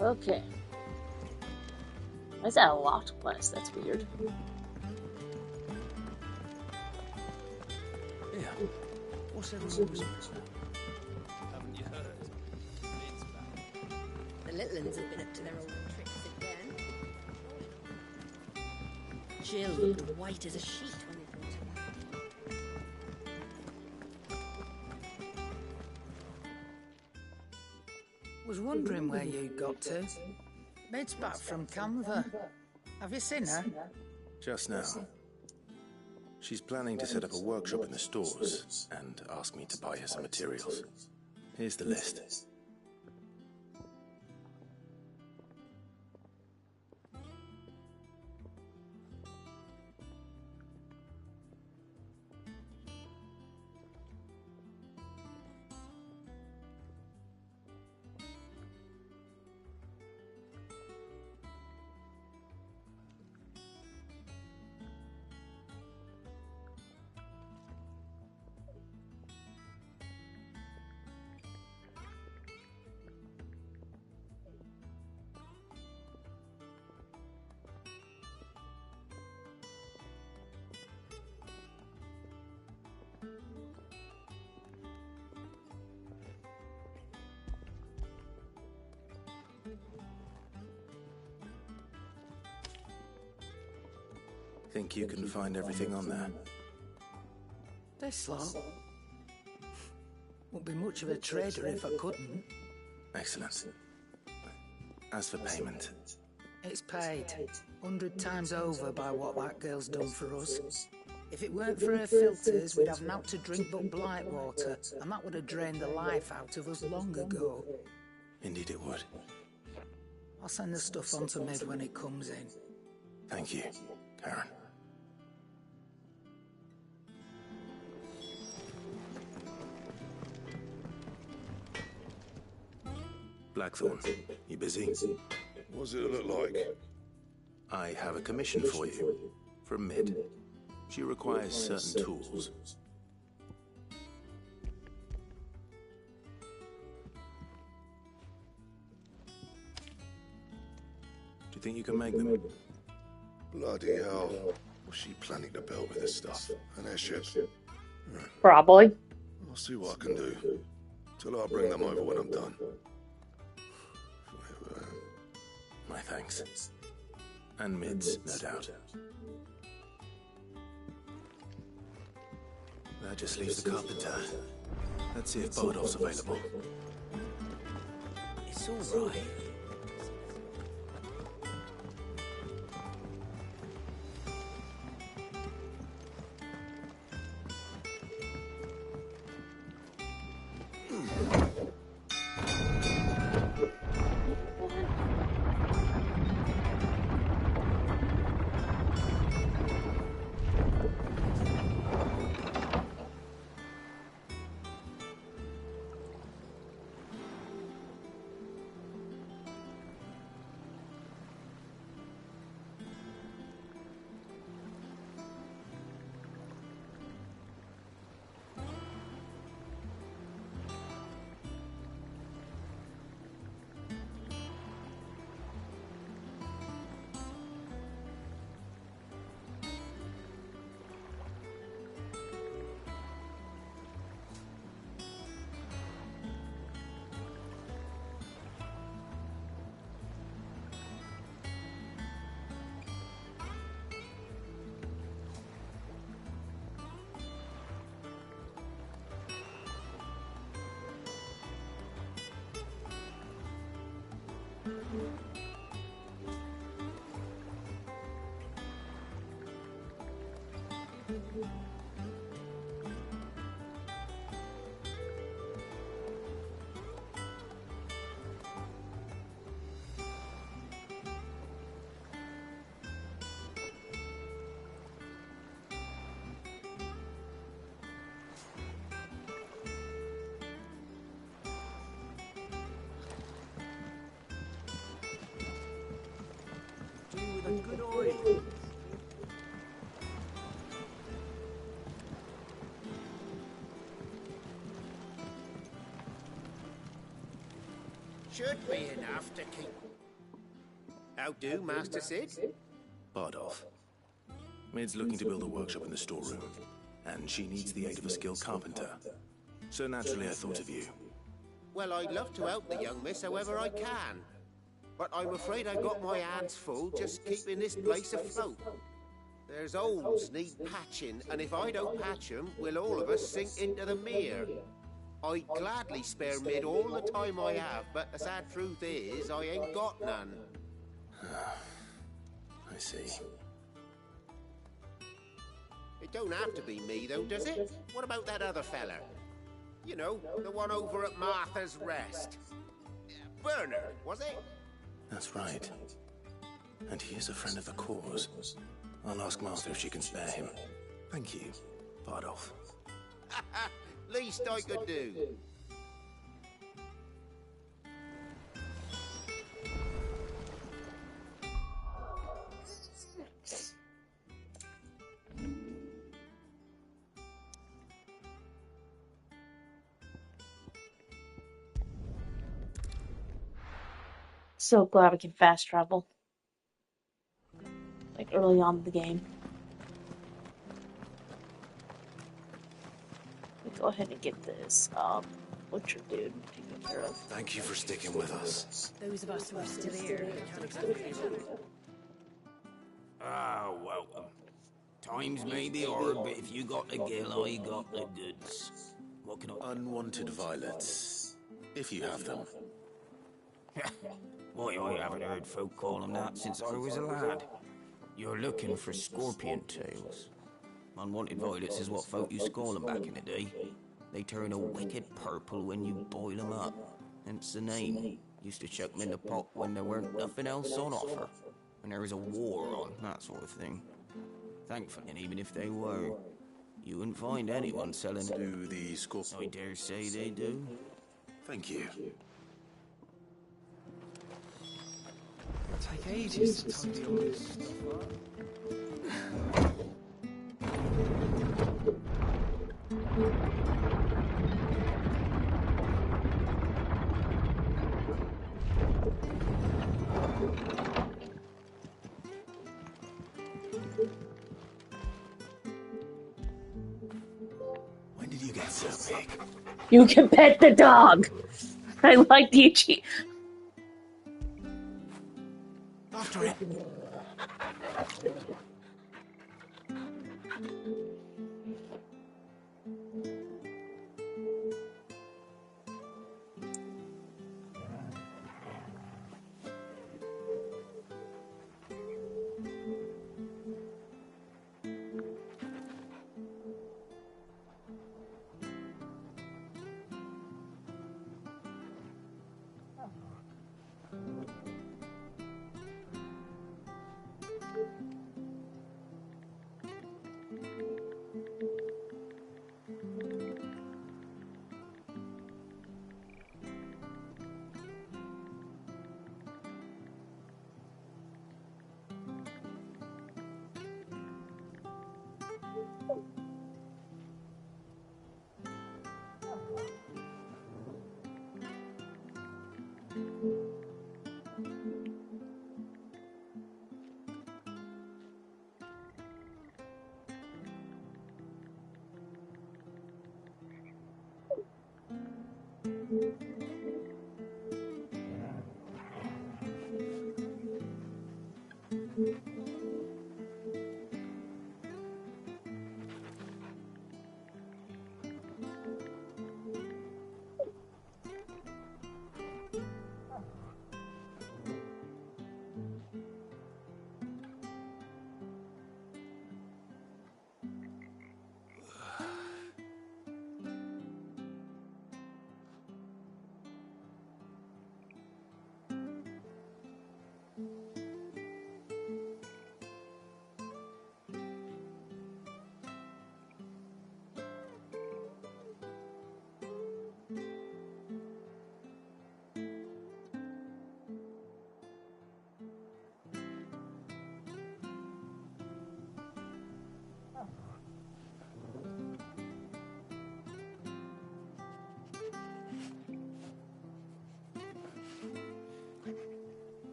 Okay. Why is that a locked quest? That's weird. Yeah. What's everyone whispering about? Haven't you heard? It's back. The little ones have been up to their old tricks again. Jill looked white as a sheet when they brought her back. Was wondering where you got to. Mid's back from Canva. Have you seen her? Just now. She's planning to set up a workshop in the stores and ask me to buy her some materials. Here's the list. Think you can find everything on there? This lot. Wouldn't be much of a trader if I couldn't. Excellent. As for payment... It's paid 100 times over by what that girl's done for us. If it weren't for her filters, we'd have naught to drink but blight water, and that would have drained the life out of us long ago. Indeed it would. I'll send the stuff on to Mid when it comes in. Thank you, Karen. Blackthorn, you busy? What does it look like? I have a commission for you. From Mid. She requires certain tools. Do you think you can make them? Bloody hell. What's she planning to build with this stuff? An airship? Probably. I'll see what I can do. Till I'll bring them over when I'm done. My thanks. And Mid's, no doubt. That just leaves the carpenter. Let's see if Bodov's available. It's all right. Should be enough to keep... How do, Master Sid? Bardolph. Mid's looking to build a workshop in the storeroom, and she needs the aid of a skilled carpenter. So naturally I thought of you. Well, I'd love to help the young miss however I can. But I'm afraid I've got my hands full just keeping this place afloat. There's holes need patching, and if I don't patch them, we'll all of us sink into the mere. I'd gladly spare Mid all the time I have, but the sad truth is, I ain't got none. I see. It don't have to be me, though, does it? What about that other fella? You know, the one over at Martha's Rest. Bernard, was it? That's right. And he is a friend of the cause. I'll ask Martha if she can spare him. Thank you, Bardolph. Least I could do. So glad we can fast travel. Like early on in the game. Let me go ahead and get this butcher dude taken care of. Thank you for sticking with us. Those of us who are still here can't exactly be wrong. Ah, welcome. Times may be hard, but if you got the gill, I got the goods. What can I... Unwanted violets, if you have them. Why, I haven't heard folk call them that since I was a lad. You're looking for scorpion tails. Unwanted violets is what folk used to call them back in the day. They turn a wicked purple when you boil them up. Hence the name. Used to chuck them in the pot when there weren't nothing else on offer. When there was a war on, that sort of thing. Thankfully, and even if they were, you wouldn't find anyone selling... Do the scorpion... I dare say they do. Thank you. It'll take ages to tidy all this stuff up. When did you get so big? You can pet the dog! I like the achievement. After it.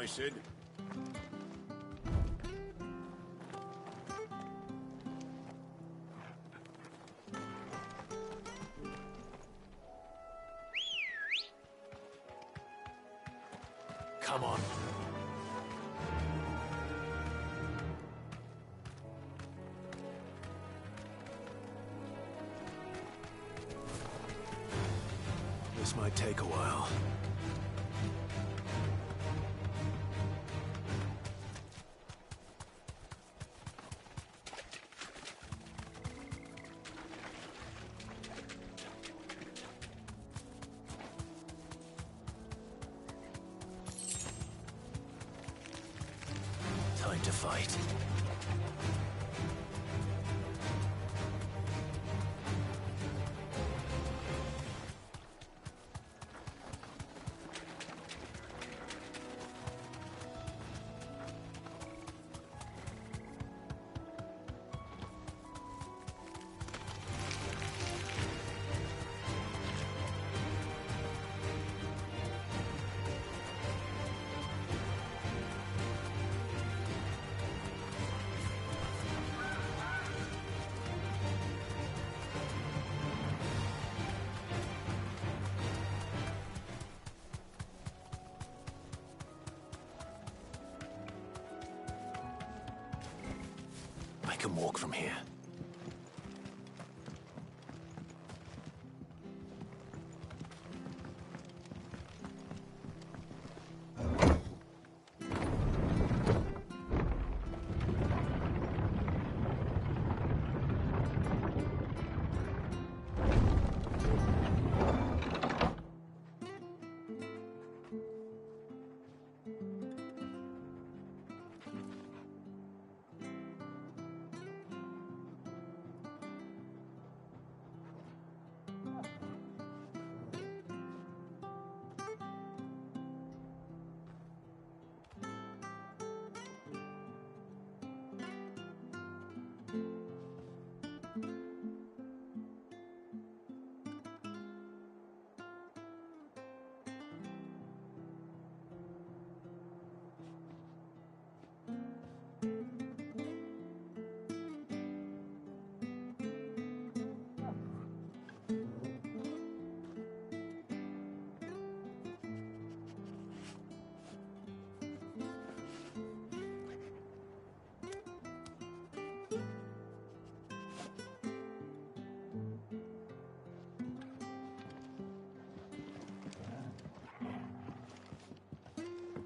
I said. Come on. This might take a while. Time to fight. I can walk from here.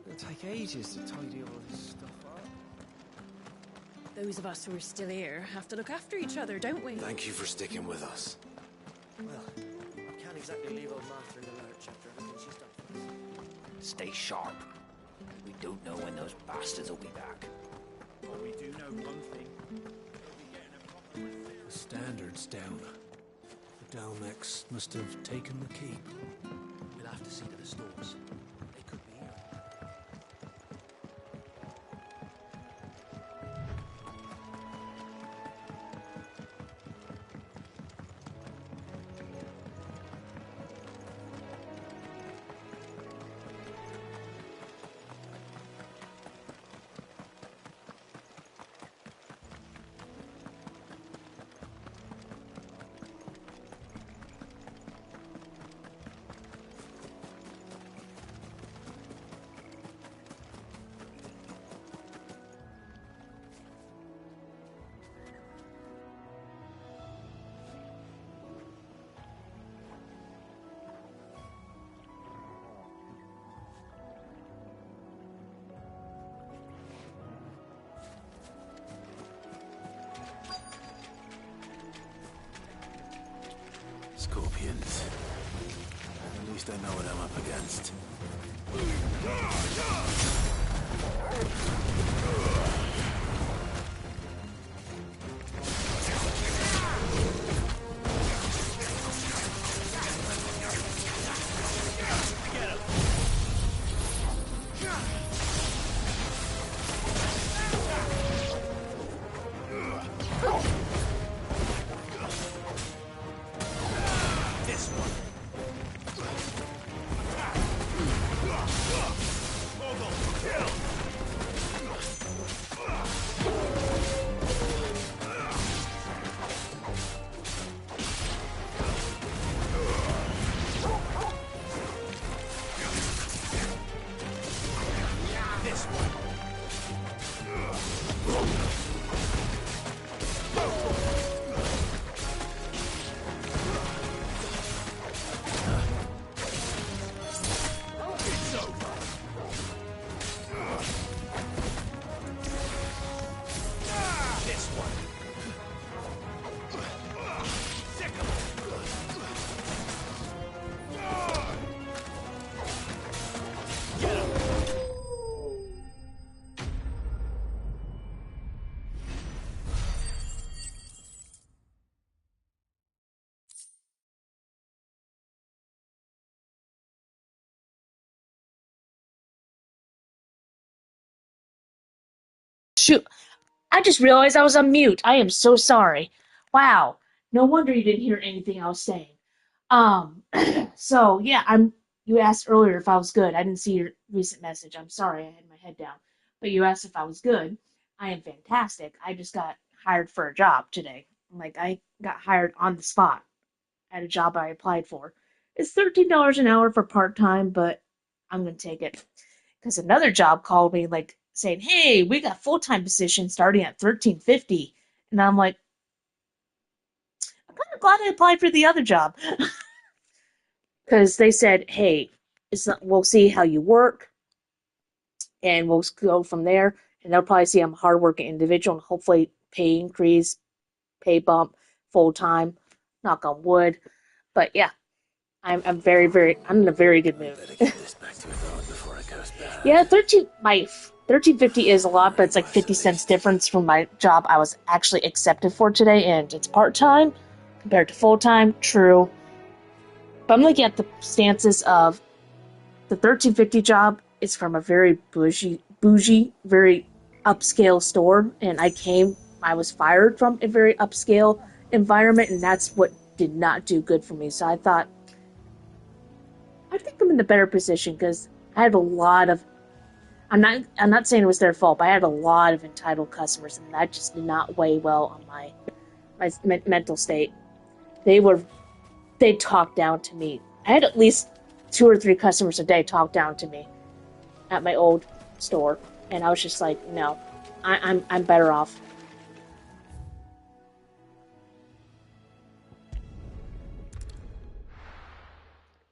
It'll take ages to tidy all this stuff up. Those of us who are still here have to look after each other, don't we? Thank you for sticking with us. Well, I can't exactly leave old Martha in the lurch after everything she's done for us. Stay sharp. We don't know when those bastards will be back. Well, we do know one thing. The standard's down. The Dalmex must have taken the keep. We'll have to see to the stores. They could be here. Scorpions. At least I know what I'm up against. This one. Hold on. Shoot, I just realized I was on mute. I am so sorry. Wow. No wonder you didn't hear anything I was saying. Um, so yeah, you asked earlier if I was good. I didn't see your recent message. I'm sorry, I had my head down. But you asked if I was good. I am fantastic. I just got hired for a job today. Like I got hired on the spot at a job I applied for. It's $13 an hour for part-time, but I'm gonna take it. Because another job called me like saying, "Hey, we got full-time position starting at 13.50." And I'm like, I'm kind of glad I applied for the other job. Because they said, "Hey, we'll see how you work, and we'll go from there." And they'll probably see I'm a hardworking individual, and hopefully pay increase, pay bump, full time. Knock on wood. But yeah, I'm very I'm in a very good mood. Better get this back to his own before it goes bad. Yeah, 13.50 is a lot, but it's like 50 cents difference from my job I was actually accepted for today, and it's part time compared to full time. True. But I'm looking at the stances of the 13.50 job is from a very bougie, very upscale store, and I was fired from a very upscale environment, and that's what did not do good for me. So I thought, I think I'm in a better position because I had a lot of. I'm not saying it was their fault, but I had a lot of entitled customers, and that just did not weigh well on my mental state. They talked down to me. I had at least 2 or 3 customers a day talk down to me at my old store, and I was just like, no, I'm better off.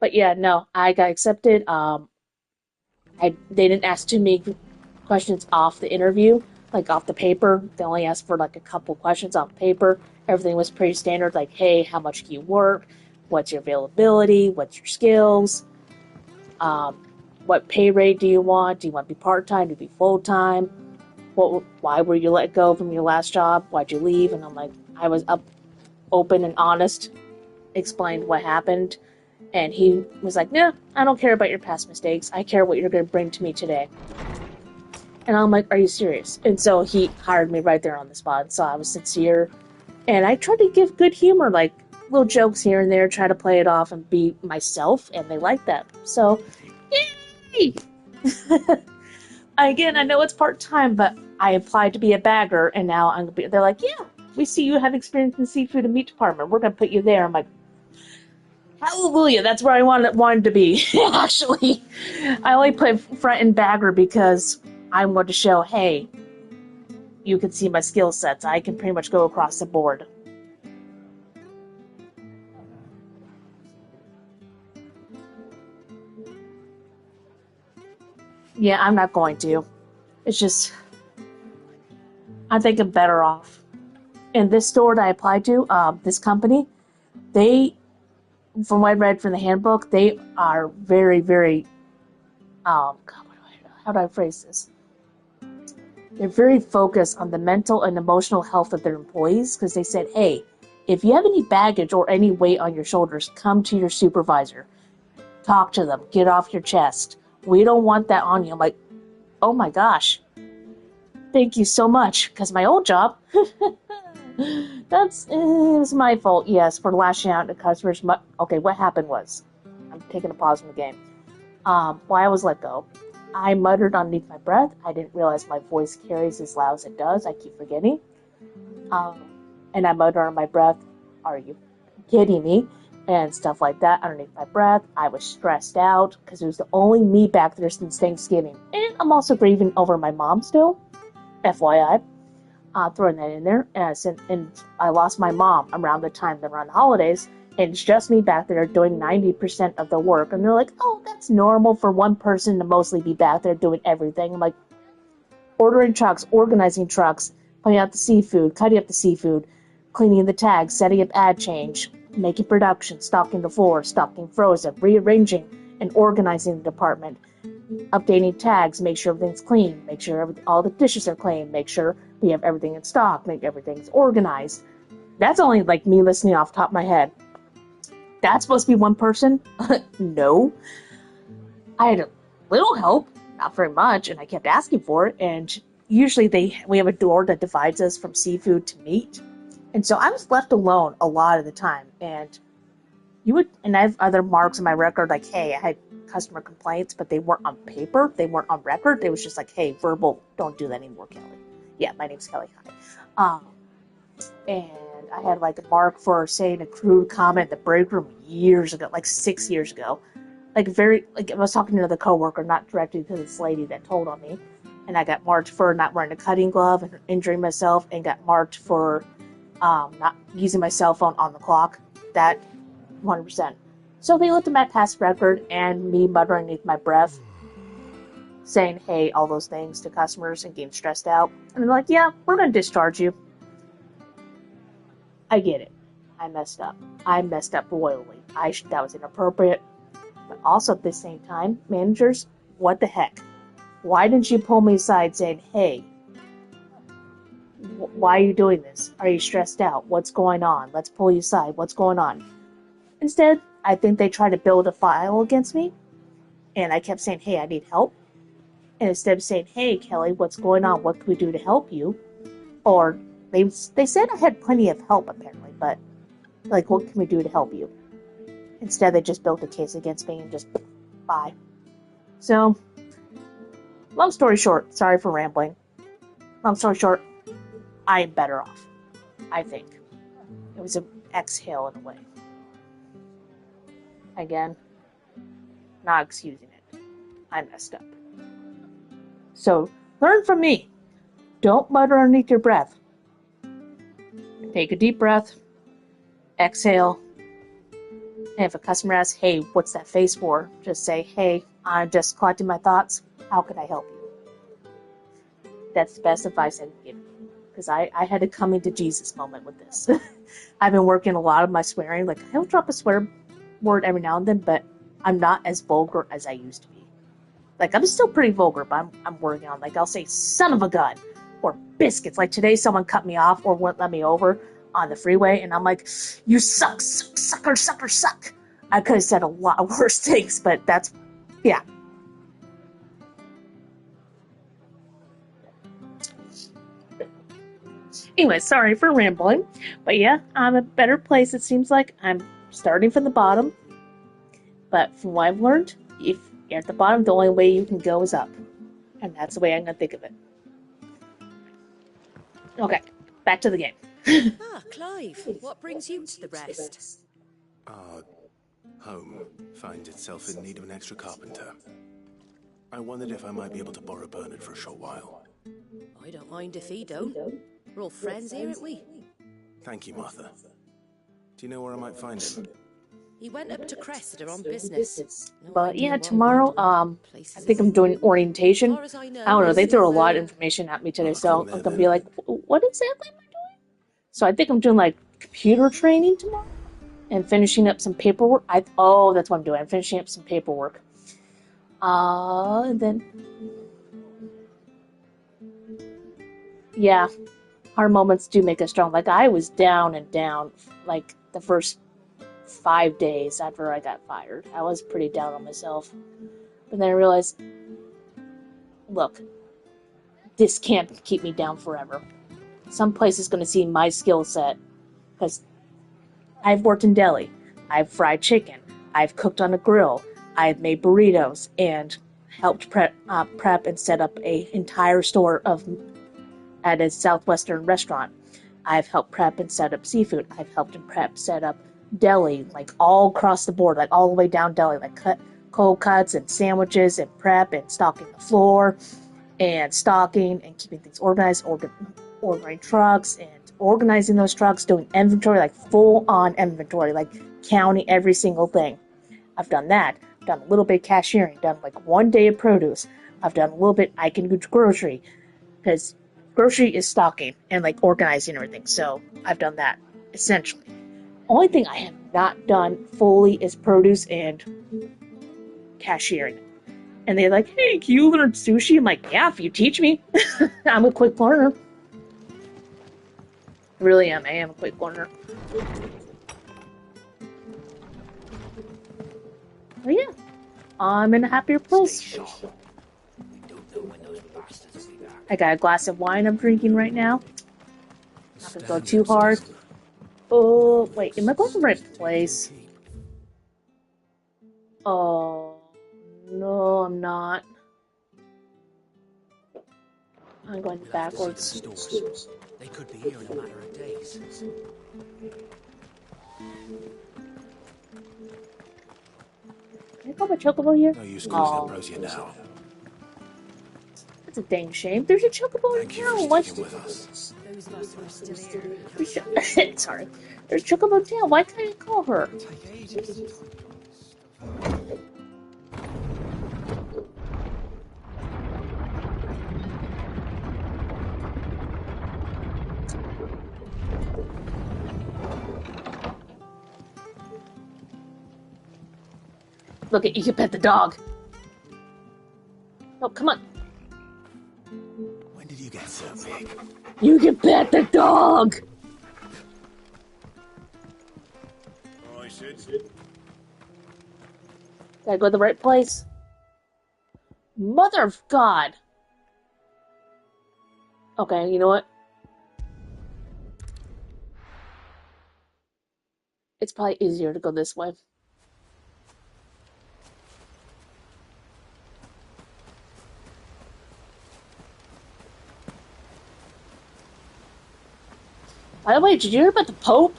But yeah, no, I got accepted. They didn't ask too many questions off the interview, like off the paper. They only asked for like a couple questions off paper. Everything was pretty standard, like, hey, how much can you work? What's your availability? What's your skills? What pay rate do you want? Do you want to be part-time? Do you be full-time? Why were you let go from your last job? Why'd you leave? And I'm like, I was open and honest, explained what happened. And he was like, "No, I don't care about your past mistakes. I care what you're going to bring to me today." And I'm like, "Are you serious?" And so he hired me right there on the spot. So I was sincere. And I tried to give good humor, like little jokes here and there, try to play it off and be myself. And they liked that. So, yay! Again, I know it's part-time, but I applied to be a bagger. And now they're like, "Yeah, we see you have experience in the seafood and meat department. We're going to put you there." I'm like, hallelujah, that's where I wanted to be. Actually, I only put front and bagger because I want to show, hey, you can see my skill sets. I can pretty much go across the board. Yeah, I'm not going to. It's just, I think I'm better off. And this store that I applied to, this company, from what I read from the handbook, they are very, very, God, how do I phrase this? They're very focused on the mental and emotional health of their employees because they said, hey, if you have any baggage or any weight on your shoulders, come to your supervisor. Talk to them. Get off your chest. We don't want that on you. I'm like, oh my gosh. Thank you so much. Because my old job, it was my fault, yes, for lashing out at customers. Okay, what happened was, I'm taking a pause from the game. While I was let go, I muttered underneath my breath. I didn't realize my voice carries as loud as it does. I keep forgetting. And I muttered under my breath, "Are you kidding me?" And stuff like that underneath my breath. I was stressed out because it was the only me back there since Thanksgiving. And I'm also grieving over my mom still, FYI. throwing that in there. And I lost my mom around the holidays, and it's just me back there doing 90% of the work. And they're like, oh, that's normal for one person to mostly be back there doing everything. I'm like, ordering trucks, organizing trucks, putting out the seafood, cutting up the seafood, cleaning the tags, setting up ad change, making production, stocking the floor, stocking frozen, rearranging and organizing the department, updating tags, make sure everything's clean, make sure all the dishes are clean, make sure we have everything in stock, make everything's organized. That's only like me listening off the top of my head. That's supposed to be one person? No. I had a little help, not very much, and I kept asking for it, and usually we have a door that divides us from seafood to meat, and so I was left alone a lot of the time, and I have other marks on my record, like, hey, I had customer complaints, but they weren't on paper, they weren't on record, it was just like, hey, verbal, don't do that anymore, Kelly. Yeah, my name's Kelly, hi. And I had like a mark for saying a crude comment in the break room years ago, like 6 years ago. I was talking to another coworker, not directly to this lady that told on me, and I got marked for not wearing a cutting glove and injuring myself, and got marked for not using my cell phone on the clock. That 100%. So they looked at my past record and me muttering underneath my breath, saying, hey, all those things to customers and getting stressed out. And they're like, yeah, we're going to discharge you. I get it. I messed up. I messed up royally. That was inappropriate. But also at the same time, managers, what the heck? Why didn't you pull me aside saying, hey, why are you doing this? Are you stressed out? What's going on? Let's pull you aside. What's going on? Instead, I think they tried to build a file against me, and I kept saying, hey, I need help. And instead of saying, hey, Kelly, what's going on? What can we do to help you? Or they said I had plenty of help, apparently, but, like, what can we do to help you? Instead, they just built a case against me and just, bye. So, long story short, sorry for rambling. Long story short, I am better off, I think. It was an exhale in a way. Again, not excusing it. I messed up. So, learn from me. Don't mutter underneath your breath. Take a deep breath. Exhale. And if a customer asks, hey, what's that face for? Just say, hey, I'm just collecting my thoughts. How can I help you? That's the best advice I can give you. Because I had a coming to Jesus moment with this. I've been working a lot of my swearing. Like, I'll drop a swear word every now and then, but I'm not as vulgar as I used to be. Like, I'm still pretty vulgar, but I'm working on, like, I'll say son of a gun or biscuits. Like, today someone cut me off or wouldn't let me over on the freeway, and I'm like, you suck, sucker, sucker, suck. I could have said a lot of worse things, but that's, yeah. Anyway, sorry for rambling, but yeah, I'm a better place. It seems like I'm starting from the bottom, but from what I've learned, if you're at the bottom, the only way you can go is up, and that's the way I'm going to think of it. Okay, back to the game. Clive, what brings you to the rest? Our home finds itself in need of an extra carpenter. I wondered if I might be able to borrow Bernard for a short while. I don't mind if he don't. We're all friends here, aren't we? Thank you, Martha. Do you know where I might find him? He went up to Cressida on business. But yeah, tomorrow, I think I'm doing orientation. I don't know, they threw a lot of information at me today, so I'm gonna be like, what exactly am I doing? So I think I'm doing like computer training tomorrow and finishing up some paperwork. That's what I'm doing. I'm finishing up some paperwork. And then, yeah, hard moments do make us strong. Like, I was down and down, like, the first 5 days after I got fired. I was pretty down on myself. But then I realized, look, this can't keep me down forever. Some place is going to see my skill set, because I've worked in deli, I've fried chicken, I've cooked on a grill, I've made burritos, and helped prep and set up an entire store at a southwestern restaurant. I've helped prep and set up seafood. I've helped and prep, set up deli, like all across the board, like all the way down deli, like cold cuts and sandwiches and prep and stocking the floor and stocking and keeping things organized, ordering trucks and organizing those trucks, doing inventory, like full-on inventory, like counting every single thing. I've done that. I've done a little bit of cashiering. Done like 1 day of produce. I've done a little bit. I can go to grocery because grocery is stocking and like organizing everything. So I've done that essentially. Only thing I have not done fully is produce and cashiering. And they're like, "Hey, can you learn sushi?" I'm like, "Yeah, if you teach me." I'm a quick learner. I really am. I am a quick learner. But yeah, I'm in a happier place. I got a glass of wine I'm drinking right now. Not gonna go too hard. Oh, wait, am I going to the right place? Oh, no, I'm not. I'm going backwards. They could be here in a matter of days. Can I go by Chocobo here? No use calling Ambrosia now. That's a dang shame. There's a Chocobo in town. Why? With us. Those of us who are still here. Sorry. There's Chocobo in town. Why can't I call her? Look, you can pet the dog. Oh, come on. When did you get so big? You can pet the dog! I said. Gotta go to the right place. Mother of God! Okay, you know what? It's probably easier to go this way. By the way, did you hear about the Pope?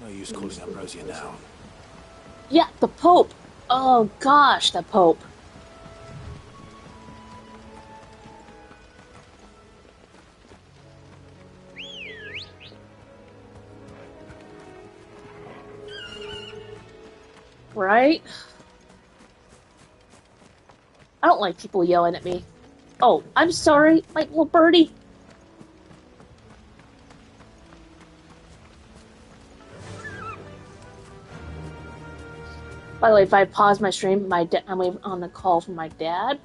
No use calling Ambrosia now. Yeah, the Pope. Oh gosh, the Pope. Right? I don't like people yelling at me. Oh, I'm sorry, my little birdie. By the way, if I pause my stream, I'm waiting on the call from my dad.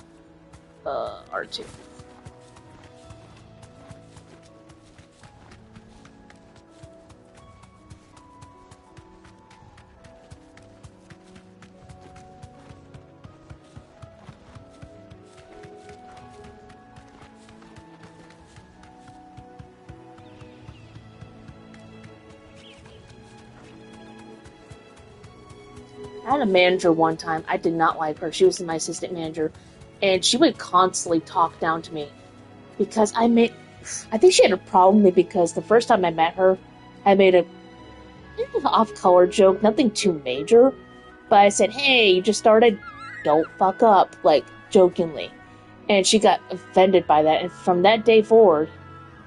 R2. I had a manager one time. I did not like her. She was my assistant manager. And she would constantly talk down to me. Because I think she had a problem with me because the first time I met her, I made a off-color joke. Nothing too major. But I said, "Hey, you just started. Don't fuck up." Like, jokingly. And she got offended by that. And from that day forward,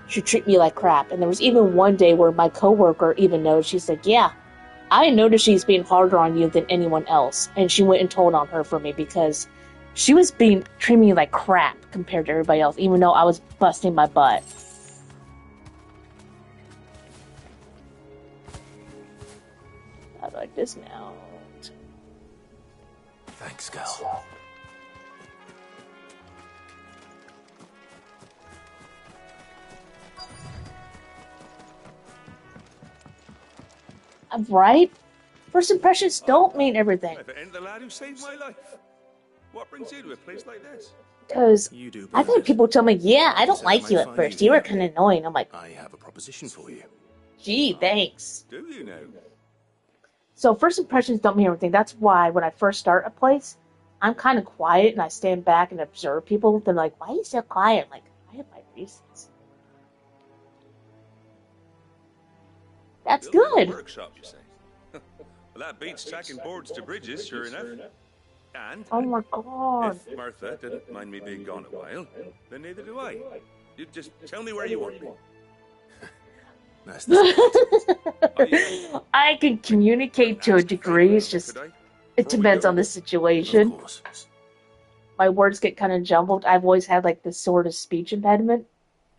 she treated me like crap. And there was even one day where my coworker even noticed. She said, "Yeah, I noticed she's being harder on you than anyone else." And she went and told on her for me because she was treating me like crap compared to everybody else, even though I was busting my butt. How do I dismount? Thanks, girl. Right? First impressions don't mean everything. If it ain't the lad who saved my life. What brings you to a place like this? Because I've had people tell me, "Yeah, I don't like you at first. You were kind of annoying." I'm like, I have a proposition for you. "Gee, thanks." Do you know? So first impressions don't mean everything. That's why when I first start a place, I'm kind of quiet and I stand back and observe people. They're like, "Why are you so quiet?" I'm like, I have my reasons. That's good. Workshop, you say? Well, that beats tracking boards to bridges, sure enough. And oh my God. If Martha didn't mind me being gone a while, then neither do I. You just tell me where you want me. That's the I can communicate to a degree. It's just it depends on the Of situation. course. My words get kind of jumbled. I've always had like this sort of speech impediment,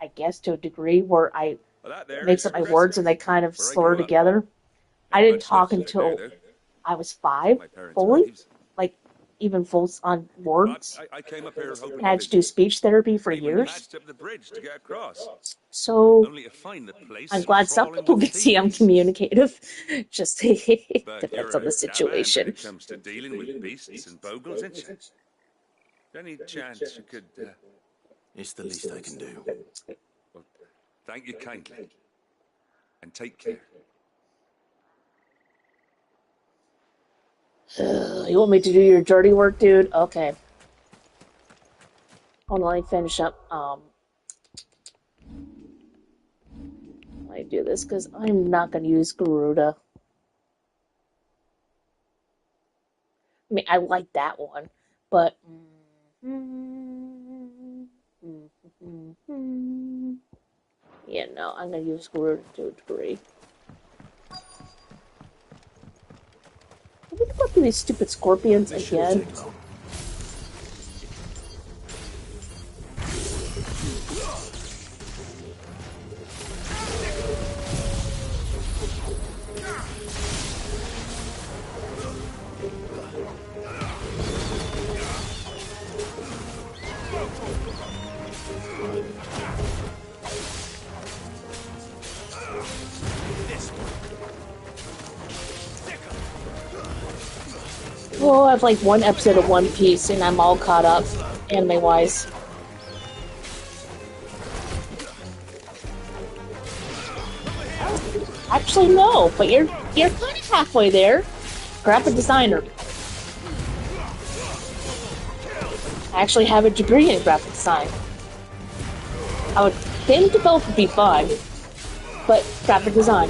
I guess, to a degree where I Well, that there mix is up my Crescent, words and they kind of where I slur grew up. together. I Ain't didn't much talk left out there, until though. I was 5, My parents' fully, graves. like even full on But words. I came up here hoping I to had to do visit. speech therapy for I even years. patched up the bridge to get across. So Only to find the I'm place glad some crawling people with can see I'm thieves. communicative. Just But depends you're on a the dab hand when situation. it comes to dealing with beasts and bogles, ain't you? Any chance you could, It's the least I can do. well, thank you kindly. And take care. You want me to do your dirty work, dude? Okay. Hold on, let me finish up. Let me do this because I'm not going to use Garuda. I mean, I like that one, but yeah, no, I'm going to use Garuda to a degree. Let me go through these stupid scorpions This shouldn't again. take long. Well, I have like one episode of One Piece and I'm all caught up, anime-wise. Actually, no, but you're kind of halfway there. Graphic designer. I actually have a degree in graphic design. I would think both would be fun, but graphic design.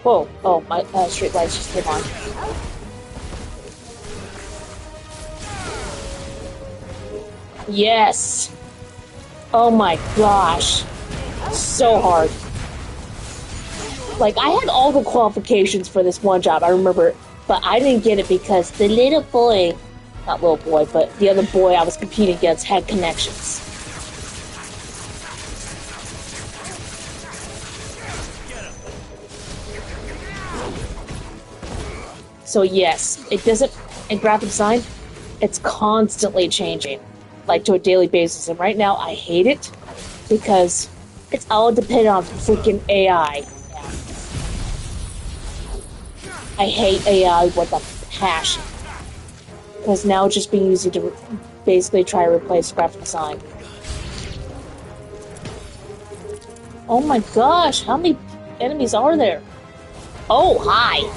Whoa, oh, my street lights just came on. Yes! Oh my gosh. So hard. Like, I had all the qualifications for this one job, I remember, but I didn't get it because the little boy, not little boy, but the other boy I was competing against had connections. So yes, it doesn't, in graphic design, it's constantly changing, like to a daily basis. And right now, I hate it because it's all dependent on freaking AI. I hate AI with a passion because now it's just being used to basically try to replace graphic design. Oh my gosh, how many enemies are there? Oh, hi!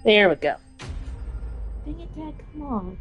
There we go. Dang it, Dad, come on.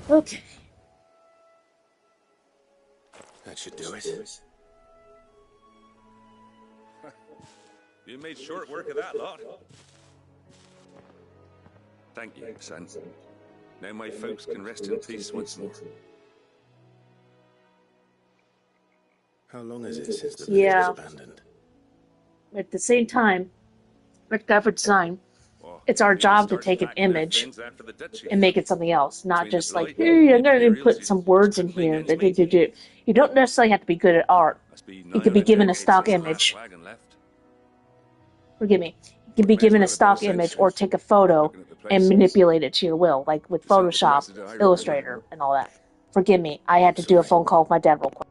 Okay. That should do it. You made short work of that lot. Thank you, son. Now my folks can rest in peace once more. How long is it since the village was abandoned? At the same time, with Government Design, it's our job to take an image and make it something else, not just like, hey, I'm going to put some words in here. You don't necessarily have to be good at art. You could be given a stock image. Forgive me. You can be given a stock image or take a photo and manipulate it to your will, like with Photoshop, Illustrator, and all that. Forgive me. I had to do a phone call with my dad real quick.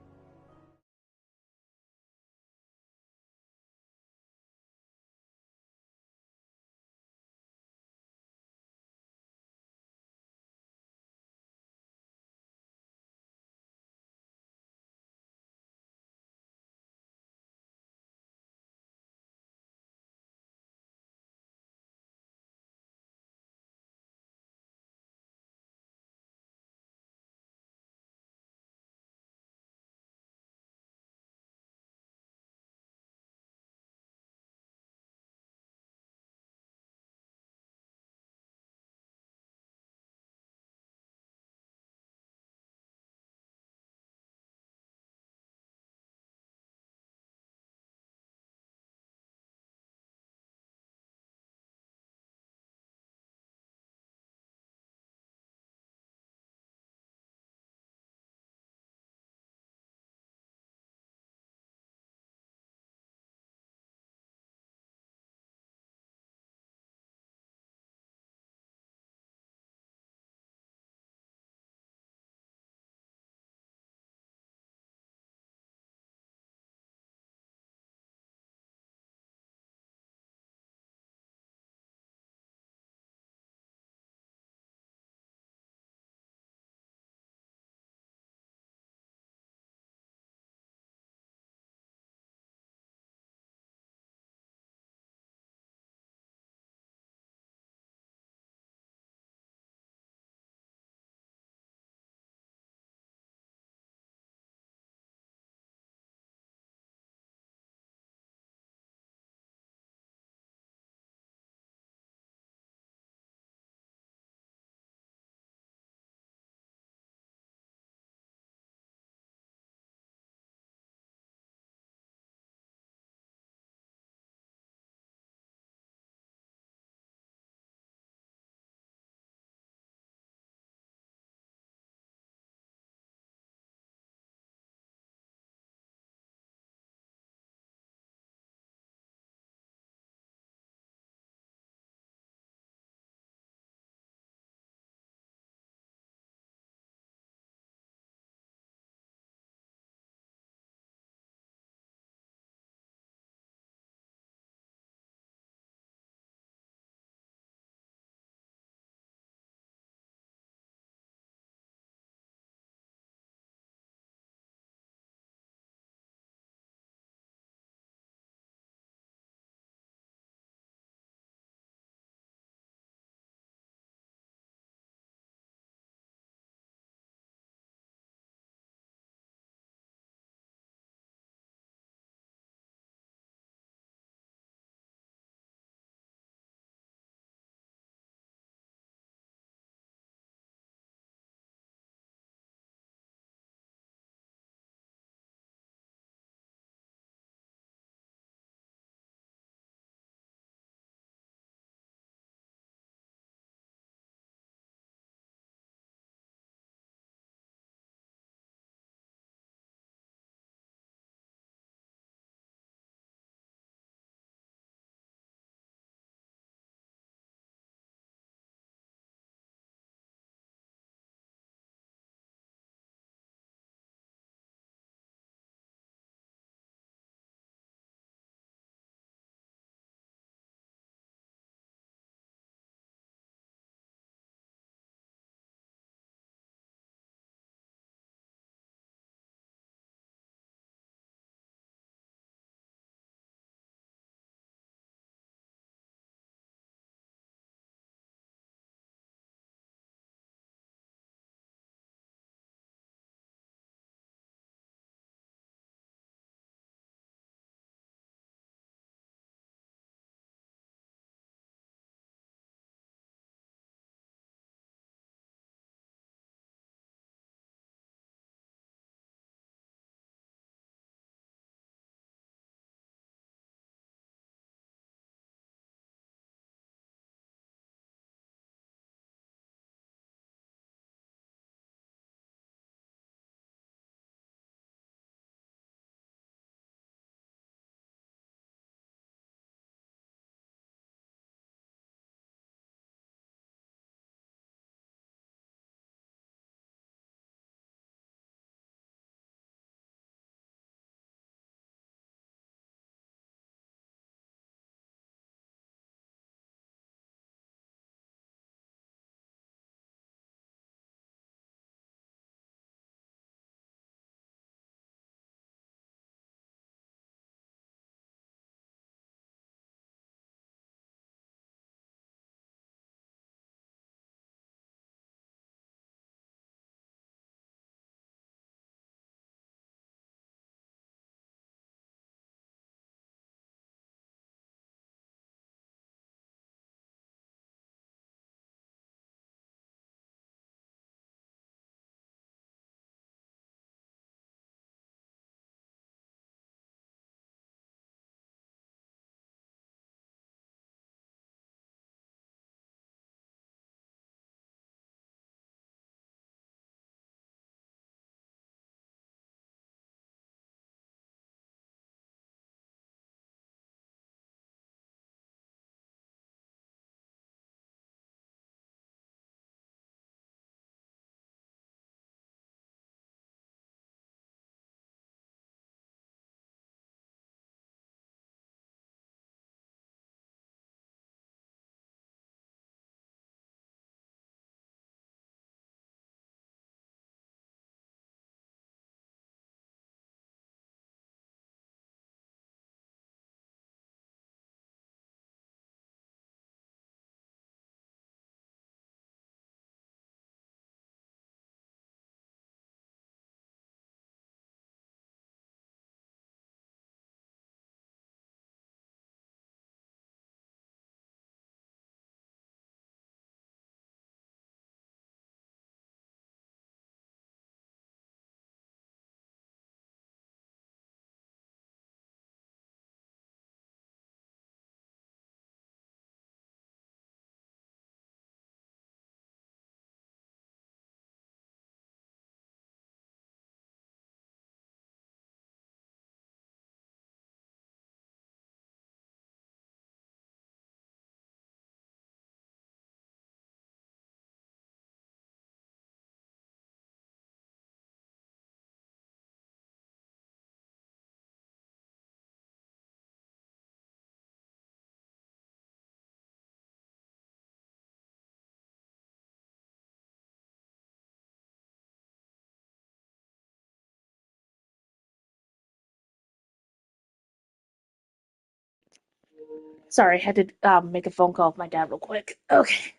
Sorry, I had to make a phone call with my dad real quick. Okay.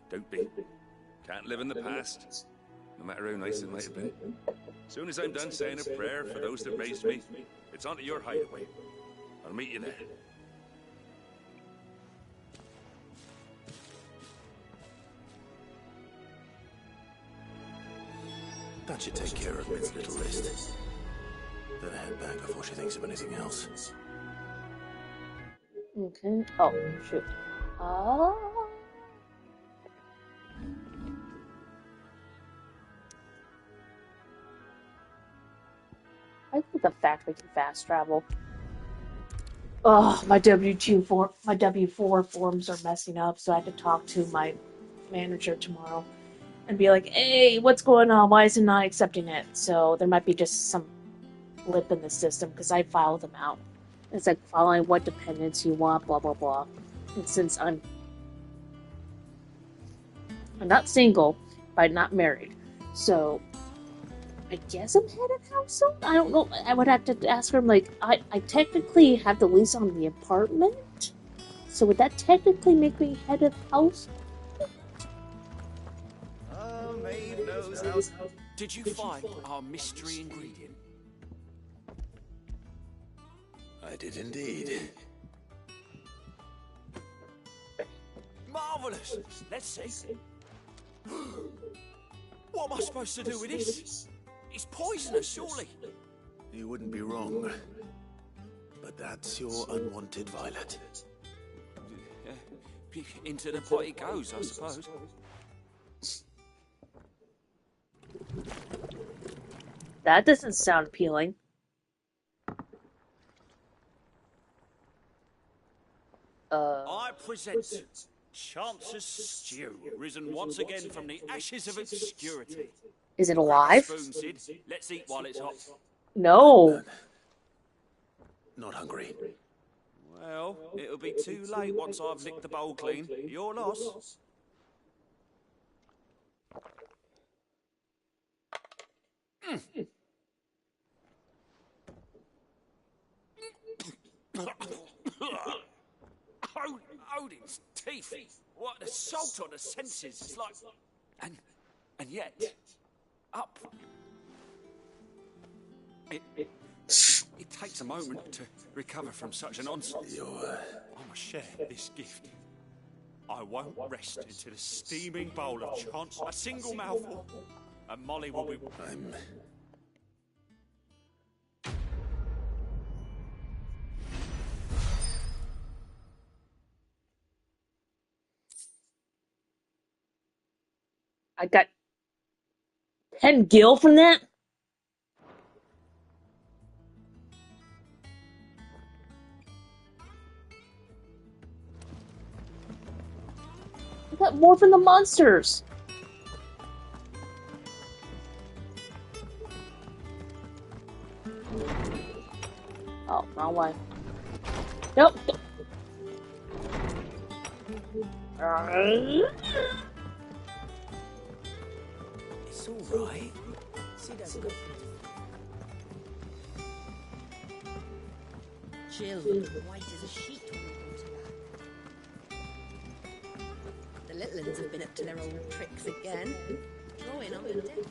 Don't be. Can't live in the past, no matter how nice it might have been. Soon as I'm done saying a prayer for those that raised me, it's on to your hideaway. I'll meet you there. That should take care of Mid's little list. Better head back before she thinks of anything else. Okay. Oh, shoot. I think the fact we can fast travel. Oh, my W4 forms are messing up, so I have to talk to my manager tomorrow and be like, "Hey, what's going on? Why is it not accepting it?" So there might be just some blip in the system because I filed them out. It's like following what dependents you want, blah blah blah. And since I'm not single, but I'm not married, so I guess I'm head of household? I don't know. I would have to ask her, like, I technically have the lease on the apartment? So would that technically make me head of house? Maid knows how. Did you find our mystery ingredient? I did indeed. Marvelous! Let's see. What am I supposed to do with this? It's poisonous, surely. You wouldn't be wrong. But that's your unwanted violet. Into the pot it goes, I suppose. That doesn't sound appealing. I present Chance's stew, risen once again from the ashes of obscurity. Is it alive? Spoon, Sid. Let's eat while it's hot. No. Not hungry. Well, it'll be too late once I've licked the bowl clean. Your loss. Odin's teeth. What an assault on the senses. It's like... And yet... Up... It takes a moment to recover from such an onslaught. I must share this gift. I won't rest until a steaming bowl of chance, a single mouthful, and Molly will be... I got 10 gil from that? I got more from the monsters. Oh, wrong way. Nope. It's all right. See, that's good. Jill, white as a sheet when it comes to that. The little uns have been up to their old tricks again. Drawing on me dead.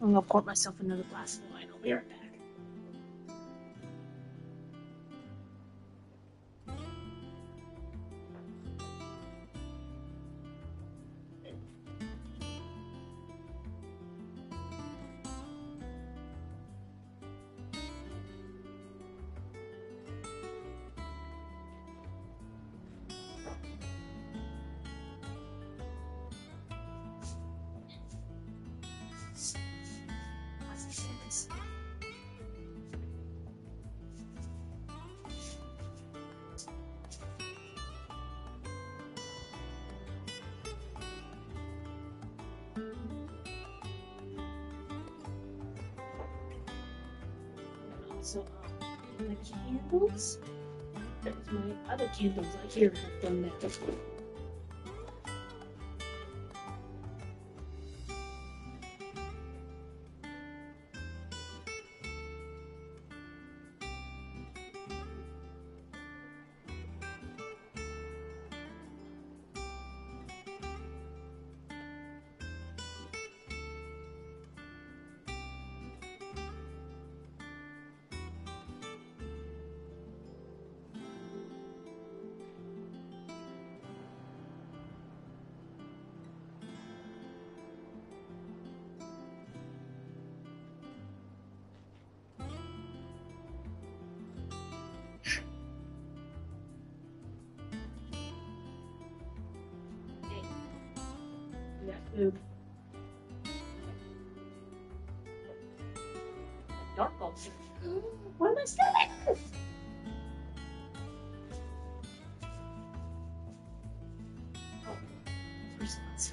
I'm gonna pour myself another glass of wine. I'll be right back. So, the candles? There's my other candles I hear have done that. Food. Dark ulcer. What am I stealing? Oh, response.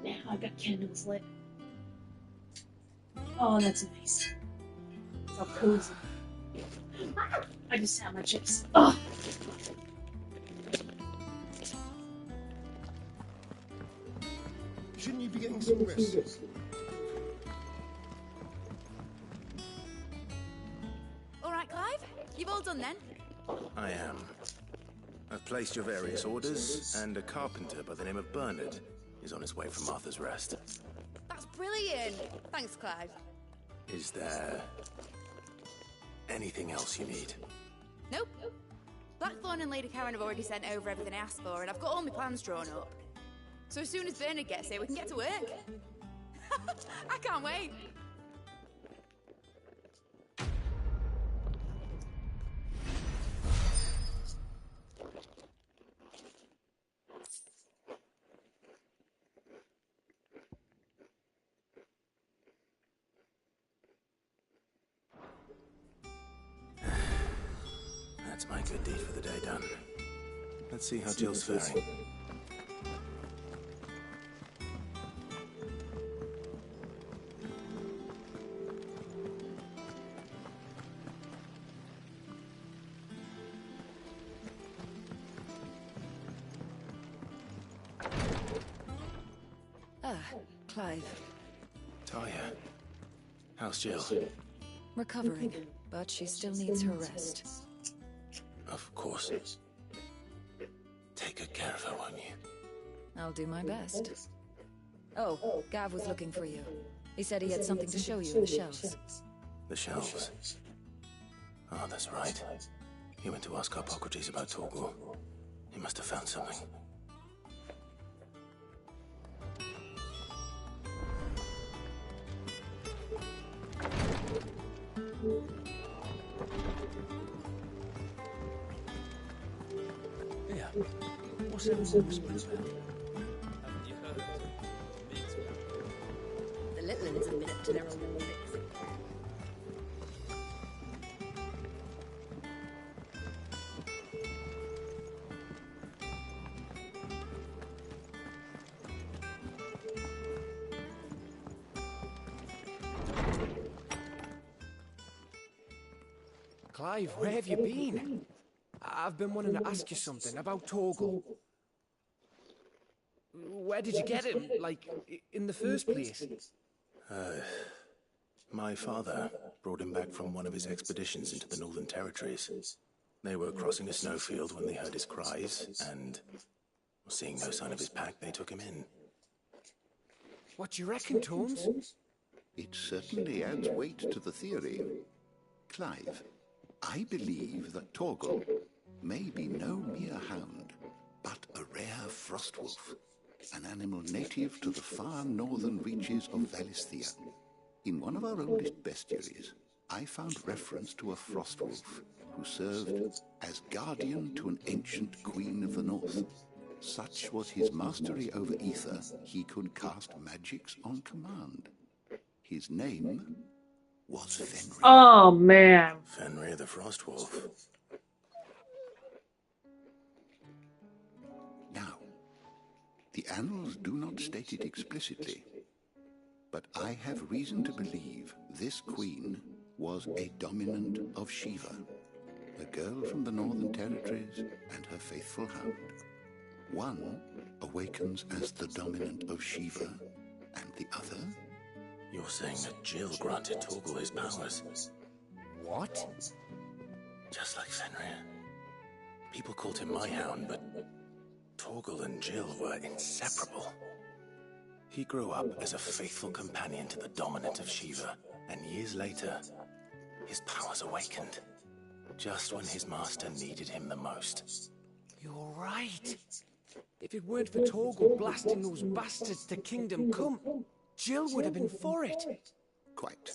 Now I got candles lit. Oh, that's nice. It's all cozy. I just had my chips. Oh. Shouldn't you be getting some rest? All right, Clive. You've all done then? I am. I've placed your various orders, and a carpenter by the name of Bernard is on his way from Arthur's Rest. That's brilliant. Thanks, Clive. Is there anything else you need? Nope. Blackthorn and Lady Karen have already sent over everything I asked for, and I've got all my plans drawn up. So as soon as Bernard gets here, we can get to work. I can't wait. That's my good deed for the day done. Let's see how Jill's faring. Clive. Talia, how's Jill? Recovering, but she still needs her rest. Of course. Take good care of her, won't you? I'll do my best. Oh, Gav was looking for you. He said he had something to show you in the shelves. The shelves? Oh, that's right. He went to ask Hippocrates about Torgor. He must have found something. Yeah. What's everyone whispering about? Haven't you heard? Means The little ones have been up to their old tricks. Clive, where have you been? I've been wanting to ask you something about Torgor. Where did you get him, like, in the first place? My father brought him back from one of his expeditions into the Northern Territories. They were crossing a snowfield when they heard his cries, and seeing no sign of his pack, they took him in. What do you reckon, Torms? It certainly adds weight to the theory. Clive, I believe that Torgal may be no mere hound, but a rare frostwolf, an animal native to the far northern reaches of Valisthea. In one of our oldest bestiaries, I found reference to a frostwolf who served as guardian to an ancient queen of the north. Such was his mastery over ether, he could cast magics on command. His name was Fenrir. Oh, man. Fenrir the Frostwolf. Now, the annals do not state it explicitly, but I have reason to believe this queen was a dominant of Shiva, a girl from the Northern Territories and her faithful hound. One awakens as the dominant of Shiva, and the other... You're saying that Jill granted Torgal his powers? What? Just like Fenrir. People called him my hound, but Torgal and Jill were inseparable. He grew up as a faithful companion to the dominant of Shiva, and years later, his powers awakened, just when his master needed him the most. You're right. If it weren't for Torgal blasting those bastards to Kingdom Come, Jill would have been for it. Quite.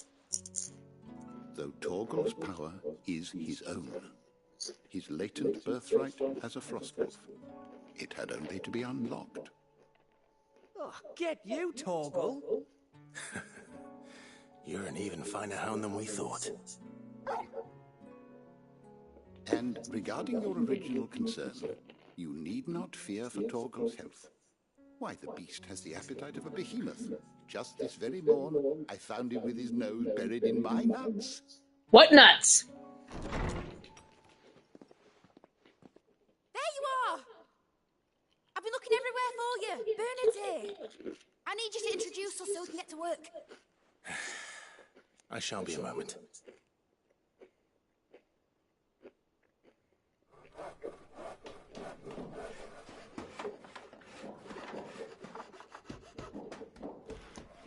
Though Torgal's power is his own, his latent birthright as a frostwolf, it had only to be unlocked. Oh, get you, Torgal. You're an even finer hound than we thought. And regarding your original concern, you need not fear for Torgal's health. Why, the beast has the appetite of a behemoth. Just this very morn, I found him with his nose buried in my nuts. What nuts? There you are! I've been looking everywhere for you. Bernard's here. I need you to introduce us so we can get to work. I shall be a moment.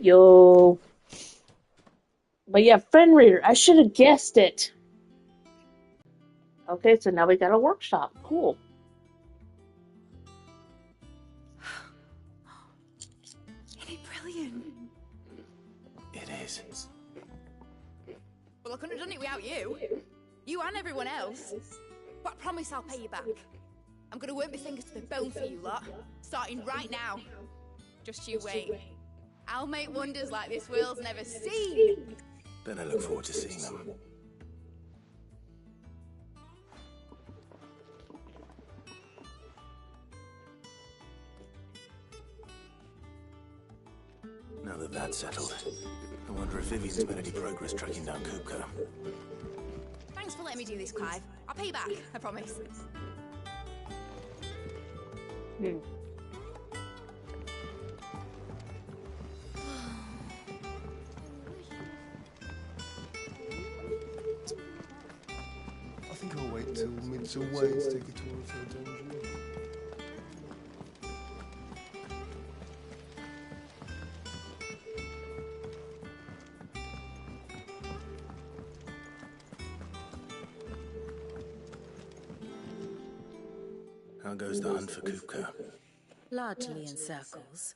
Yo. But yeah, Fenrir, I should have guessed it. Okay, so now we got a workshop. Cool. Isn't it brilliant? It is. Well, I couldn't have done it without you. You and everyone else. But I promise I'll pay you back. I'm gonna work my fingers to the bone for you lot. Starting right now. Just you wait. I'll make wonders like this world's never seen. Then I look forward to seeing them. Now that that's settled, I wonder if Vivian's made any progress tracking down Kupka. Thanks for letting me do this, Clive. I'll pay you back, I promise. I think I'll wait till mid's away to take a tour of her dungeon. How goes the hunt for Kupka? Largely in circles.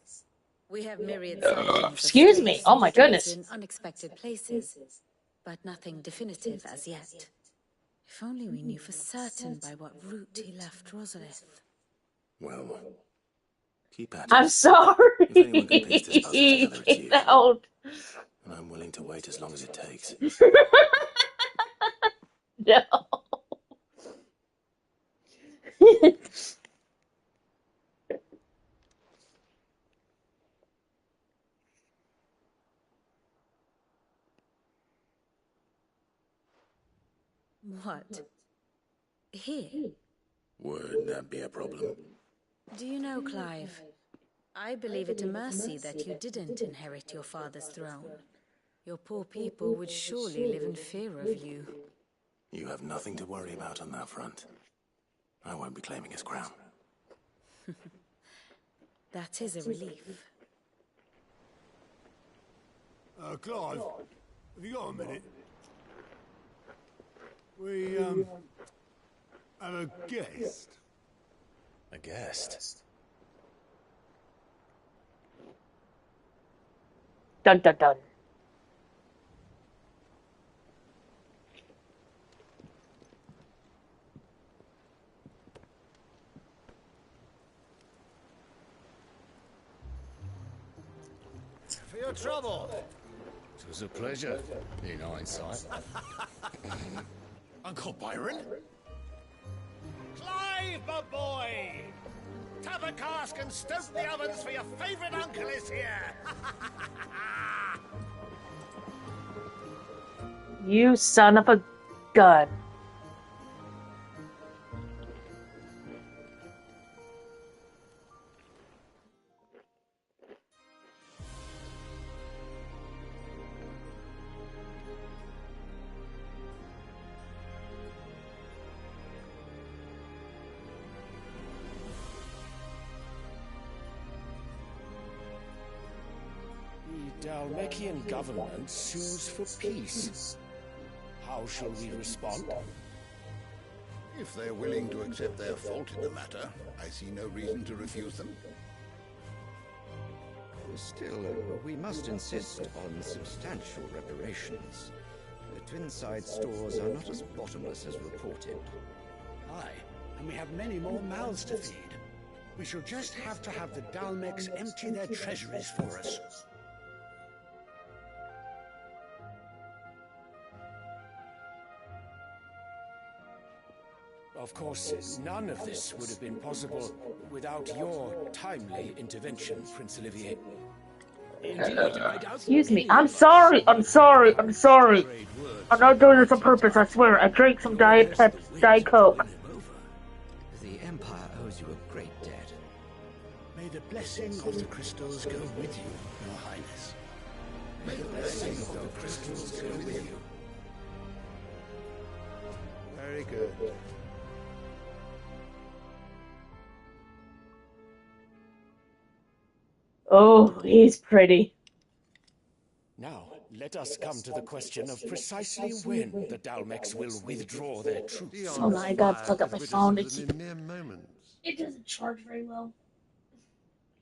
We have myriad sightings of Excuse me. strays Oh my goodness. in unexpected places, but nothing definitive as yet. If only we knew for certain by what route he left Rosalith. Well, keep at it. I'm sorry. If anyone can piece this puzzle together, it's you. No. And I'm willing to wait as long as it takes. No. What? Here? Would that be a problem? Do you know, Clive, I believe it a mercy that you didn't inherit your father's throne. Your poor people would surely live in fear of you. You have nothing to worry about on that front. I won't be claiming his crown. That is a relief. Clive, have you got a minute? We, have a guest. A guest? Dun dun dun. For your trouble. It was a pleasure, in hindsight. Uncle Byron? Clive, my boy! Tap a cask and stoke the ovens, for your favourite uncle is here! You son of a gun. The Dalmekian government sues for peace. How shall we respond? If they're willing to accept their fault in the matter, I see no reason to refuse them. Still, we must insist on substantial reparations. The Twinside stores are not as bottomless as reported. Aye, and we have many more mouths to feed. We shall just have to have the Dalmecs empty their treasuries for us. Of course, none of this would have been possible without your timely intervention, Prince Olivier. Indeed, I doubt Excuse me. I'm sorry. I'm sorry. I'm sorry. I'm not doing this on purpose. I swear. I drank some Diet Coke. The Empire owes you a great debt. May the blessing of the crystals go with you, Your Highness. May the blessing of the crystals go with you. Very good. Oh, he's pretty. Now, let us come to the question of precisely when the Dalmecs will withdraw their troops. Oh no, I gotta plug up my phone to keep in mere moments. It doesn't charge very well.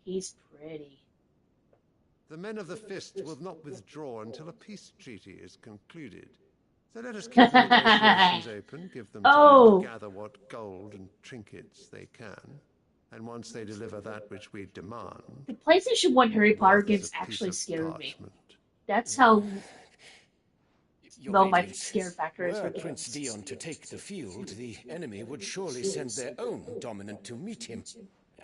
He's pretty. The men of the Fist will not withdraw until a peace treaty is concluded. So let us keep the negotiations open, give them time to gather what gold and trinkets they can. And once they deliver that which we demand... The PlayStation 1 Harry Potter games actually scared me. That's how low my scare factor is for Were Prince Dion to take the field, the enemy would surely send their own dominant to meet him.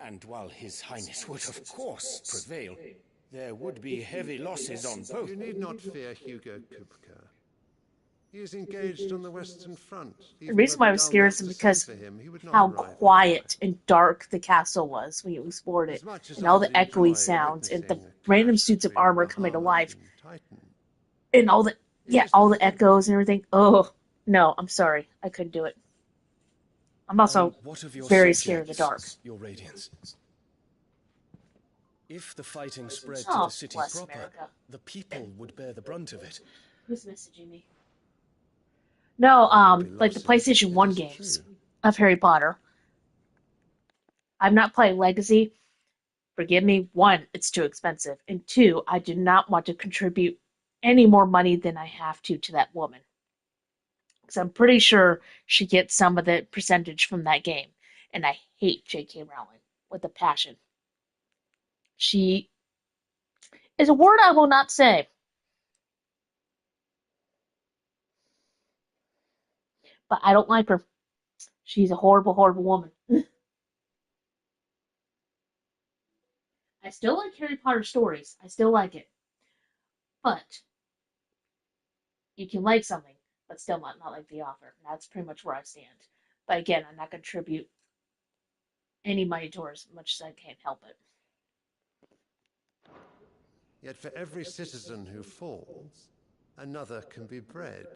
And while His Highness would, of course, prevail, there would be heavy losses on both. You need not fear Hugo Kupka. He is engaged on the Western Front. The reason why I was scared is because how quiet and dark the castle was when you explored it, and all the echoey sounds, and the random suits of armor coming to life, and all the echoes and everything. Oh, no, I'm sorry. I couldn't do it. I'm also very scared of the dark. Your Radiance. If the fighting spread to Oh, the city bless proper, America. the people would bear the brunt of it. Who's messaging me? No, like the PlayStation 1 games of Harry Potter. I'm not playing Legacy. Forgive me. 1, it's too expensive. And 2, I do not want to contribute any more money than I have to that woman. Because I'm pretty sure she gets some of the percentage from that game. And I hate J.K. Rowling with a passion. She is a word I will not say. But I don't like her. She's a horrible, horrible woman. I still like Harry Potter stories. I still like it. But you can like something, but still not like the author. That's pretty much where I stand. But again, I'm not going to contribute any money towards as much as I can help it. Yet for every citizen who falls, another can be bred.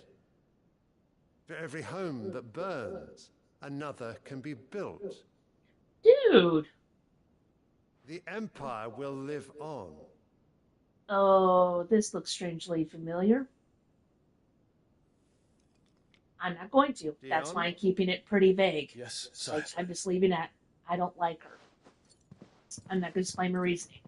For every home that burns, another can be built. Dude! The Empire will live on. Oh, this looks strangely familiar. I'm not going to. That's why I'm keeping it pretty vague. Yes, sir. Like, I'm just leaving it. I don't like her. I'm not going to explain my reasoning.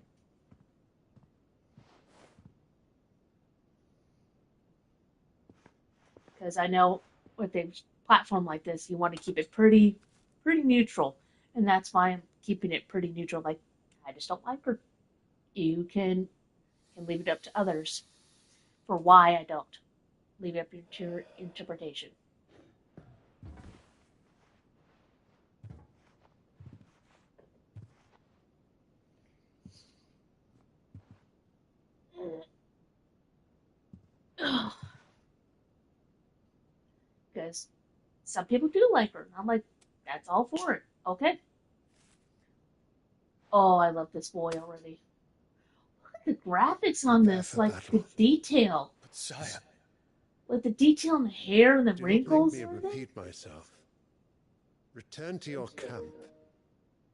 Because I know with a platform like this, you want to keep it pretty neutral. And that's why I'm keeping it pretty neutral. Like, I just don't like her. You can leave it up to others for why I don't. Leave it up to your interpretation. Because some people do like her. And I'm like, that's all for it. Okay. Oh, I love this boy already. Look at the graphics on this. Like, the detail. But sire... Like, the detail in the hair and the Do wrinkles. not make me repeat myself. Return to your camp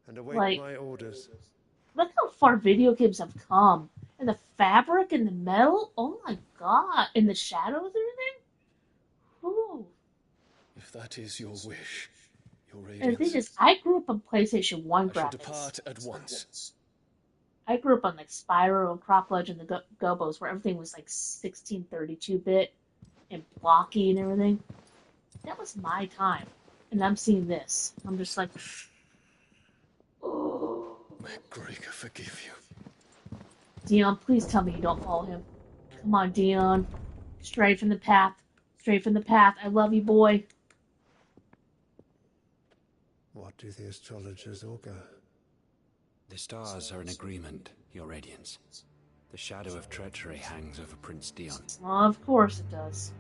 and await Like, my orders. Look how far video games have come. And the fabric and the metal. Oh my god. And the shadows and everything. Ooh. If that is your wish, your radiance... And the thing is, I grew up on PlayStation 1 graphics. I shall depart at once. I grew up on like Spyro and Croc-Lodge and the Gobos, where everything was like 1632-bit and blocky and everything. That was my time. And I'm seeing this. I'm just like, oh. May Gregor forgive you. Dion, please tell me you don't follow him. Come on, Dion. Stray from the path. Stray from the path. I love you, boy. What do the astrologers augur? The stars are in agreement, Your Radiance. The shadow of treachery hangs over Prince Dion. Of course it does.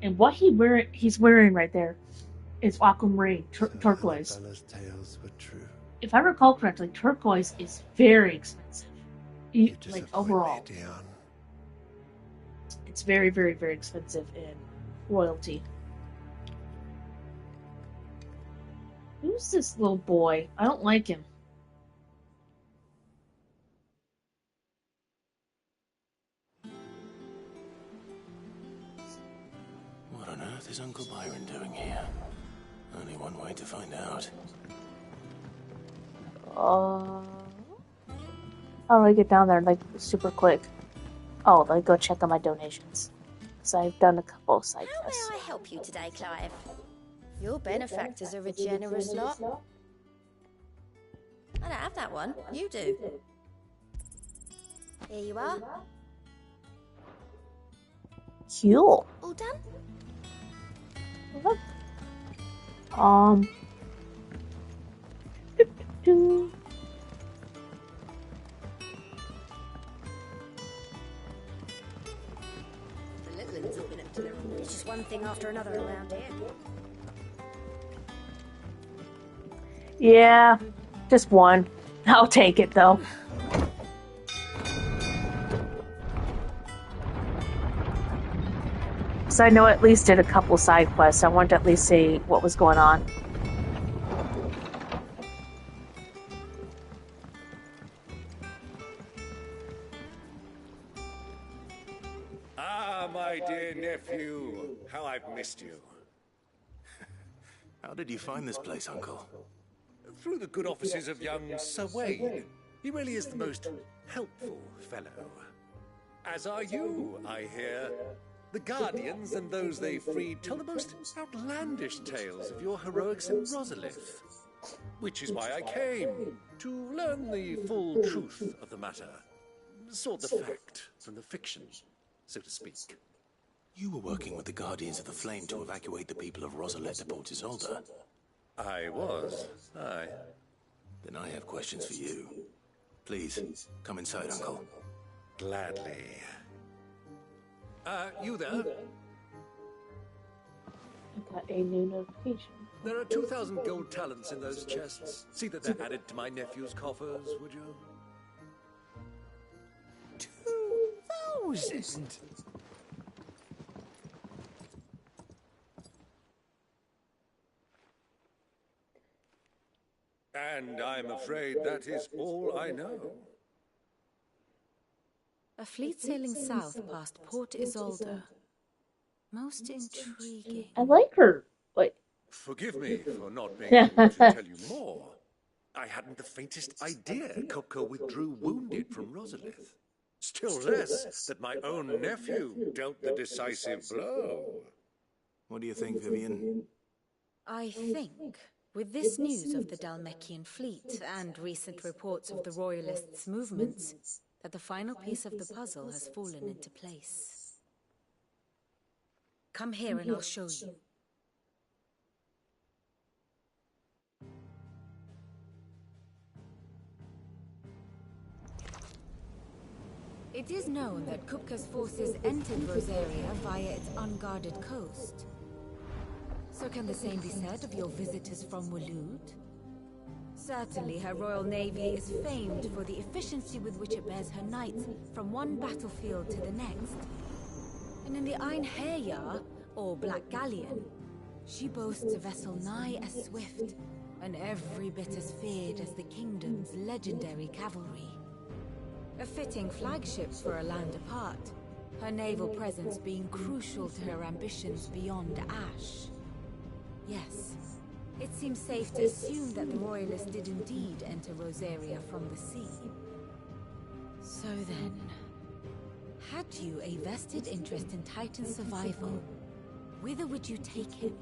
And what he's wearing right there is aquamarine, turquoise. Tales were true. If I recall correctly, turquoise is very expensive. Like, overall. Me, Dion. It's very, very, very expensive in royalty. Who's this little boy? I don't like him. What on earth is Uncle Byron doing here? Only one way to find out. How do I get down there, like, super quick? Oh, let me go check on my donations. Because I've done a couple of side quests. How may I help you today, Clive? Your benefactors are a generous lot. I don't have that one. You do. Here you are. Cool. All done? Look. The little ones have been up to their own. It's just one thing after another around here. Yeah, just one. I'll take it, though. So I know I at least did a couple side quests. I wanted to at least see what was going on. Ah, my dear nephew. How I've missed you. How did you find this place, Uncle? Through the good offices of young Sir Wayne. He really is the most helpful fellow. As are you, I hear. The Guardians and those they freed tell the most outlandish tales of your heroics in Rosalith. Which is why I came, to learn the full truth of the matter. Sort the fact from the fiction, so to speak. You were working with the Guardians of the Flame to evacuate the people of Rosalith to Port Isolde. I was, aye. Then I have questions for you. Please, come inside, Uncle. Gladly. You there? I got a new notification. There are 2,000 gold talents in those chests. See that they're added to my nephew's coffers, would you? 2,000? And I'm afraid that is all I know. A fleet sailing south past Port Isolde. Most intriguing. I like her. But Forgive me for not being able to tell you more. I hadn't the faintest idea Kupka withdrew wounded from Rosalith. Still less that my own nephew dealt the decisive blow. What do you think, Vivian? I think, with this news of the Dalmekian fleet and recent reports of the Royalists' movements, that the final piece of the puzzle has fallen into place. Come here and I'll show you. It is known that Kupka's forces entered Rosaria via its unguarded coast. So can the same be said of your visitors from Waloed? Certainly her royal navy is famed for the efficiency with which it bears her knights from one battlefield to the next. And in the Einherjar, or Black Galleon, she boasts a vessel nigh as swift and every bit as feared as the kingdom's legendary cavalry. A fitting flagship for a land apart, her naval presence being crucial to her ambitions beyond Ash. Yes, it seems safe to assume that the Royalists did indeed enter Rosaria from the sea. So then, had you a vested interest in Titan's survival, whither would you take him?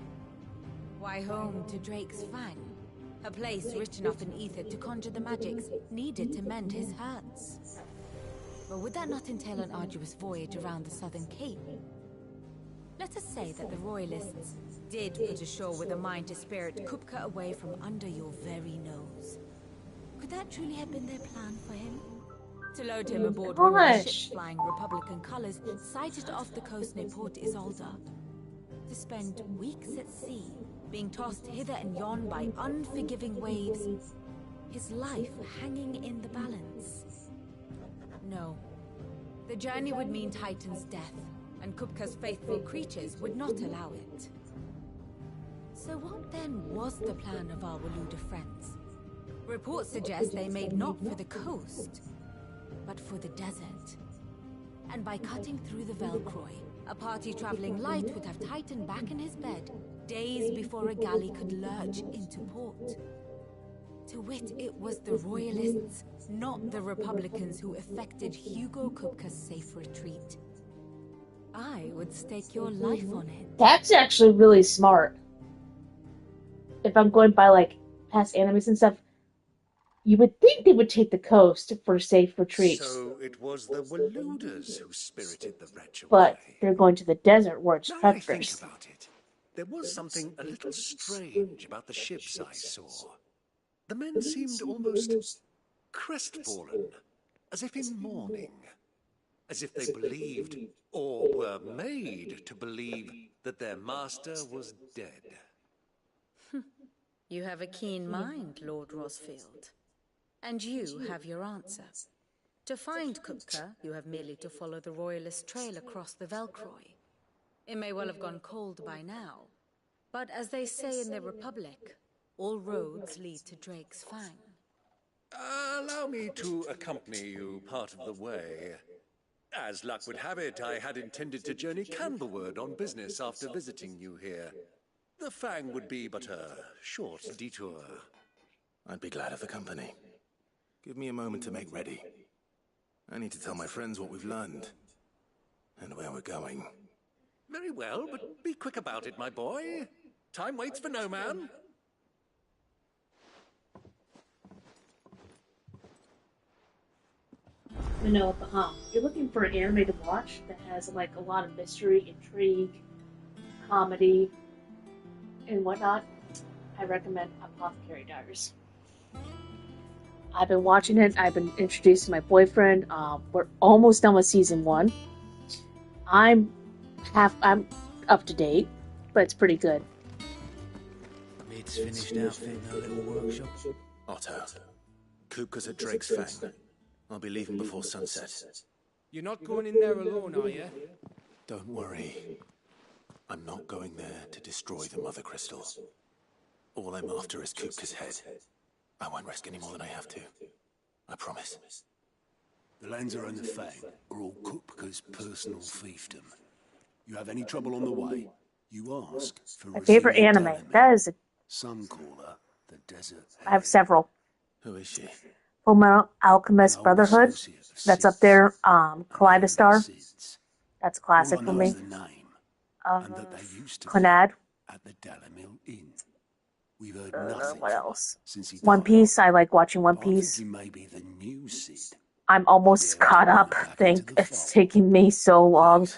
Why, home to Drake's Fang, a place rich enough in ether to conjure the magics needed to mend his hurts. But would that not entail an arduous voyage around the southern cape? Let us say that the Royalists did put ashore with a mind to spirit Kupka away from under your very nose. Could that truly have been their plan for him? To load him aboard one of the ships flying Republican colors sighted off the coast near Port Isolde. To spend weeks at sea, being tossed hither and yon by unforgiving waves, his life hanging in the balance. No. The journey would mean Titan's death, and Kupka's faithful creatures would not allow it. So what then was the plan of our Waluda friends? Reports suggest they made not for the coast, but for the desert. And by cutting through the Velcroy, a party traveling light would have Titan back in his bed days before a galley could lurch into port. To wit, it was the Royalists, not the Republicans, who effected Hugo Kupka's safe retreat. I would stake your life on it. that's actually really smart. If I'm going by like past animes and stuff, you would think they would take the coast for a safe retreat. So it was the Waludas who spirited the wretch away. But they're going to the desert where it's Now I think treacherous. about it, there was something a little strange about the ships I saw. The men seemed almost crestfallen, as if in mourning, as if they believed, or were made to believe, that their master was dead. You have a keen mind, Lord Rosfield. And you have your answer. To find Kupka, you have merely to follow the Royalist trail across the Velcroy. It may well have gone cold by now, but as they say in the Republic, all roads lead to Drake's Fang. Allow me to accompany you part of the way. As luck would have it, I had intended to journey Candlewood on business after visiting you here. The Fang would be but a short detour. I'd be glad of the company. Give me a moment to make ready. I need to tell my friends what we've learned and where we're going. Very well, but be quick about it, my boy. Time waits for no man. You're looking for an anime to watch that has like a lot of mystery, intrigue, comedy, and whatnot. I recommend Apothecary Diaries. I've been watching it. I've been introduced to my boyfriend. We're almost done with season 1. I'm up to date, but it's pretty good. It's finished outfitting our little workshop. Otto, Kupka's at Drake's Fang. I'll be leaving before sunset. You're not going in there alone, are you? Don't worry. I'm not going there to destroy the Mother Crystal. All I'm after is Kupka's head. I won't risk any more than I have to. I promise. The Lancer and the Fang are all Kupka's personal fiefdom. You have any trouble on the way, you ask for My favorite Rosina anime. Dallamy. That is. Some call her the Desert. I have several. Who is she? Fullmetal Alchemist Brotherhood. That's up there. Kaleidostar. That's a classic for me. The name, and that they used to Clannad. at the Dalamil Inn. We've heard nothing What else? since he One died. Piece. I like watching One I think Piece. you may be the new Sid. I'm almost caught up. I think it's taking me so long.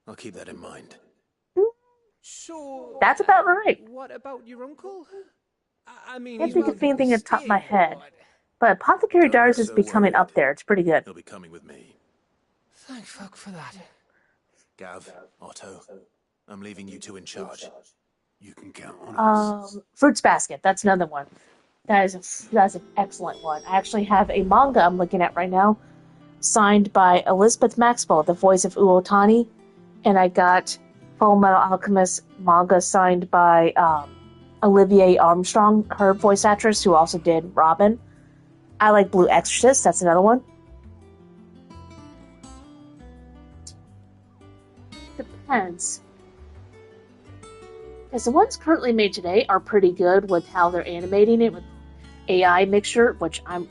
I'll keep that in mind. So... That's about right. What about your uncle? I mean, Can't he's think of welcome anything to at the top of my stay, head. But Apothecary Dars is so becoming up there. It's pretty good. He'll be coming with me. Thank fuck for that. Gav, Otto, I'm leaving you two in charge. You can count on us. Fruits Basket. That's another one. That's an excellent one. I actually have a manga I'm looking at right now, signed by Elizabeth Maxwell, the voice of Uotani, and I got Full Metal Alchemist manga signed by Olivier Armstrong, her voice actress, who also did Robin. I like Blue Exorcist. That's another one. Depends. Because the ones currently made today are pretty good with how they're animating it with AI mixture, which I'm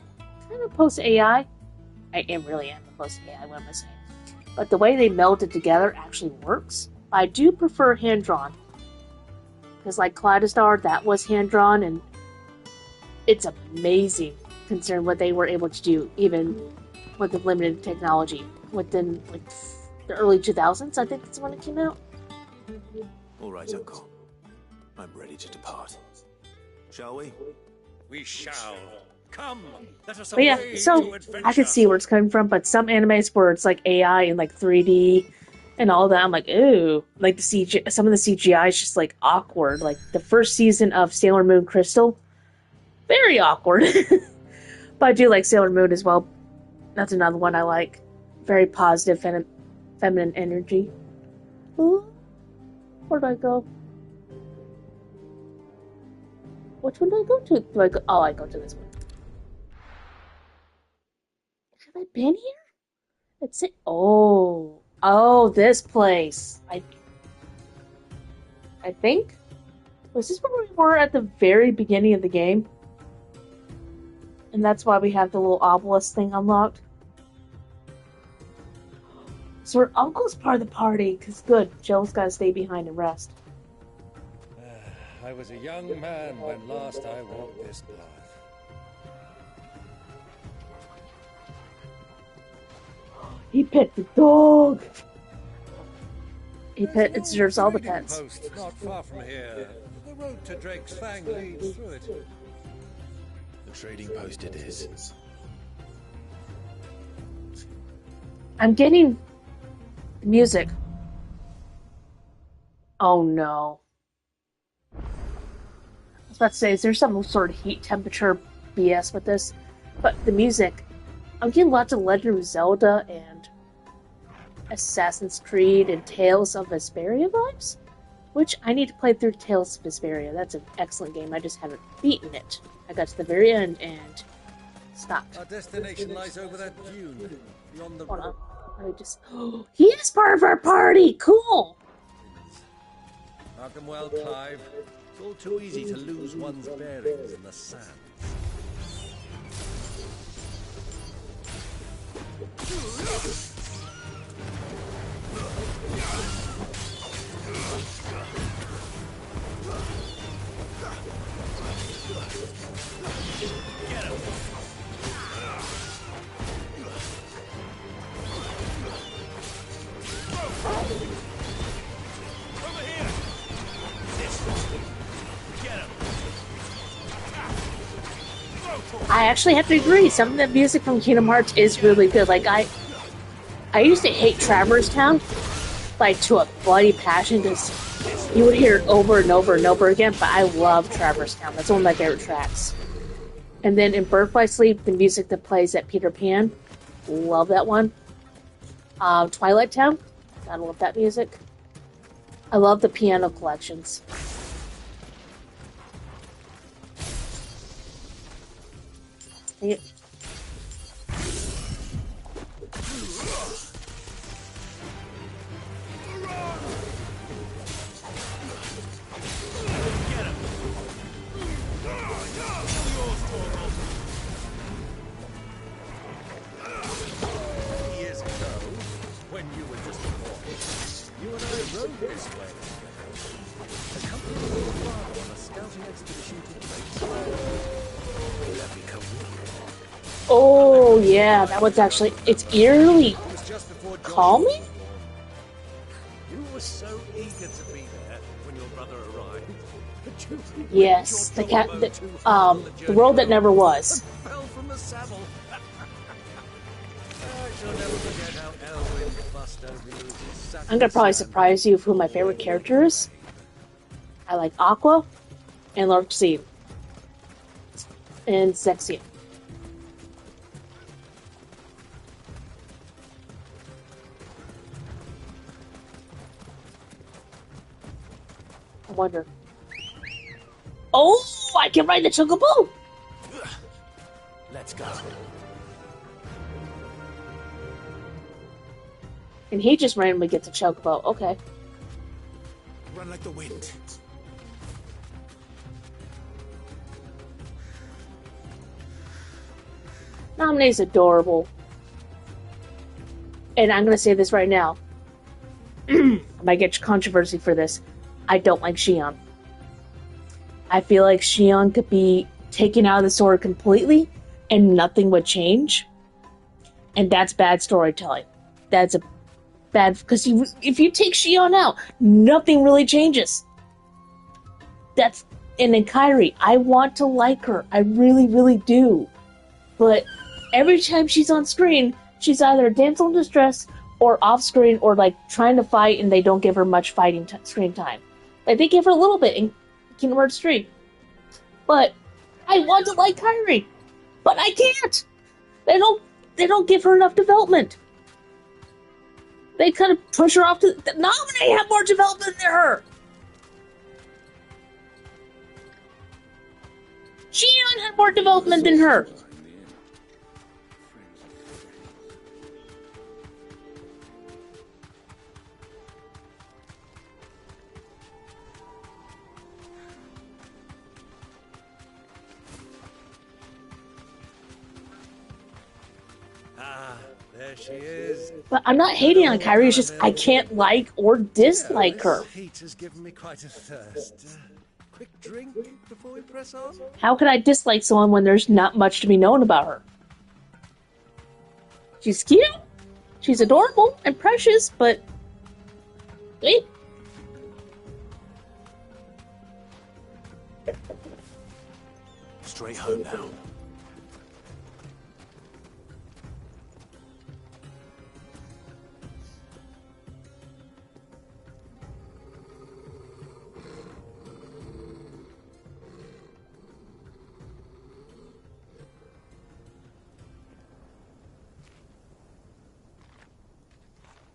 kind of opposed to AI. I am opposed to AI, what am I saying? But the way they meld it together actually works. I do prefer hand-drawn. Because like Kaleidostar, that was hand-drawn, and it's amazing considering what they were able to do, even with the limited technology. Within like the early 2000s, I think that's when it came out. All right, Uncle. I'm ready to depart. Shall we? We shall. Come, let us But yeah, away so to adventure. I could see where it's coming from, but some animes where it's like AI and like 3D and all that, I'm like, ooh. Like the CGI, some of the CGI is just like awkward. Like the first season of Sailor Moon Crystal, very awkward. But I do like Sailor Moon as well. That's another one I like. Very positive, feminine energy. Ooh. Where do I go? Which one do I go to? Do I go? Oh, I go to this one. Have I been here? Let's see. Oh, this place. I think. Was this where we were at the very beginning of the game? And that's why we have the little obelisk thing unlocked. So her uncle's part of the party, because good, Jill's got to stay behind and rest. I was a young man when last I walked this path. He pet the dog! It deserves all the pets. Post not far from here. The road to Drake's Fang leads through it. The trading post it is. I'm getting the music. Oh no. I was about to say, is there some sort of heat temperature BS with this? But the music, I'm getting lots of Legend of Zelda and Assassin's Creed and Tales of Vesperia vibes, which I need to play through Tales of Vesperia. That's an excellent game. I just haven't beaten it. I got to the very end and stopped. Our destination lies over that dune, beyond the... Hold on. Let me just... He is part of our party! Cool! Mark them well, Clive. It's all too easy to lose one's bearings in the sands. Get him! Over here! Get him! I actually have to agree. Some of the music from Kingdom Hearts is really good. Like, I used to hate Traverse Town, like, to a bloody passion, because you would hear it over and over and over again, but I love Traverse Town. That's one of my favorite tracks. And then in Birth by Sleep, the music that plays at Peter Pan, love that one. Twilight Town, gotta love that music. I love the piano collections. Yeah. Years ago, when you were just a boy, you and I rode this way together, accompanying your father on a scouting expedition to Great Spyro. Let me come with Oh yeah, that was actually, it's eerily you. It was just before John calming? was born. You were so eager to be there when your brother arrived. But you Yes, the cat, the world that never was. fell from the saddle. I shall never forget how Elwyn fussed over you as you sat I'm gonna probably surprise you with who my favorite character is. I like Aqua and Larxene and Zexion. I wonder. Oh, I can ride the Chocobo! Let's go. And he just randomly gets a Chocobo. Okay. Run like the wind. Naminé's adorable. And I'm gonna say this right now. I might get controversy for this. I don't like Xion. I feel like Xion could be taken out of the sword completely and nothing would change. And that's bad storytelling. That's a bad... Because if you take Xion out, nothing really changes. That's... And then Kairi, I want to like her. I really, really do. But every time she's on screen, she's either a damsel in distress or off screen or like trying to fight and they don't give her much fighting screen time. Like they give her a little bit in Kingdom Hearts 3. But I want to like Kairi. But I can't. They don't give her enough development. They kind of push her off to Naminé have more development than her. Xion had more development than her. There she is. But I'm not hating on Kairi, it's just I can't like or dislike her. Heat has given me quite a thirst. Quick drink before we press on? How could I dislike someone when there's not much to be known about her? She's cute, she's adorable and precious, but... Wait. Straight home now.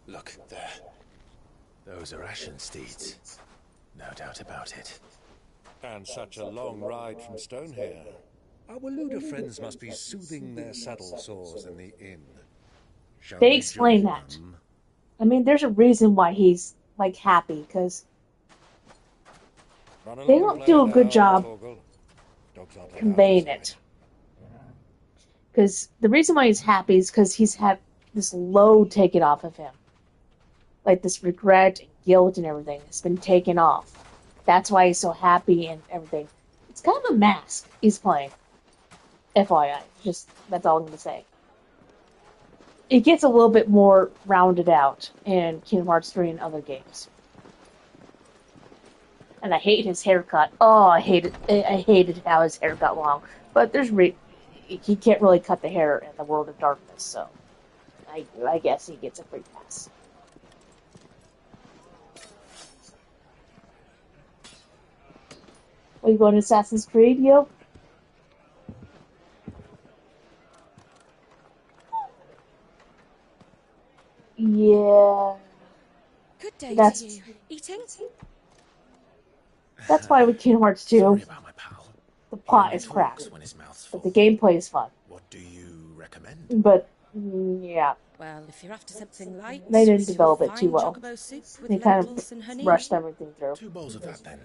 Look, there. Those are Ashen steeds. No doubt about it. And such a long ride from Stonehair. Our Luda friends must be soothing their saddle sores in the inn. Shall They we explain join that. them? I mean, there's a reason why he's, like, happy, because they don't do a good job conveying it. Because the reason why he's happy is because he's had this load taken off of him. Like, this regret and guilt and everything has been taken off. That's why he's so happy and everything. It's kind of a mask he's playing. FYI. Just, that's all I'm going to say. It gets a little bit more rounded out in Kingdom Hearts 3 and other games. And I hate his haircut. Oh, I hated how his hair got long. But there's he can't really cut the hair in the World of Darkness, so I guess he gets a free pass. Are you going to Assassin's Creed, yo? Yeah. Good day That's- to you. Eating? That's why with Kingdom Hearts 2, the plot is crap, but the gameplay is fun. What recommend. But yeah, Well, if you're after something light, they we didn't do a develop it too fine well. chocobo soup with They kind of lentils and honey. rushed everything through. 2 bowls of that then.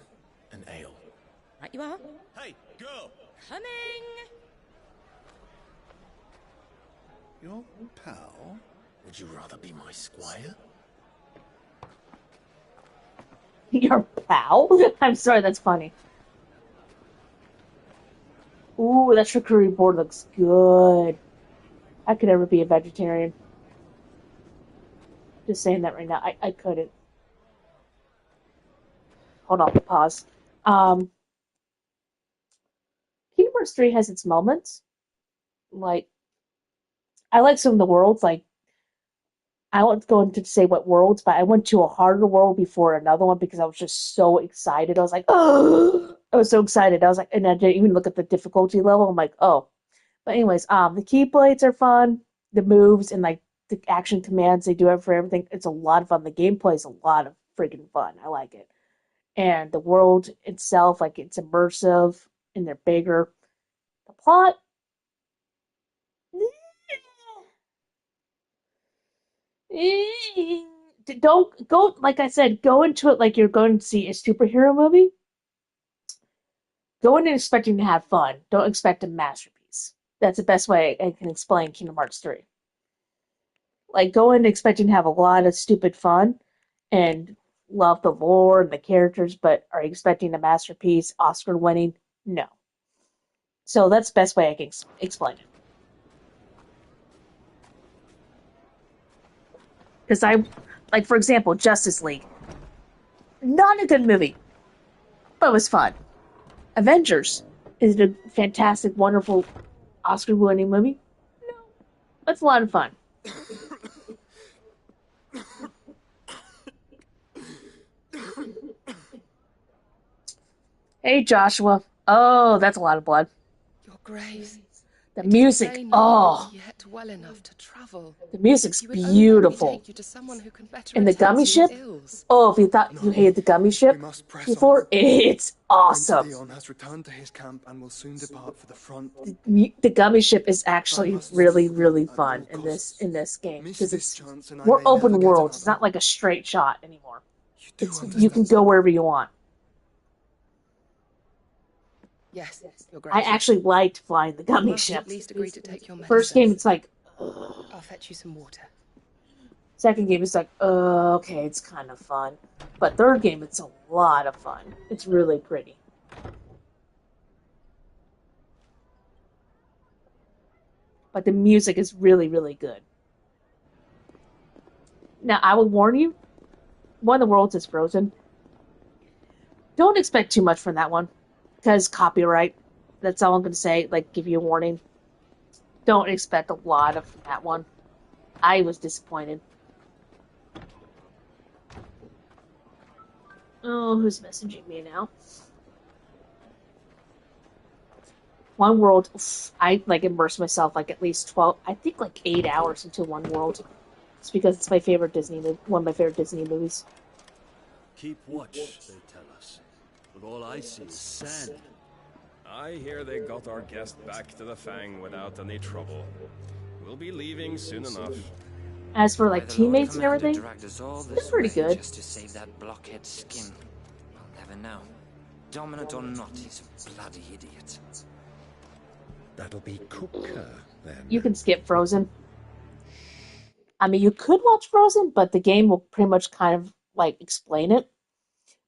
An ale. Right you are. Hey, girl! Coming! Your pal? Would you rather be my squire? Your pal? I'm sorry, that's funny. Ooh, that charcuterie board looks good. I could never be a vegetarian. Just saying that right now. I couldn't. Hold on, pause. Kingdom Hearts 3 has its moments. Like, I like some of the worlds. Like, I won't go into say what worlds, but I went to a harder world before another one because I was just so excited. I was like, oh, I was so excited. I was like, and I didn't even look at the difficulty level. I'm like, oh. But anyways, the keyblades are fun. The moves and like the action commands they do it for everything. It's a lot of fun. The gameplay is a lot of freaking fun. I like it. And the world itself, like it's immersive and they're bigger. The plot, don't go, like I said, go into it like you're going to see a superhero movie. Go in expecting to have fun. Don't expect a masterpiece. That's the best way I can explain Kingdom Hearts 3. Like, go in expecting to have a lot of stupid fun and love the lore and the characters, but are you expecting a masterpiece, Oscar winning? No. So that's the best way I can explain it. Because like, for example, Justice League. Not a good movie, but it was fun. Avengers. Is it a fantastic, wonderful, Oscar winning movie? No. That's a lot of fun. Hey, Joshua. Oh, that's a lot of blood. Your Grace. The music. Oh. Yet well enough to travel. The music's beautiful. And the gummy ship? Oh, if you thought you hated the gummy ship before, it's awesome. Leon has returned to his camp and will soon depart for the front. The gummy ship is actually really, really fun in this game because it's more open world. It's not like a straight shot anymore. You can go wherever you want. Yes, Your Grace. I actually liked flying the gummy ship. At least agree to take your First game, it's like, ugh. I'll fetch you some water. Second game, it's like, okay, it's kind of fun. But third game, it's a lot of fun. It's really pretty. But the music is really, really good. Now, I will warn you, one of the worlds is frozen. Don't expect too much from that one. Because copyright. That's all I'm going to say. Like, give you a warning. Don't expect a lot of that one. I was disappointed. Oh, who's messaging me now? One world, I like immerse myself like at least 12, I think like 8 hours into one world. It's because it's my favorite one of my favorite Disney movies. Keep watch, they tell us. But all I see is sand. I hear they got our guest back to the Fang without any trouble. We'll be leaving soon enough. As for like teammates and everything, they're pretty good. Just to save that blockhead skin. I'll never know. Dominant or not, he's a bloody idiot. That'll be Kupka, then. You can skip Frozen. I mean, you could watch Frozen, but the game will pretty much kind of like explain it.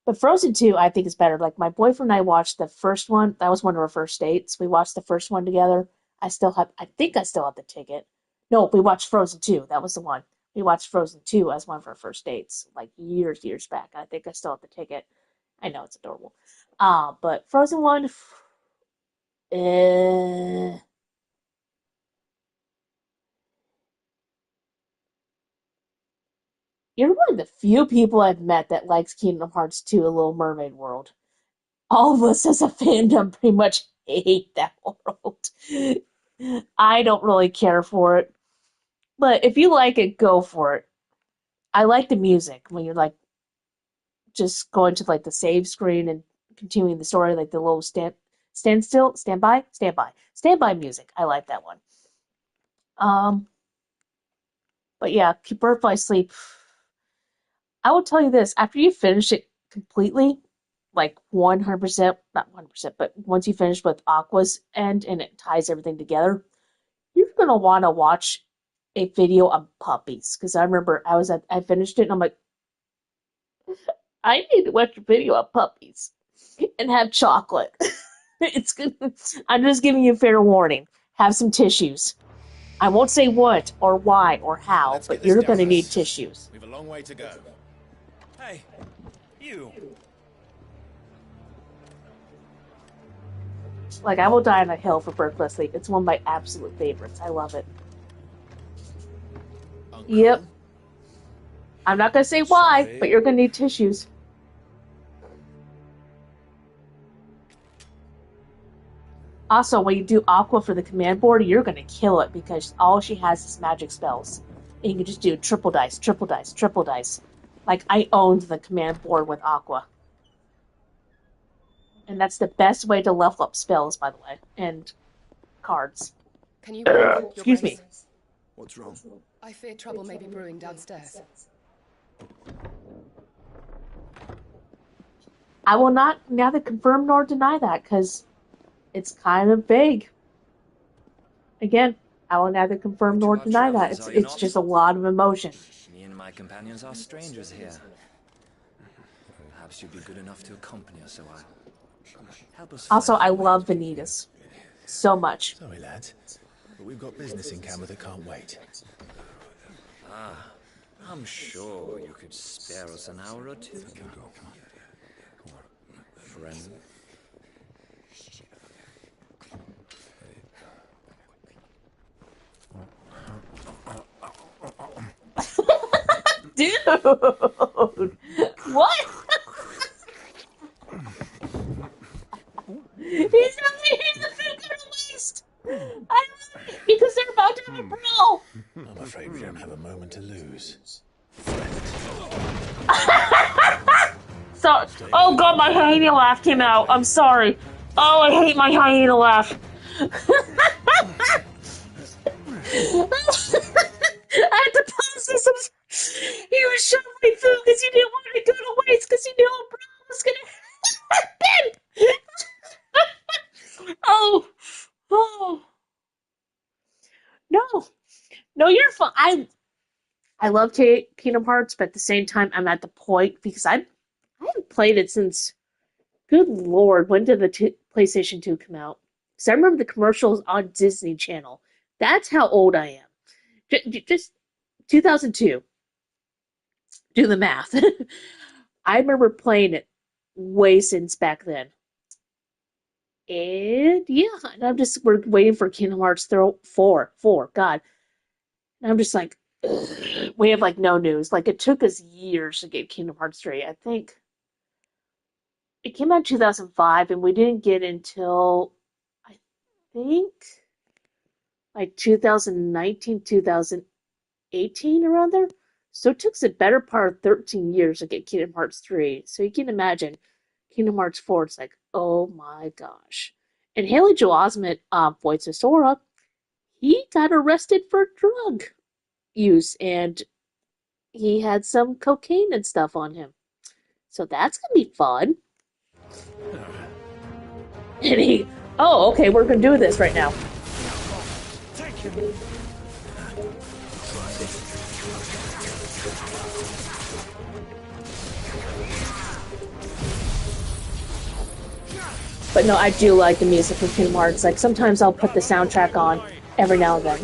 But Frozen 2, I think is better. Like my boyfriend and I watched the first one. That was one of our first dates. We watched the first one together. I think I still have the ticket. No, we watched Frozen 2. That was the one. We watched Frozen 2 as one of our first dates, like years back. I think I still have the ticket. I know it's adorable. But Frozen 1, You're one of the few people I've met that likes Kingdom Hearts 2, A Little Mermaid World. All of us as a fandom pretty much hate that world. I don't really care for it. But if you like it, go for it. I like the music when you're like just going to like the save screen and continuing the story, like the little standby music. I like that one. Um, but yeah, keep Butterfly Sleep. I will tell you this: after you finish it completely, like 100%, not 100%, but once you finish with Aqua's end and it ties everything together, you're gonna want to watch a video on puppies. Because I remember I finished it and I'm like, I need to watch a video on puppies and have chocolate. It's good. I'm just giving you a fair warning. Have some tissues. I won't say what or why or how, but you're going to need tissues. We've a long way to go. Hey, you. Like, I will die on a hill for Birth Sleep. It's one of my absolute favorites. I love it. Uncle? Yep. I'm not going to say why, but you're going to need tissues. Also, when you do Aqua for the command board, you're going to kill it because all she has is magic spells. And you can just do triple dice, triple dice, triple dice. Like, I owned the command board with Aqua. And that's the best way to level up spells, by the way, and cards. Can you excuse me. What's wrong? I fear trouble may be brewing downstairs. I will not neither confirm nor deny that, because it's kind of vague. Again, I will neither confirm nor deny that. It's just a lot of emotion. Me and my companions are strangers here. Perhaps you'd be good enough to accompany us a while. Help us. Also, I love Vanitas so much. Sorry, lads, but we've got business in camera that can't wait. Ah, I'm sure you could spare us an hour or two. Come on. Friend. Dude! What? He's the food to waste! I love it because they're about to have a brawl! I'm afraid we don't have a moment to lose. So, oh god, my hyena laugh came out. I'm sorry. Oh, I hate my hyena laugh. I had to pause this. He was shoveling food because he didn't want to go to waste because he knew a brawl was gonna happen. Oh. No, you're fine. I love Kingdom Hearts, but at the same time, I'm at the point because I haven't played it since. Good lord, when did the PlayStation 2 come out? Because I remember the commercials on Disney Channel. That's how old I am. Just 2002. Do the math. I remember playing it way since back then. And yeah, we're waiting for Kingdom Hearts 4. God. And I'm just like, ugh. We have like no news. Like, it took us years to get Kingdom Hearts 3. I think it came out in 2005 and we didn't get until, I think, like 2019, 2018, around there. So it took us a better part of 13 years to get Kingdom Hearts 3. So you can imagine Kingdom Hearts 4, it's like, oh my gosh. And Haley Joel Osment voices Sora. He got arrested for drug use and he had some cocaine and stuff on him. So that's gonna be fun. And oh, okay, we're gonna do this right now. But no, I do like the music from Kingdom Hearts. Like, sometimes I'll put the soundtrack on every now and then.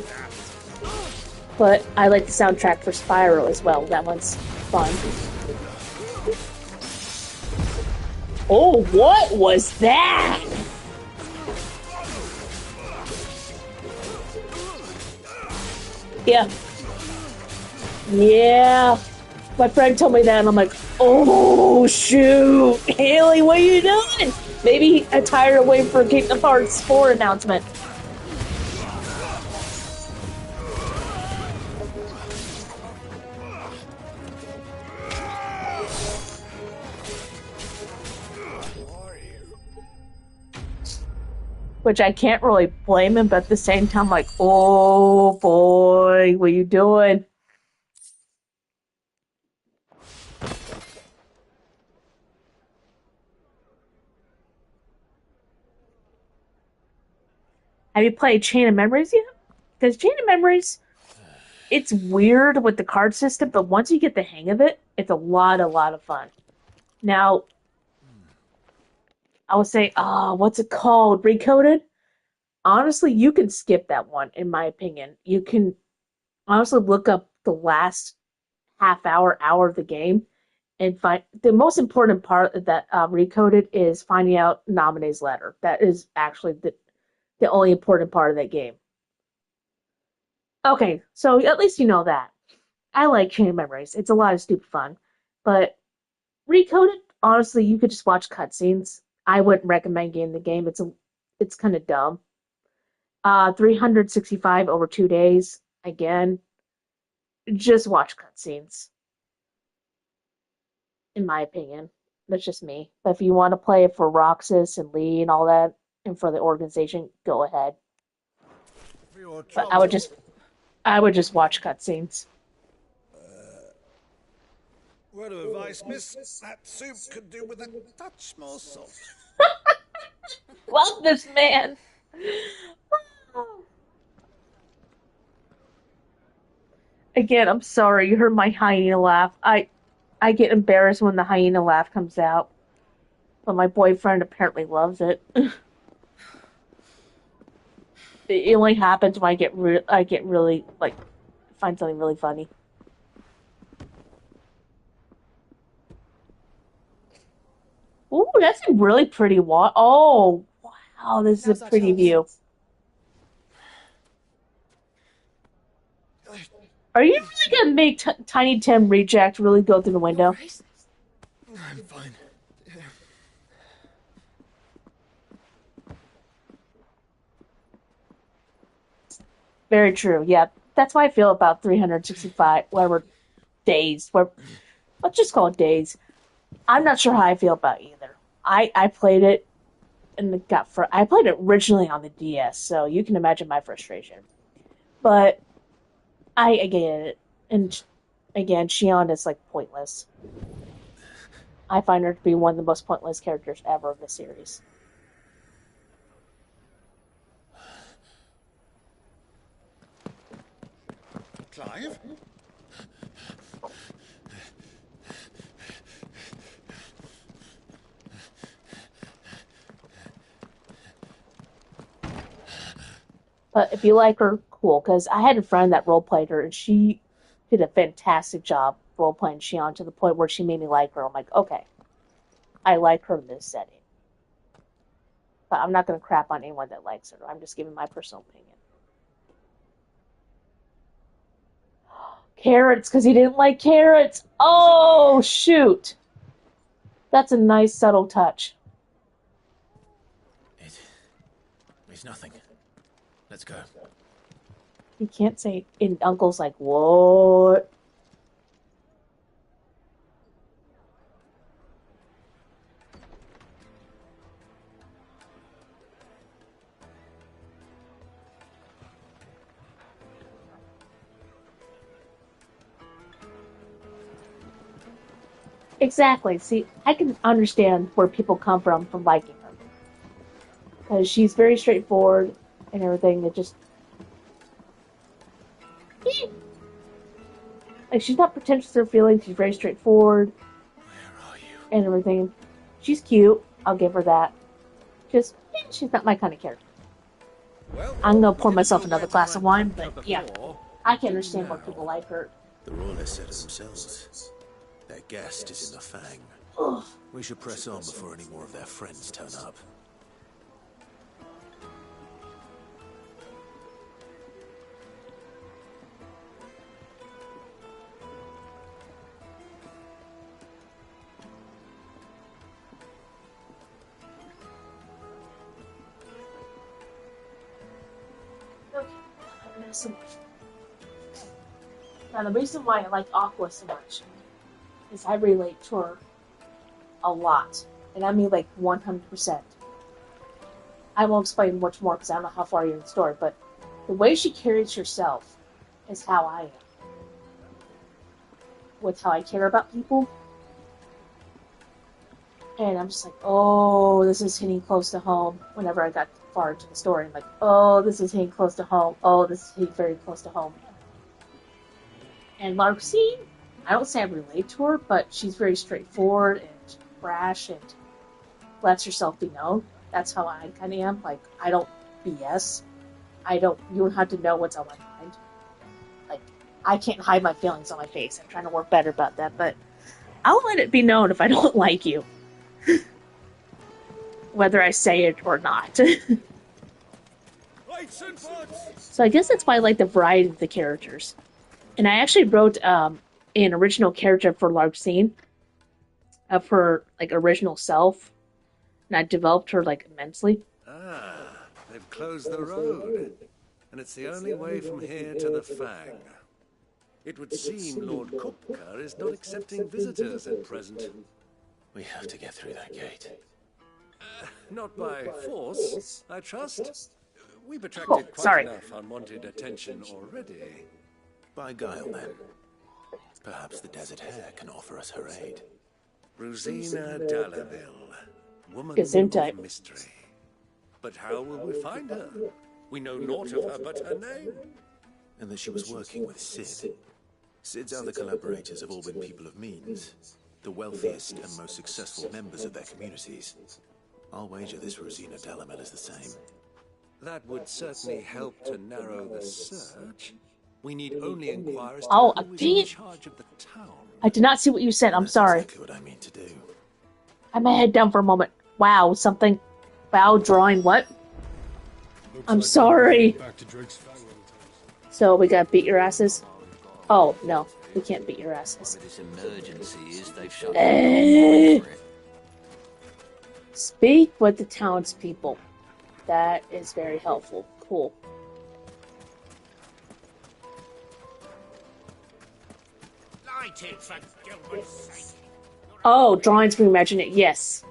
But I like the soundtrack for Spyro as well. That one's fun. Oh, what was that? Yeah. Yeah. My friend told me that, and I'm like, oh, shoot. Haley, what are you doing? Maybe I'm tired of waiting for Kingdom Hearts 4 announcement. which I can't really blame him, but at the same time, like, oh boy, what are you doing? Have you played Chain of Memories yet? Because Chain of Memories, it's weird with the card system, but once you get the hang of it, it's a lot of fun. Now, I would say, what's it called? Recoded? Honestly, you can skip that one, in my opinion. You can honestly look up the last hour of the game, and find the most important part of that Recoded is finding out Namine's letter. That is actually the only important part of that game. Okay, so at least you know that. I like Chain of Memories. It's a lot of stupid fun. But Recoded, honestly, you could just watch cutscenes. I wouldn't recommend getting the game. It's kind of dumb. 365 over 2 days. Again, just watch cutscenes. In my opinion, that's just me. But if you want to play it for Roxas and Lee and all that, and for the organization, go ahead. But I would just watch cutscenes. Word of advice, miss. That soup could do with a touch more salt. Love this man. Again, I'm sorry. You heard my hyena laugh. I get embarrassed when the hyena laugh comes out. But my boyfriend apparently loves it. It only happens when I get really, like, find something really funny. Ooh, that's a really pretty one. Oh, wow, this is a pretty view. Are you really gonna make Tiny Tim Reject really go through the window? I'm fine. Very true. Yeah, that's how I feel about 365 whatever days. Let's just call it days. I'm not sure how I feel about either. I played it and it I played it originally on the DS, so you can imagine my frustration. But I get it, and again, Shion is like pointless. I find her to be one of the most pointless characters ever in the series. Clive? But if you like her, cool, because I had a friend that roleplayed her, and she did a fantastic job roleplaying Shion to the point where she made me like her. I'm like, okay, I like her in this setting. But I'm not going to crap on anyone that likes her. I'm just giving my personal opinion. Carrots, because he didn't like carrots. Oh, shoot. That's a nice, subtle touch. It's nothing. Let's go. You can't say, and Uncle's like, what? Exactly. See, I can understand where people come from liking her. Because she's very straightforward and everything. It just... Like, she's not pretentious in her feelings. She's very straightforward. Where are you? And everything. She's cute. I'll give her that. Just, she's not my kind of character. Well, I'm going to pour myself another glass of wine, but yeah. I can understand why people like her. The Rawlers said it themselves. Their guest is in the Fang. Ugh. We should press on before any more of their friends turn up. Now, the reason why I like Aqua so much is I relate to her a lot. And I mean like 100%. I won't explain much more because I don't know how far you're in the story, but the way she carries herself is how I am. With how I care about people. And I'm just like, oh, this is hitting close to home. Whenever I got far into the story, I'm like, oh, this is hitting close to home. Oh, this is hitting very close to home. And Larxene, I don't say I relate to her, but she's very straightforward and brash and lets herself be known. That's how I kind of am. Like, I don't BS. You don't have to know what's on my mind. Like, I can't hide my feelings on my face. I'm trying to work better about that, but I'll let it be known if I don't like you. Whether I say it or not. So I guess that's why I like the variety of the characters. And I actually wrote an original character for Larxene of her like original self. And I developed her like immensely. Ah, they've closed the road. And it's the only way from here to the Fang. It would seem Lord Kupka is not accepting visitors at present. We have to get through that gate. Not by force, I trust. We've attracted quite enough unwanted attention already. By guile, then. Perhaps the Desert Hare can offer us her aid. Rosina Dallaville, woman Gesundheit. of mystery. But how will we find her? We know naught of her but her name. And that she was working with Cid. Cid's other collaborators have all been people of means. The wealthiest and most successful members of their communities. I'll wager this Rosina Dallaville is the same. That would certainly help to narrow the search. We need only inquire as to who is in charge of the town. I did not see what you said. I'm sorry. That's exactly what I mean to do. I had my head down for a moment. Wow, something. Wow, drawing what? I'm sorry. So we gotta beat your asses? Oh, no. We can't beat your asses. This emergency is they've shut Speak with the townspeople. That is very helpful. Cool. Light it for Gilbert's sake. Oh, drawings reimagine it. Yes.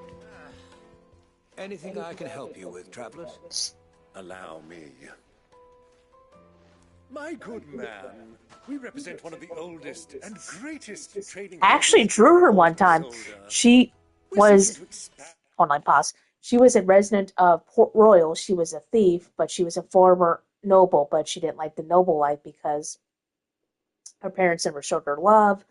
Anything I can help you with, travelers? Allow me. My good man, we represent one of the oldest and greatest trading... I actually drew her one time. She was... Online pause. She was a resident of Port Royal. She was a thief, but she was a former noble, but she didn't like the noble life because her parents never showed her love.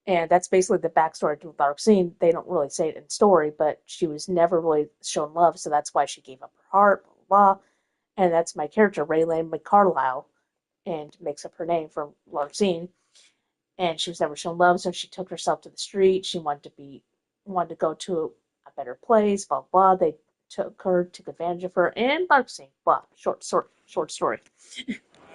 And that's basically the backstory to Larxene. They don't really say it in story, but she was never really shown love, so that's why she gave up her heart, blah, blah, blah. And that's my character, Raylan McCarlisle, and makes up her name from Larxene. And she was never shown love, so she took herself to the street. She wanted to go to a better place, blah, blah. They took advantage of her, and Larxene, blah, short story.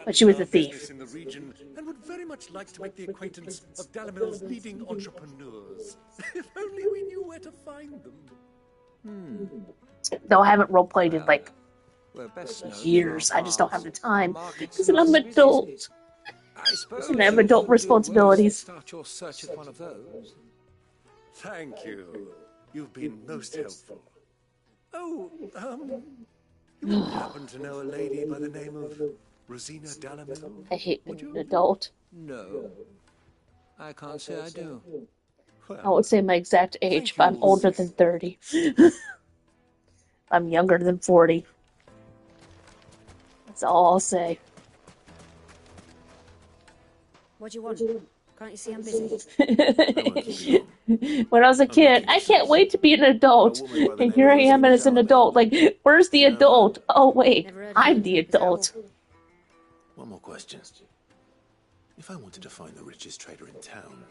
But she was a thief. In the region, and would very much like to make the acquaintance of Dallamille's leading entrepreneurs. If only we knew where to find them. Though I haven't roleplayed in like years. I just don't have the time because I'm an adult. And I have adult responsibilities. Start your search at one of those. Thank you. You've been most helpful. Oh, you happen to know a lady by the name of Rosina Dallaville? I hate being an adult. No. I can't say I do. Well, I would say my exact age, but I'm older than 30. I'm younger than 40. That's all I'll say. What do you want? Can't you see I'm busy? When I was a kid, I can't wait to be an adult. And here I am as an adult. Like, where's the adult? Oh, wait, I'm the adult. One more question. If I wanted to find the richest trader in town,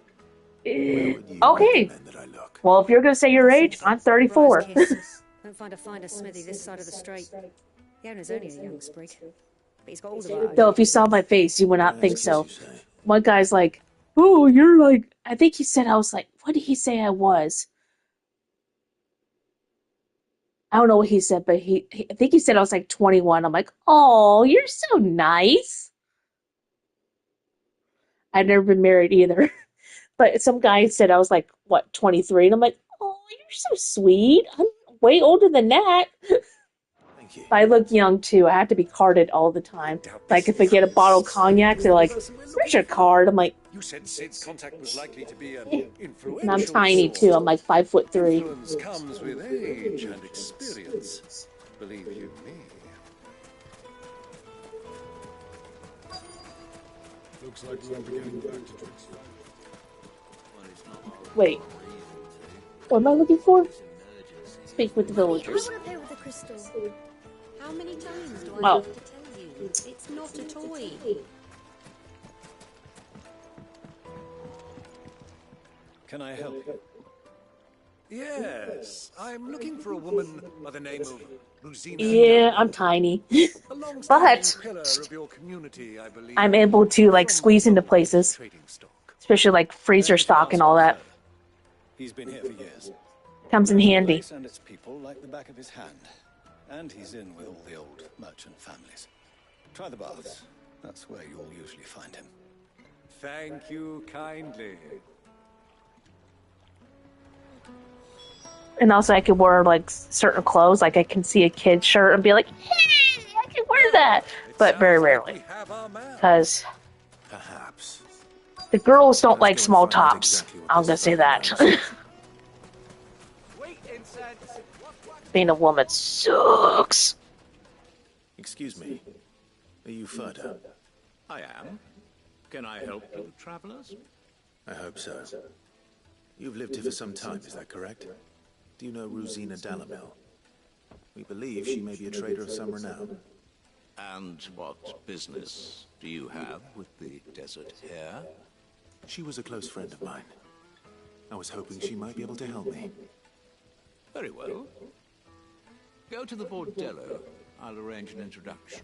where would you recommend that I look? Well, if you're going to say your age, I'm 34. Don't find a finer smithy this side of the strait. The owner's only a young sprig, but he's got all the right. Though, if you saw my face, you would not think so. One guy's like, oh, you're like, I think he said I was like, what did he say I was? I don't know what he said, but I think he said I was like 21. I'm like, oh, you're so nice. I've never been married either. But some guy said I was like, what, 23? And I'm like, oh, you're so sweet. I'm way older than that. Thank you. I look young too. I have to be carded all the time. Like if I get a bottle of cognac, they're like, "Where's your card?" I'm like, You said Sid's contact was likely to be an influential and I'm tiny too. I'm like 5'3". Influence comes with age and experience. Believe you me. Looks like we won't be getting back to Trixie. Wait, what am I looking for? Speak with the villagers. I want to play with the crystal. How many times do I Oh. have to tell you? It's not a toy. Can I help you? Yes, I'm looking for a woman by the name of Rosina. Yeah, I'm tiny, but Pillar of your community, I believe. I'm able to like squeeze into places, especially like freezer stock and all that. He's been here for years. Comes in handy. Place and its people like the back of his hand. And he's in with all the old merchant families. Try the baths. That's where you'll usually find him. Thank you kindly. And also I could wear like certain clothes, like I can see a kid's shirt and be like, hey, I can wear that. But very rarely. Because Perhaps. the girls don't like small tops. I'm gonna say that. Being a woman sucks. Excuse me. Are you Ferda? I am. Can I help you, travelers? I hope so. You've lived here for some time, is that correct? Do you know Rosina Dalamel? We believe she may be a trader of some renown. And what business do you have with the desert hare? She was a close friend of mine. I was hoping she might be able to help me. Very well. Go to the bordello. I'll arrange an introduction.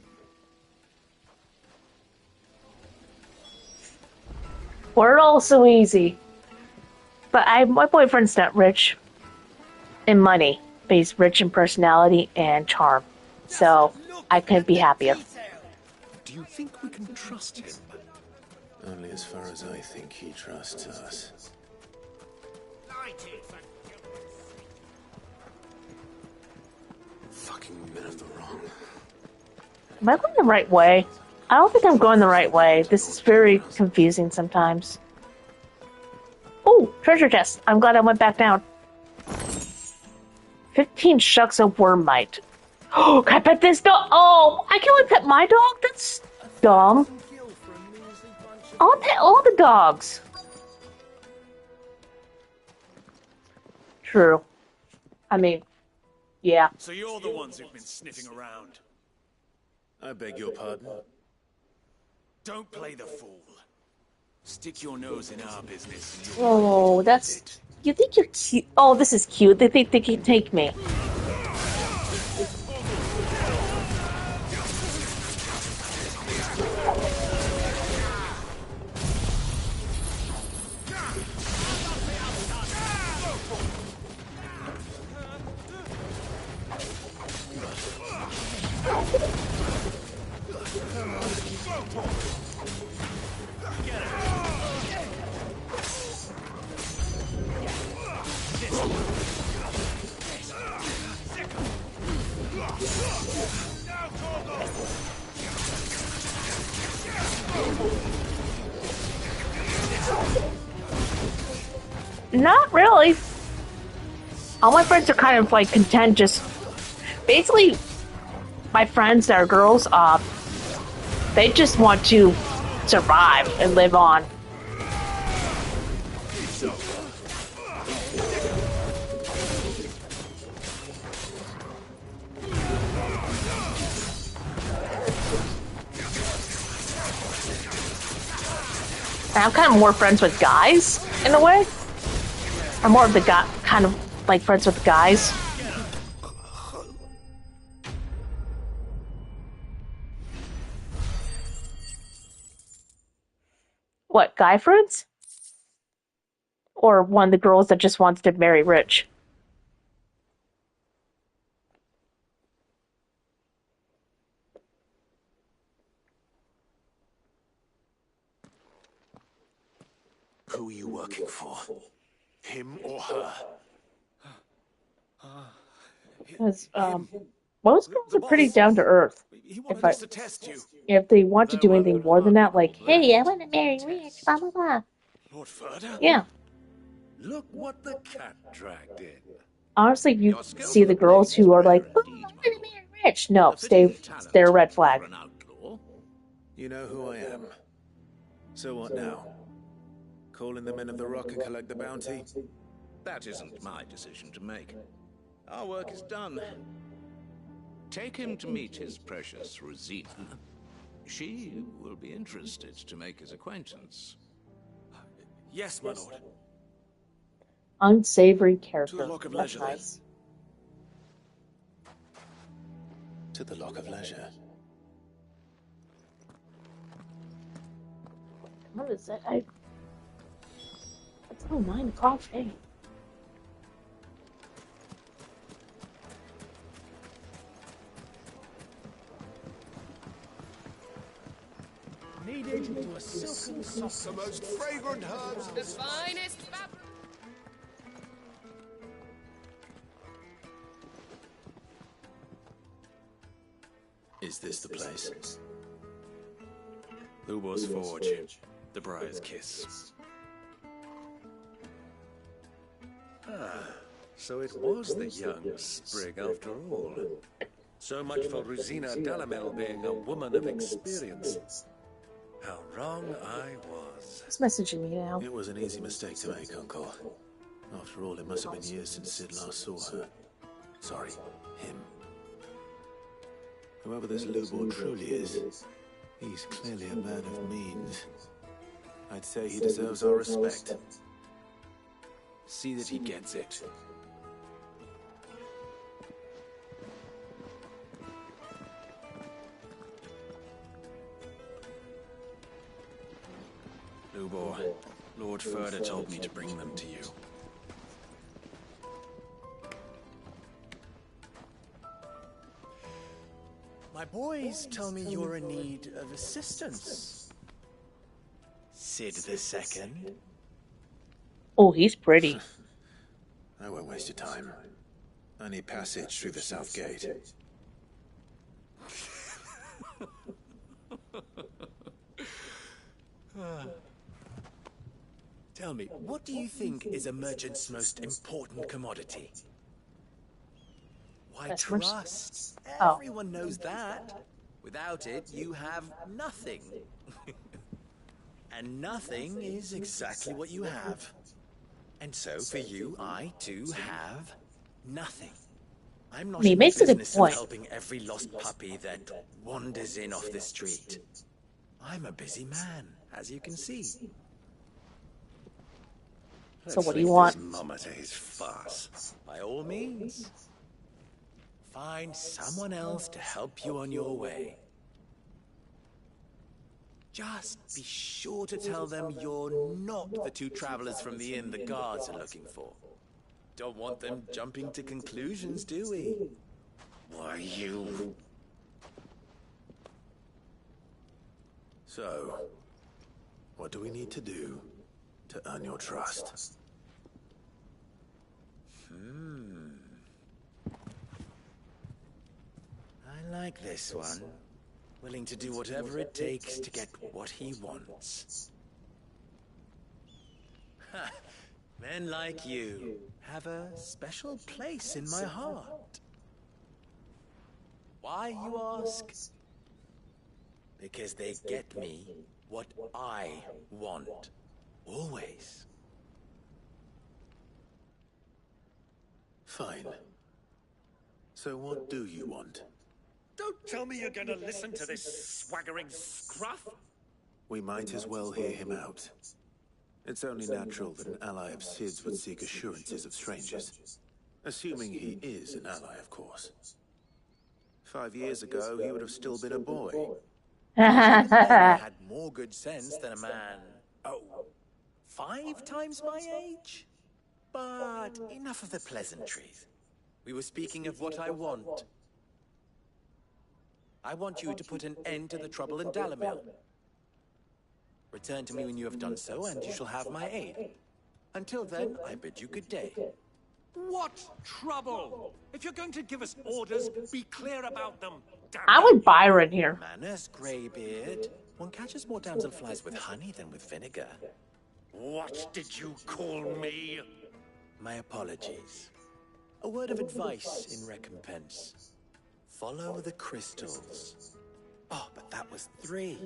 We're all so easy. But my boyfriend's not rich in money, but he's rich in personality and charm. So I couldn't be happier. Do you think we can trust him? Only as far as I think he trusts us. Fucking men of the wrong. Am I going the right way? I don't think I'm going the right way. This is very confusing sometimes. Oh, treasure chest. I'm glad I went back down. 15 shucks of worm mite. Oh, can I pet this dog? Oh, I can only pet my dog? That's dumb. I'll pet all the dogs. True. I mean, yeah. So you're the ones who've been sniffing around. I beg your pardon? Don't play the fool. Stick your nose in our business. And Oh, that's... You think you're cute? Oh, this is cute. They think they can take me. Not really. All my friends are kind of like content, just basically my friends that are girls, they just want to survive and live on. And I'm kind of more friends with guys in a way. I'm more of the guy, kind of like friends with guys. What, guy friends? Or one of the girls that just wants to marry rich? Who are you working for? Him or her? Because, Most girls are pretty down to earth. He wanted us to test you. If they want to do Though I anything would more than that, hardly like, call that hey, I want to marry rich, blah blah blah. Lord Further? Yeah. Look what the cat dragged in. Honestly, if you Your skill see for the the girls blade is who are rare like, oh, I indeed, want to marry rich. No, A fitting stay. talent They're a red flag. for an outlaw. You know who I am. So what now? Call in the men of the rock and collect the bounty? That isn't my decision to make. Our work is done. Take him to meet his precious Rosina. She will be interested to make his acquaintance. Yes, my lord. Unsavory character. To the Lock of That's Leisure, nice. To the Lock of Leisure. What is that? It's 9 o'clock. Hey. Kneaded into a silken soft. The most fragrant herbs. The finest fabric. Is this the place? Lubor's Forge. The Briar's Kiss. So it was the young sprig after all. So much for Rosina Dalamel being a woman of experience. How wrong I was. It's messaging me now. It was an easy mistake to make, Uncle. After all, it must have been years since Sid last saw her. Sorry, him. Whoever this Lubor truly is, he's clearly a man of means. I'd say he deserves our respect. See that he gets it. Lubor, Lord Further told me to bring them to you. My boys tell me you're in need of assistance. Sid the Second. Oh, he's pretty. I won't waste your time. I need passage through the south gate. Tell me, what do you think is a merchant's most important commodity? Why, trust. Oh. Everyone knows that. Without it, you have nothing. And nothing is exactly what you have. And so, for you, I too have nothing. I'm not He in the makes a good business of point. helping every lost puppy that wanders in off the street. I'm a busy man, as you can see. So what do you want? Mum at his farce. By all means. Find someone else to help you on your way. Just be sure to tell them you're not the two travelers from the inn the guards are looking for. Don't want them jumping to conclusions, do we? Why, you... So, what do we need to do to earn your trust? I like this one. Willing to do whatever it takes to get what he wants. Ha! Men like you have a special place in my heart. Why, you ask? Because they get me what I want. Always. Fine. So what do you want? Don't tell me you're going to listen to this swaggering scruff. We might as well hear him out. It's only natural that an ally of Sid's would seek assurances of strangers. Assuming he is an ally, of course. 5 years ago, he would have still been a boy. I had more good sense than a man, 5 times my age? But enough of the pleasantries. We were speaking of what I want. I want you to put an end to the trouble in Dalamel. Return to me when you have done so, and you shall have my aid. Until then, I bid you good day. What trouble? If you're going to give us orders, be clear about them. Damn I you. would Byron here. Manners, Greybeard. One catches more damselflies with honey than with vinegar. What did you call me? My apologies. A word of advice in recompense. Follow the crystals. Oh, but that was 3.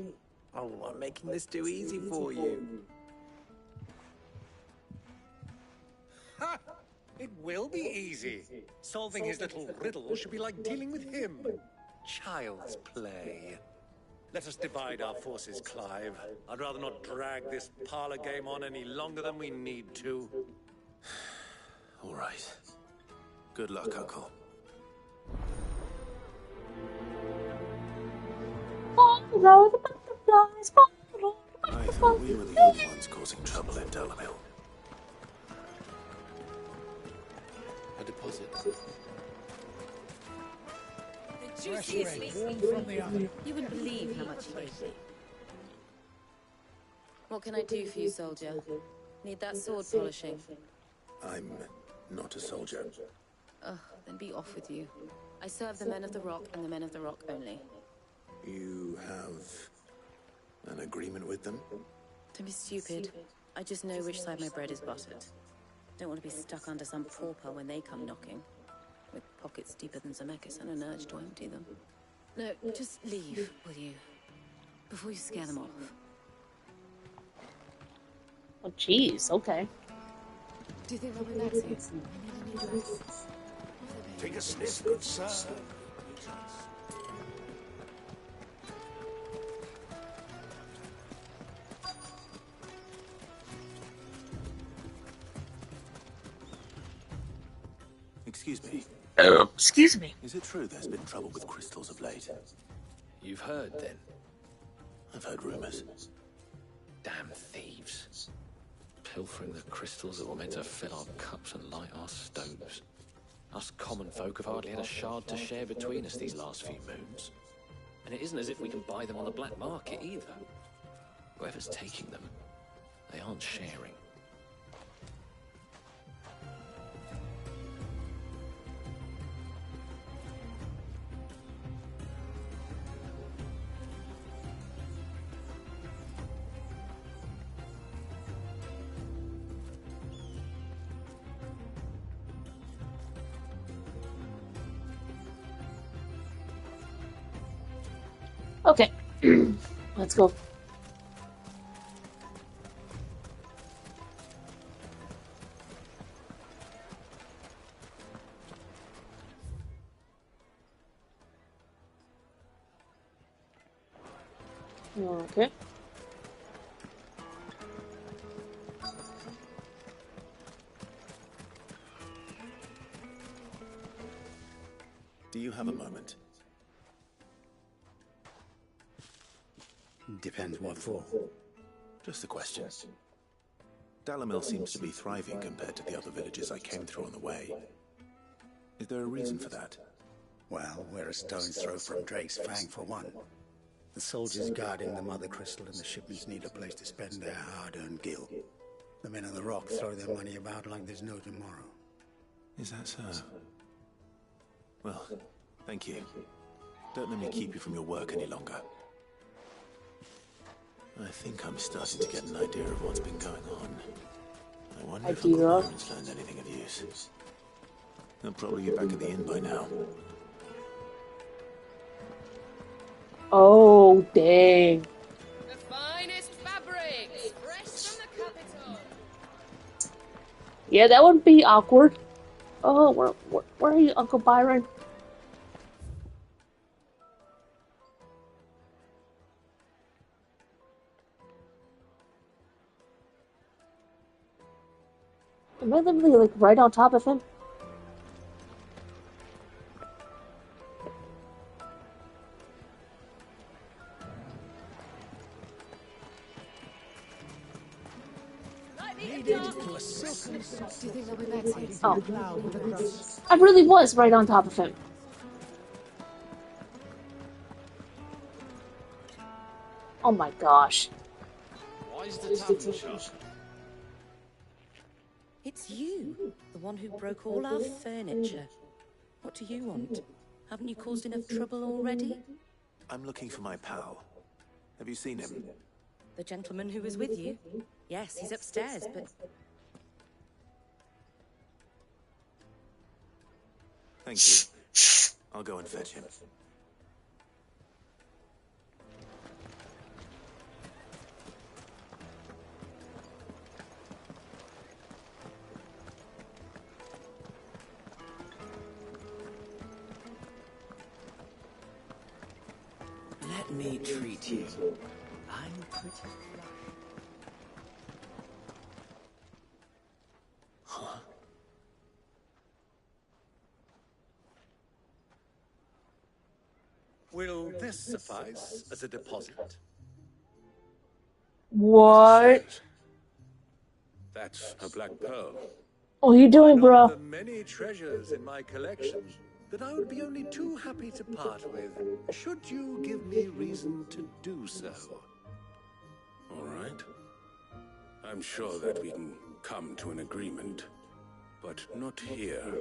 Oh, I'm making this too easy for you. Ha! It will be easy. Solving his little riddle should be like dealing with him. Child's play. Let us divide our forces, Clive. I'd rather not drag this parlor game on any longer than we need to. All right. Good luck, Uncle. Follow the butterflies, follow the I butterflies. thought we were the only ones causing trouble in Dalamil. A deposit. The juiciest meat from the oven. You wouldn't believe how much he gave me. What can I do for you, soldier? Need that sword polishing? I'm not a soldier. Ugh, then be off with you. I serve the men of the Rock and the men of the Rock only. You have an agreement with them? Don't be stupid. I just know which side my bread is buttered. Don't want to be stuck under some pauper when they come knocking. With pockets deeper than Zemeckis and an urge to empty them. No, just leave, will you? Before you scare them off. Oh, jeez, okay. Do you think they'll be back soon? I need a new dress. Take a sniff, good sir. Excuse me. Excuse me. Is it true there's been trouble with crystals of late? You've heard, then? I've heard rumors. Damn thieves. Pilfering the crystals that were meant to fill our cups and light our stoves. Us common folk have hardly had a shard to share between us these last few moons. And it isn't as if we can buy them on the black market either. Whoever's taking them, they aren't sharing. Okay. Let's go. Okay. Do you have a moment? Depends what for. Just a question. Dalamil seems to be thriving compared to the other villages I came through on the way. Is there a reason for that? Well, we're a stone's throw from Drake's Fang, for one. The soldiers guarding the Mother Crystal and the shipments need a place to spend their hard-earned gil. The men of the Rock throw their money about like there's no tomorrow. Is that so? Well, thank you. Don't let me keep you from your work any longer. I think I'm starting to get an idea of what's been going on. I wonder if Uncle Byron's learned anything of use. He'll probably be back at the inn by now. Oh, dang. The finest fabrics, fresh from the capital. Yeah, that would be awkward. Oh, where are you, Uncle Byron? Am I literally, like, right on top of him? Oh. I really was right on top of him. Oh my gosh. Why is the tavern shut? It's you, the one who broke all our furniture. What do you want? Haven't you caused enough trouble already? I'm looking for my pal. Have you seen him? The gentleman who was with you? Yes, he's upstairs, but... Thank you. I'll go and fetch him. Let me treat you. I'm pretty flush. Huh? Will this suffice as a deposit? What? That's a black pearl. What are you doing, One of bro? the many treasures in my collection that I would be only too happy to part with, should you give me reason to do so. All right. I'm sure that we can come to an agreement, but not here.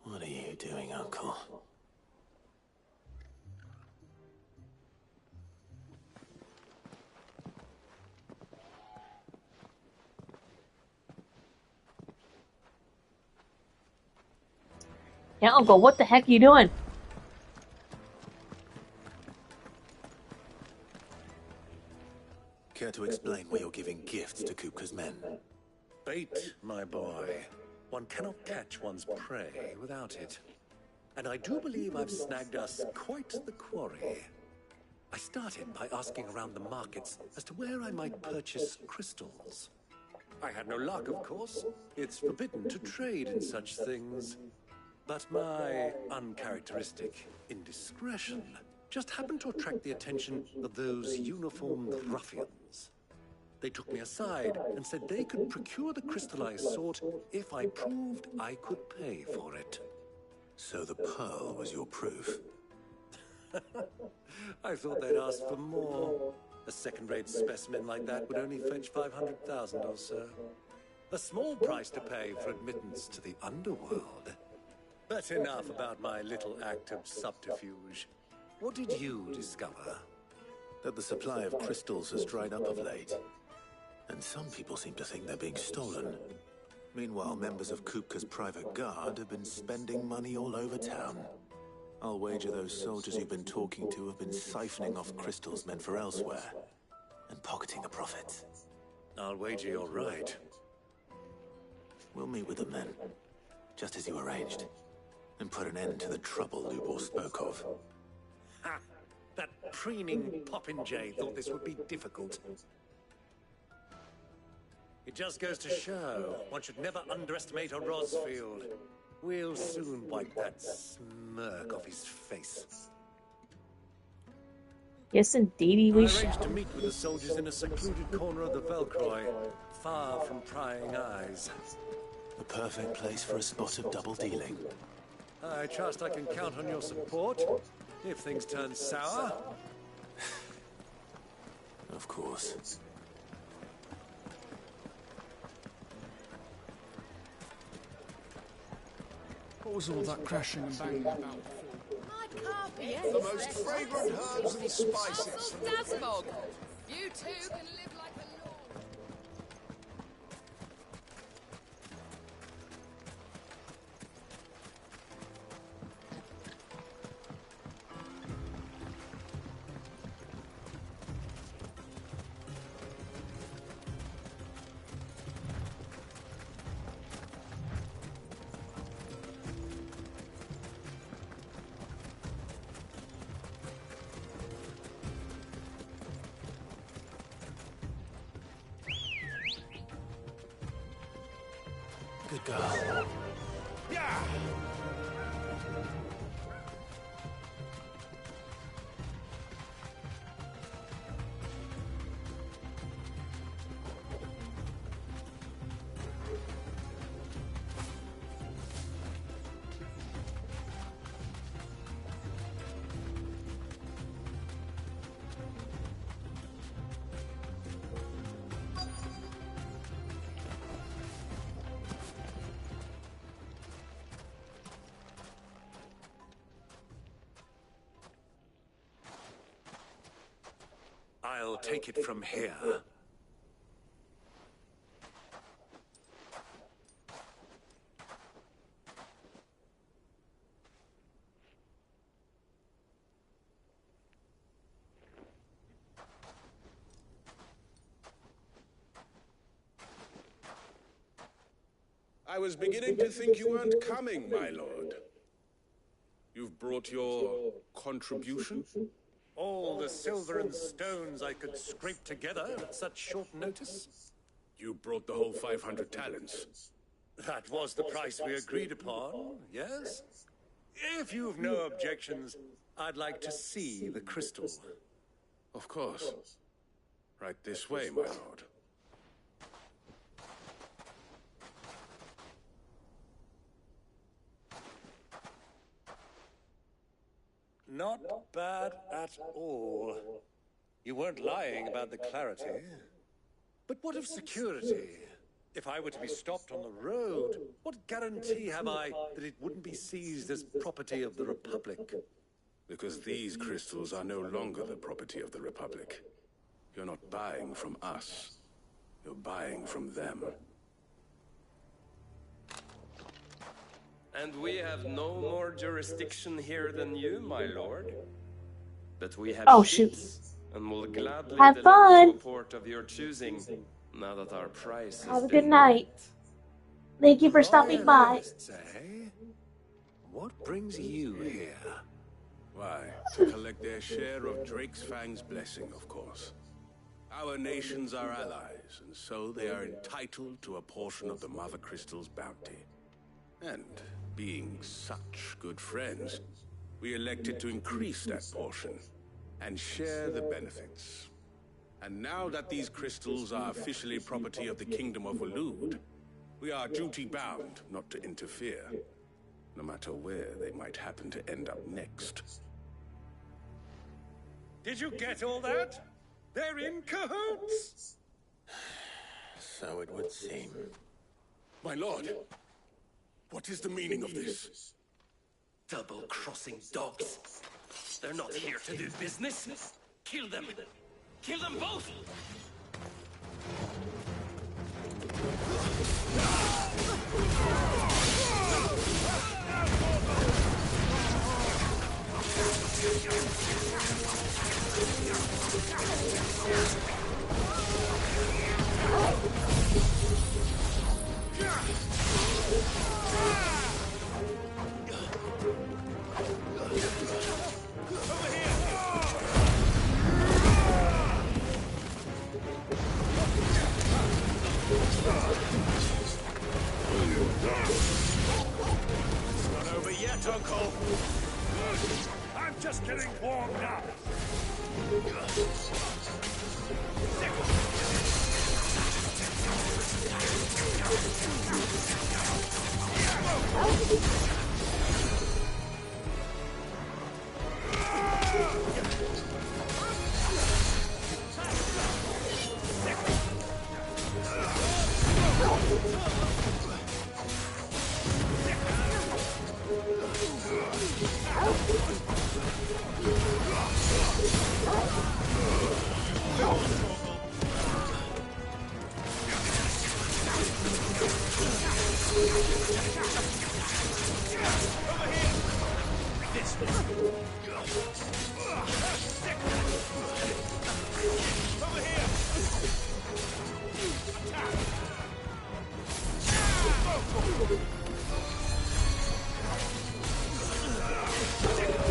What are you doing, Uncle? Yeah, Uncle, what the heck are you doing? Care to explain why you're giving gifts to Kupka's men? Bait, my boy. One cannot catch one's prey without it. And I do believe I've snagged us quite the quarry. I started by asking around the markets as to where I might purchase crystals. I had no luck, of course. It's forbidden to trade in such things. But my uncharacteristic indiscretion just happened to attract the attention of those uniformed ruffians. They took me aside and said they could procure the crystal I sought if I proved I could pay for it. So the pearl was your proof? I thought they'd ask for more. A second-rate specimen like that would only fetch 500,000 or so. A small price to pay for admittance to the underworld. But enough about my little act of subterfuge. What did you discover? That the supply of crystals has dried up of late. And some people seem to think they're being stolen. Meanwhile, members of Kupka's private guard have been spending money all over town. I'll wager those soldiers you've been talking to have been siphoning off crystals meant for elsewhere, and pocketing the profits. I'll wager you're right. We'll meet with them then, just as you arranged, and put an end to the trouble Lubor spoke of. Ha! That preening popinjay thought this would be difficult. It just goes to show one should never underestimate a Rosfield. We'll soon wipe that smirk off his face. Yes, indeedy, I we arranged to shall. meet with the soldiers in a secluded corner of the Velcroy, far from prying eyes. The perfect place for a spot of double dealing. I trust I can count on your support if things turn sour. Of course. What was all that crashing and banging about? The most fragrant herbs and spices. Dasmog. You two can live like a lord. Good girl. Yeah! I'll take it from here. I was beginning to think you weren't coming, my lord. You've brought your contribution? All the silver and stones I could scrape together at such short notice. You brought the whole 500 talents. That was the price we agreed upon, yes? If you've no objections, I'd like to see the crystal. Of course. Right this way, my lord. Not bad at all. You weren't lying about the clarity. But what of security? If I were to be stopped on the road, what guarantee have I that it wouldn't be seized as property of the Republic? Because these crystals are no longer the property of the Republic. You're not buying from us. You're buying from them. And we have no more jurisdiction here than you, my lord. But we have ships, and will gladly Have deliver fun. to a port of your choosing, now that our price Have has a been good night. Thank you for stopping by. Royalists, eh? What brings you here? Why, to collect their share of Drake's Fang's blessing, of course. Our nations are allies, and so they are entitled to a portion of the Mother Crystal's bounty. And being such good friends, we elected to increase that portion and share the benefits. And now that these crystals are officially property of the Kingdom of Waloed, we are duty-bound not to interfere, no matter where they might happen to end up next. Did you get all that? They're in cahoots! So it would seem. My lord, what is the meaning of this? Double-crossing dogs. They're not here to do business. Kill them. Kill them both! It's not over yet, Uncle. I'm just getting warmed up.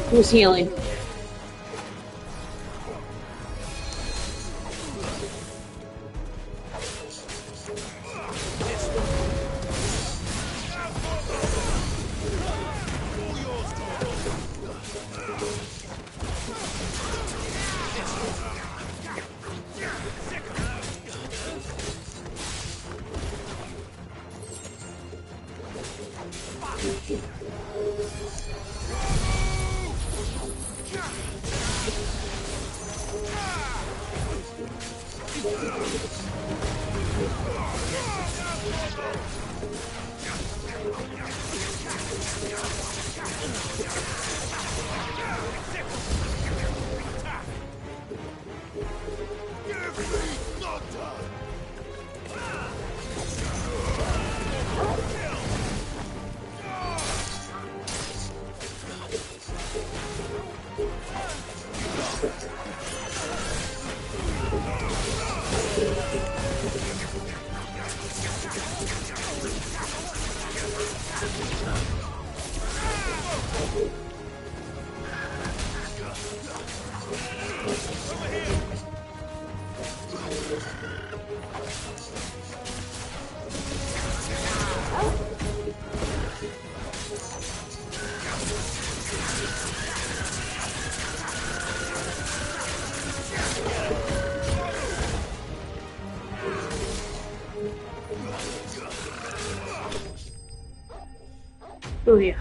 Who's healing? Oh yeah.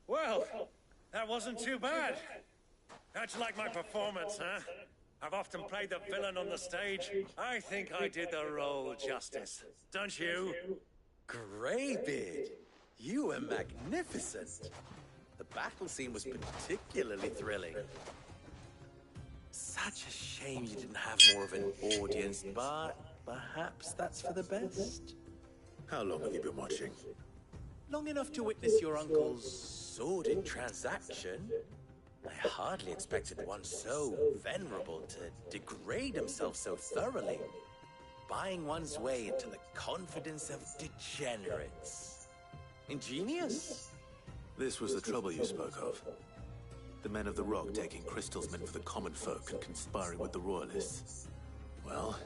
Well, that wasn't too bad. How'd you like my performance, huh? I've often played the villain on the stage. I think I did the role justice. Don't you? Greybeard, you were magnificent. The battle scene was particularly thrilling. Such a shame you didn't have more of an audience, but perhaps that's for the best. How long have you been watching? Long enough to witness your uncle's sordid transaction. I hardly expected one so venerable to degrade himself so thoroughly. Buying one's way into the confidence of degenerates. Ingenious. This was the trouble you spoke of. The men of the Rock taking crystals meant for the common folk and conspiring with the Royalists. Well,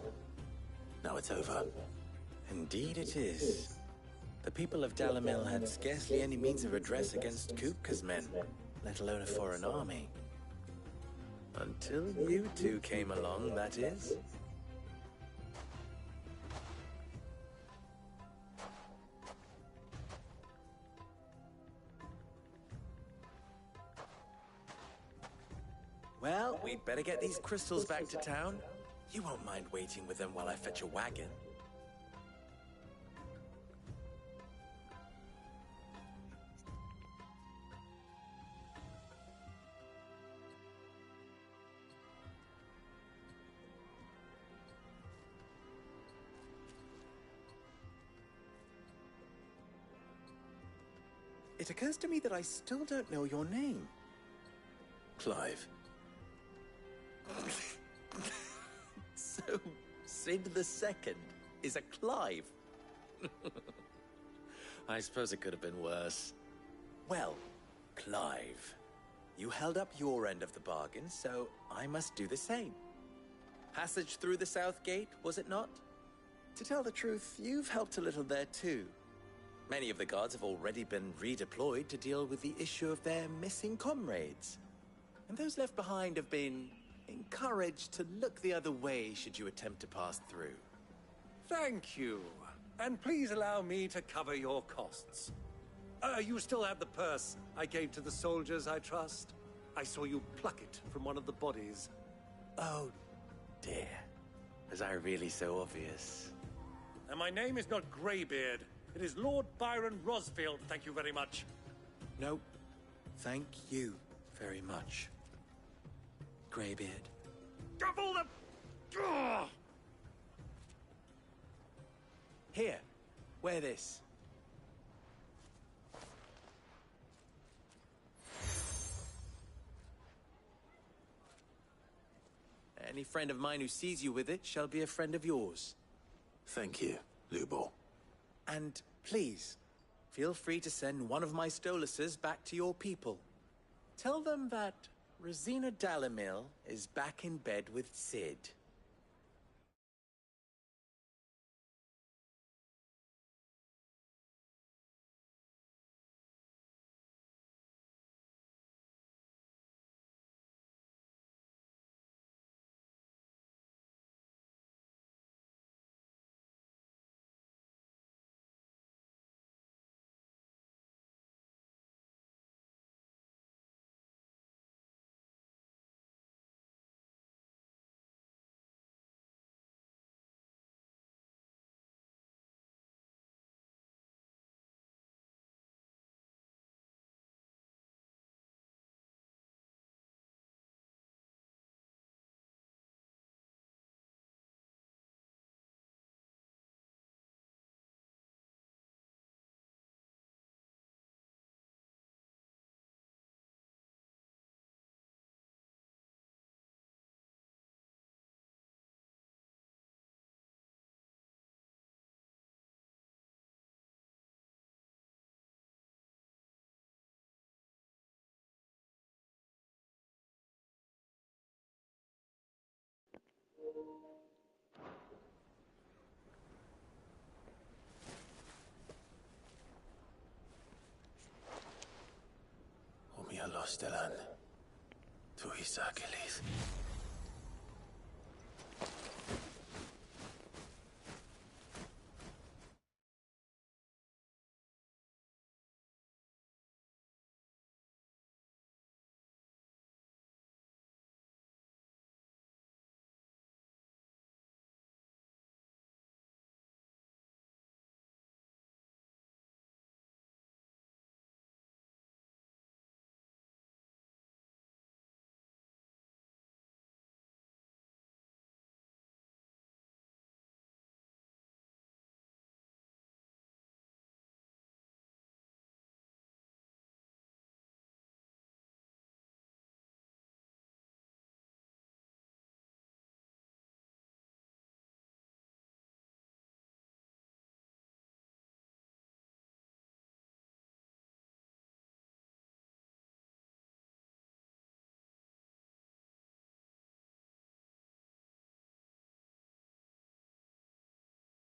now it's over. Indeed it is. The people of Dalamil had scarcely any means of redress against Kupka's men, let alone a foreign army. Until you two came along, that is. Well, we'd better get these crystals back to town. You won't mind waiting with them while I fetch a wagon. It occurs to me that I still don't know your name. Clive. So, Sid the Second is a Clive. I suppose it could have been worse. Well, Clive, you held up your end of the bargain, so I must do the same. Passage through the South Gate, was it not? To tell the truth, you've helped a little there too. Many of the guards have already been redeployed to deal with the issue of their missing comrades. And those left behind have been encouraged to look the other way should you attempt to pass through. Thank you. And please allow me to cover your costs. You still have the purse I gave to the soldiers, I trust? I saw you pluck it from one of the bodies. Oh, dear. Was I really so obvious? And my name is not Greybeard. It is Lord Byron Rosfield, thank you very much. No, thank you very much, Greybeard. Double the... Ugh! Here, wear this. Any friend of mine who sees you with it shall be a friend of yours. Thank you, Lubor. And please, feel free to send one of my Stoluses back to your people. Tell them that Rosina Dalamil is back in bed with Sid. Omia lostelan. Tu isakelis.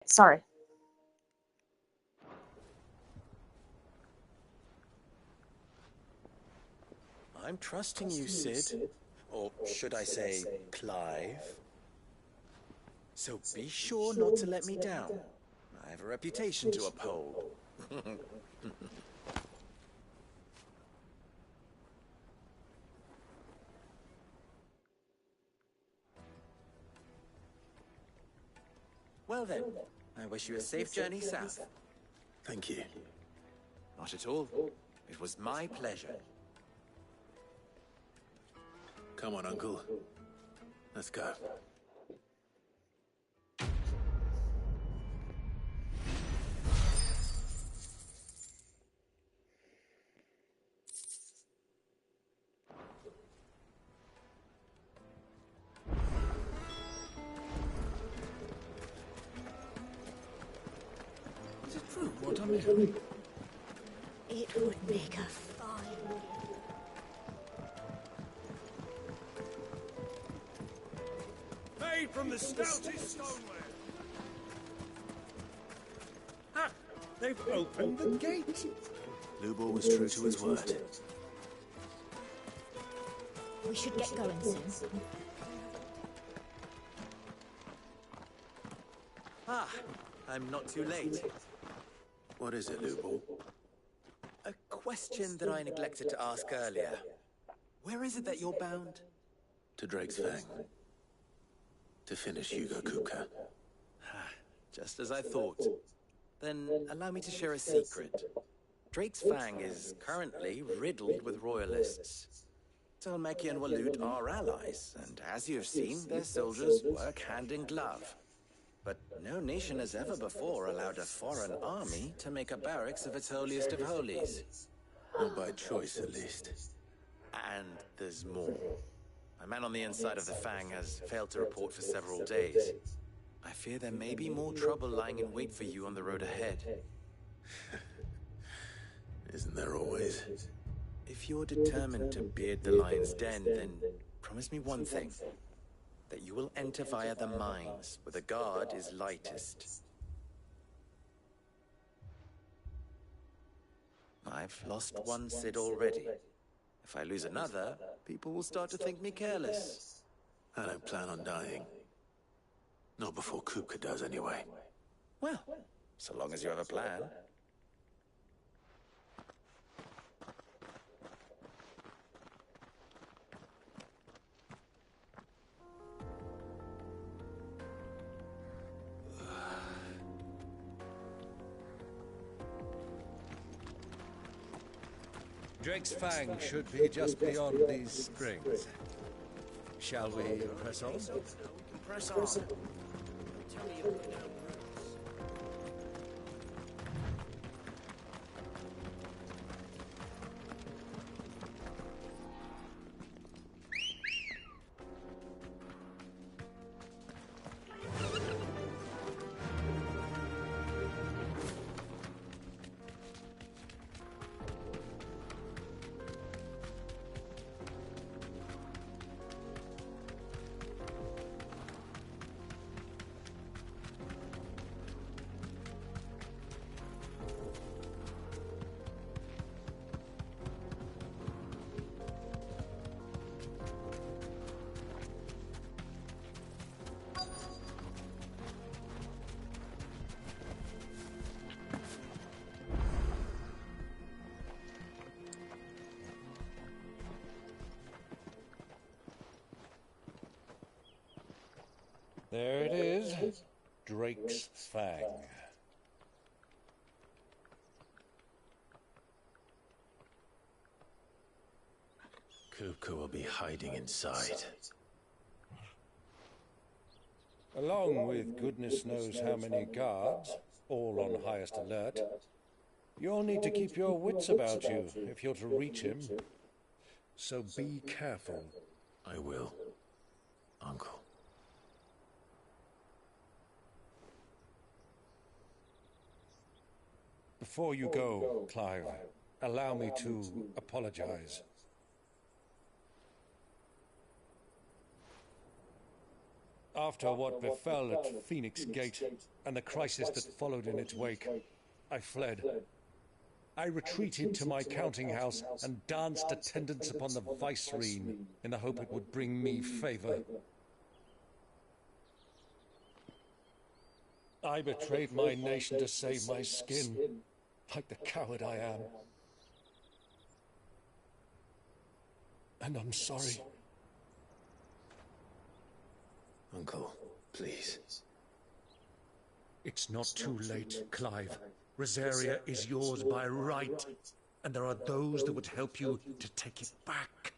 Sorry. I'm trusting you, Sid. Or should I say, Clive? So be sure not to let me down. I have a reputation to uphold. Well then, I wish you a safe journey south. Thank you. Not at all. It was my pleasure. Come on, Uncle. Let's go. Is it true what I'm hearing? It would make a fine gift. Made from the stoutest stoneware. Ha! They've opened the gate. Lubor was true to his word. We should get going soon. Ah, I'm not too late. What is it, Lubor? A question that I neglected to ask earlier. Where is it that you're bound? To Drake's Fang. To finish Hugo Kupka. Just as I thought. Then allow me to share a secret. Drake's Fang is currently riddled with royalists. Tolmeki and Waloot are allies, and as you have seen, their soldiers work hand in glove. But no nation has ever before allowed a foreign army to make a barracks of its holiest of holies. Not by choice, at least. And there's more. A man on the inside of the Fang has failed to report for several days. I fear there may be more trouble lying in wait for you on the road ahead. Isn't there always? If you're determined to beard the lion's den, then promise me one thing. That you will enter via the mines, where the guard is lightest. I've lost one Sid already. If I lose another, people will start to think me careless. I don't plan on dying. Not before Kupka does, anyway. Well, so long as you have a plan. Drake's Fang should be just beyond these springs. Shall we press on? Press on. Tell me you'll go down routes. There it is. Drake's Fang. Kupka will be hiding inside. Along with goodness knows how many guards, all on highest alert. You'll need to keep your wits about you if you're to reach him. So be careful. I will, Uncle. Before you go, Clive, allow me to apologize. After what befell at Phoenix Gate and the crisis that followed in its wake, I fled. I retreated to my counting house and danced attendance upon the vicereine in the hope it would bring me favor. I betrayed my nation to save my skin, like the coward I am. And I'm sorry. Uncle, please. It's not too late, Clive. Rosaria is yours by right, and there are those that would help you to take it back.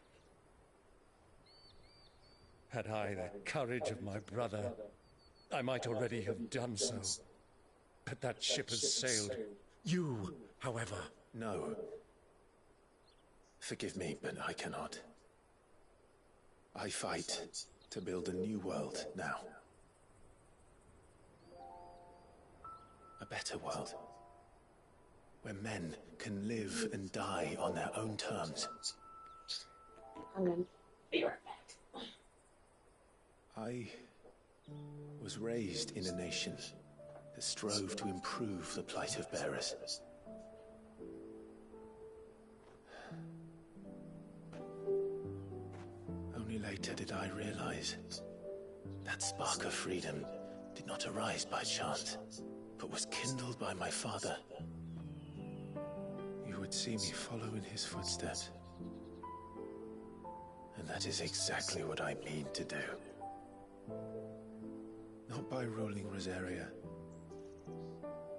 Had I the courage of my brother, I might already have done so. But that ship has sailed. You, however... No. Forgive me, but I cannot. I fight to build a new world now. A better world. Where men can live and die on their own terms. I'm gonna be right back. I was raised in a nation that strove to improve the plight of bearers. Only later did I realize that spark of freedom did not arise by chance, but was kindled by my father. You would see me follow in his footsteps. And that is exactly what I mean to do. Not by ruling Rosaria,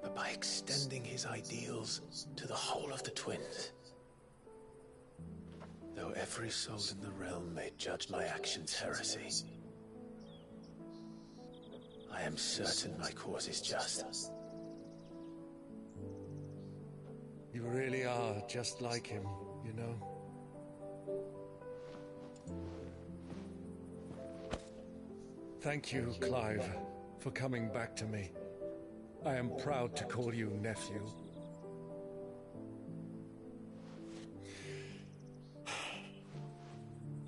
but by extending his ideals to the whole of the twins. Though every soul in the realm may judge my actions heresy, I am certain my cause is just. You really are just like him, you know? Thank you, Clive, for coming back to me. I am proud to call you nephew.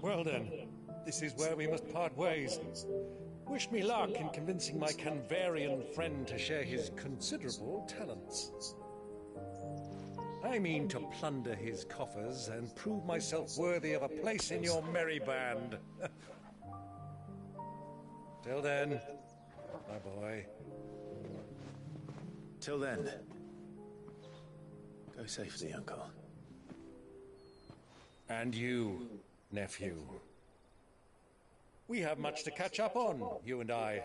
Well then, this is where we must part ways. Wish me luck in convincing my Canvarian friend to share his considerable talents. I mean to plunder his coffers and prove myself worthy of a place in your merry band. Till then, my boy. Till then, go safely, Uncle. And you, nephew. We have much to catch up on, you and I.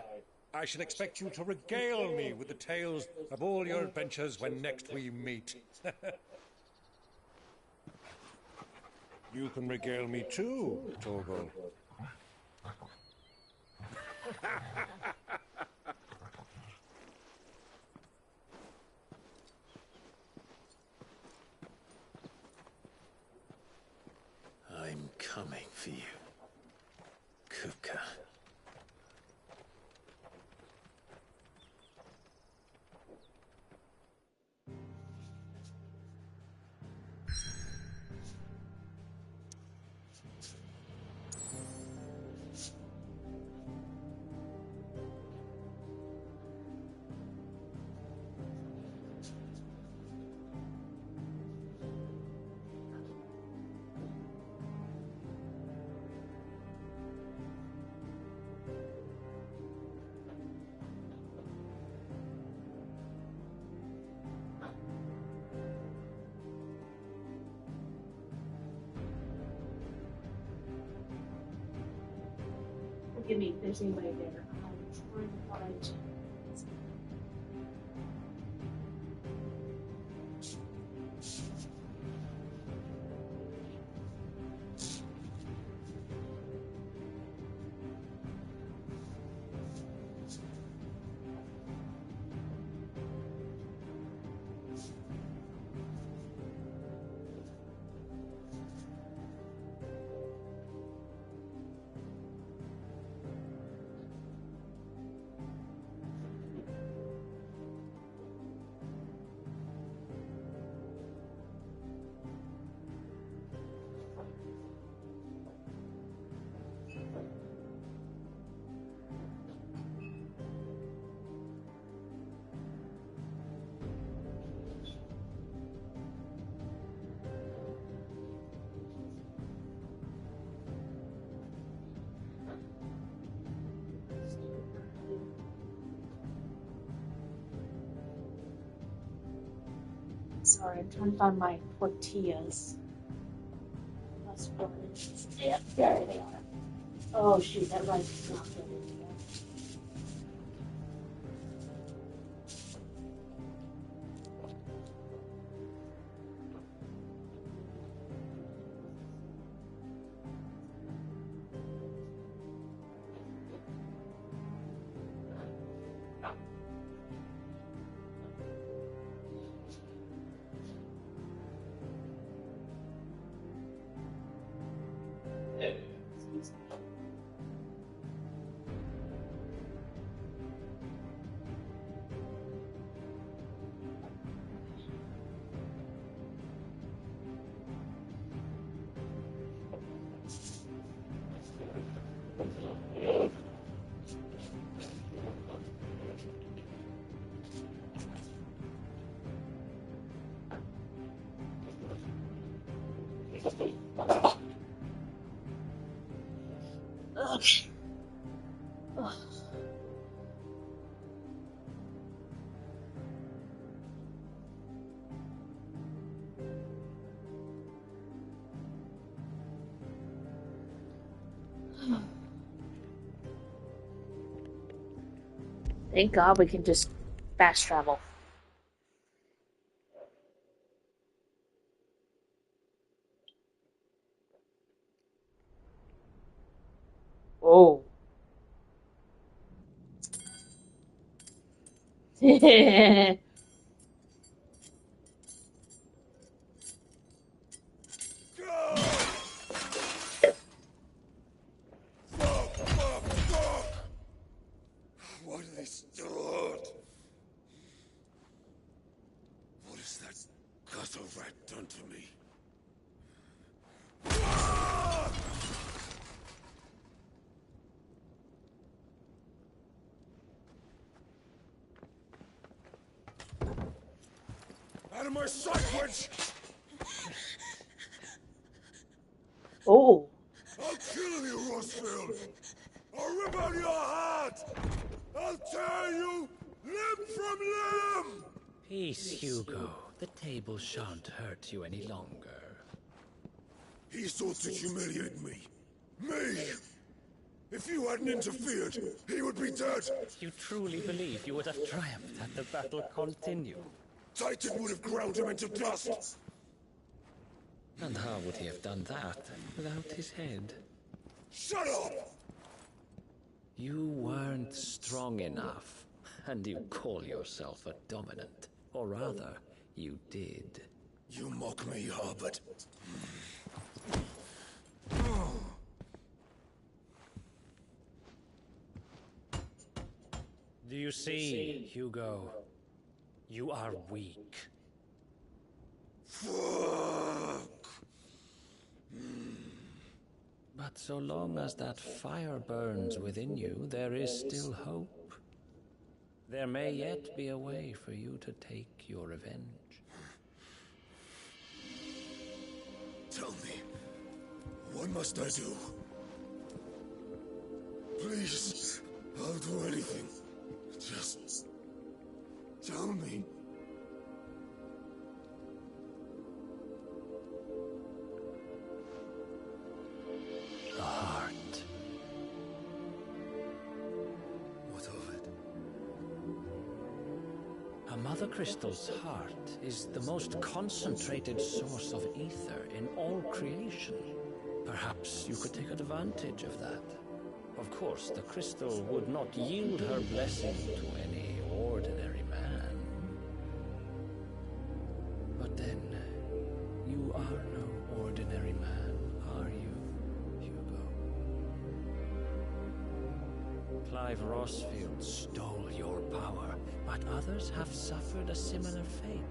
I shall expect you to regale me with the tales of all your adventures when next we meet. You can regale me too, Torgal. I'm coming for you, Kupka. Forgive me if there's anybody there. I'm Sorry, I'm trying to find my tortillas. Yeah, there they are. Oh shoot, that rice is not good anymore. Okay. Ugh. Thank God we can just fast travel. Oh. What are they stored? What has that gutter rat done to me? Out of my sight, wench! Oh. I'll kill you, Rossfield! I'll rip out your heart! I'll tear you limb from limb! Peace, Hugo. The table shan't hurt you any longer. He sought to humiliate me. Me! If you hadn't interfered, he would be dead! You truly believe you would have triumphed had the battle continued? Titan would have ground him into dust! And how would he have done that without his head? Shut up! You weren't strong enough, and you call yourself a dominant. Or rather, you did. You mock me, Harbert. Do you see, Hugo? You are weak. Fuck! But so long as that fire burns within you, there is still hope. There may yet be a way for you to take your revenge. Tell me, what must I do? Please, I'll do anything. Just tell me. The heart. What of it? A mother crystal's heart is the most concentrated source of ether in all creation. Perhaps you could take advantage of that. Of course, the crystal would not yield her blessing to any ordinary man. But then, you are no ordinary man, are you, Hugo? Clive Rossfield stole your power, but others have suffered a similar fate,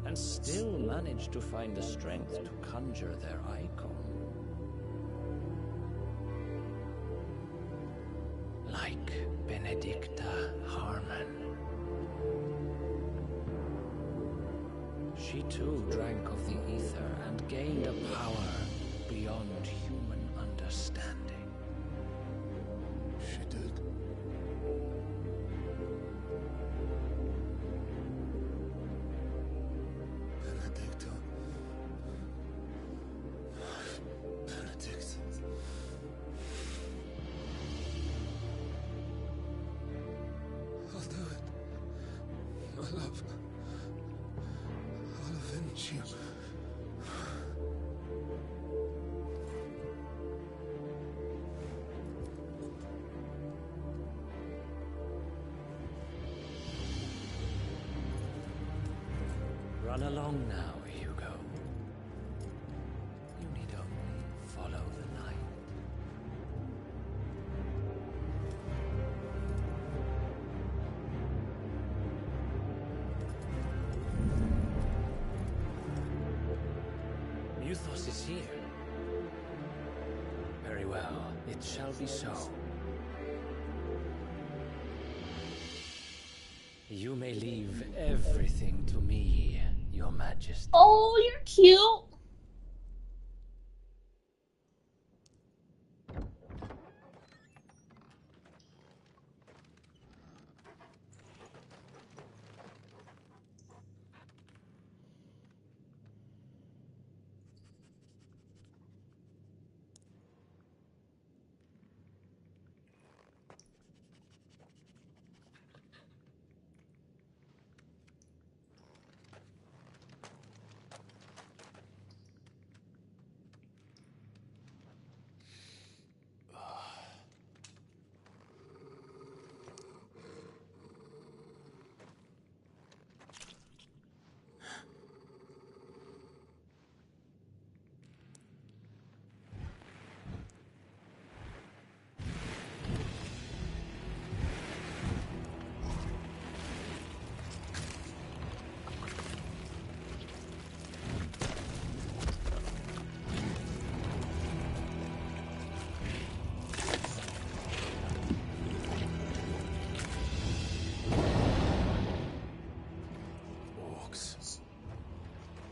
and still managed to find the strength to conjure their icon. Like Benedicta Harmon. She too drank of the ether and gained a power beyond human understanding. She did. hurt you. Run along now, Hugo. You need only follow the light. Muthos is here. Very well, it shall be so. You may leave everything to me, Your Majesty. Oh, you're cute.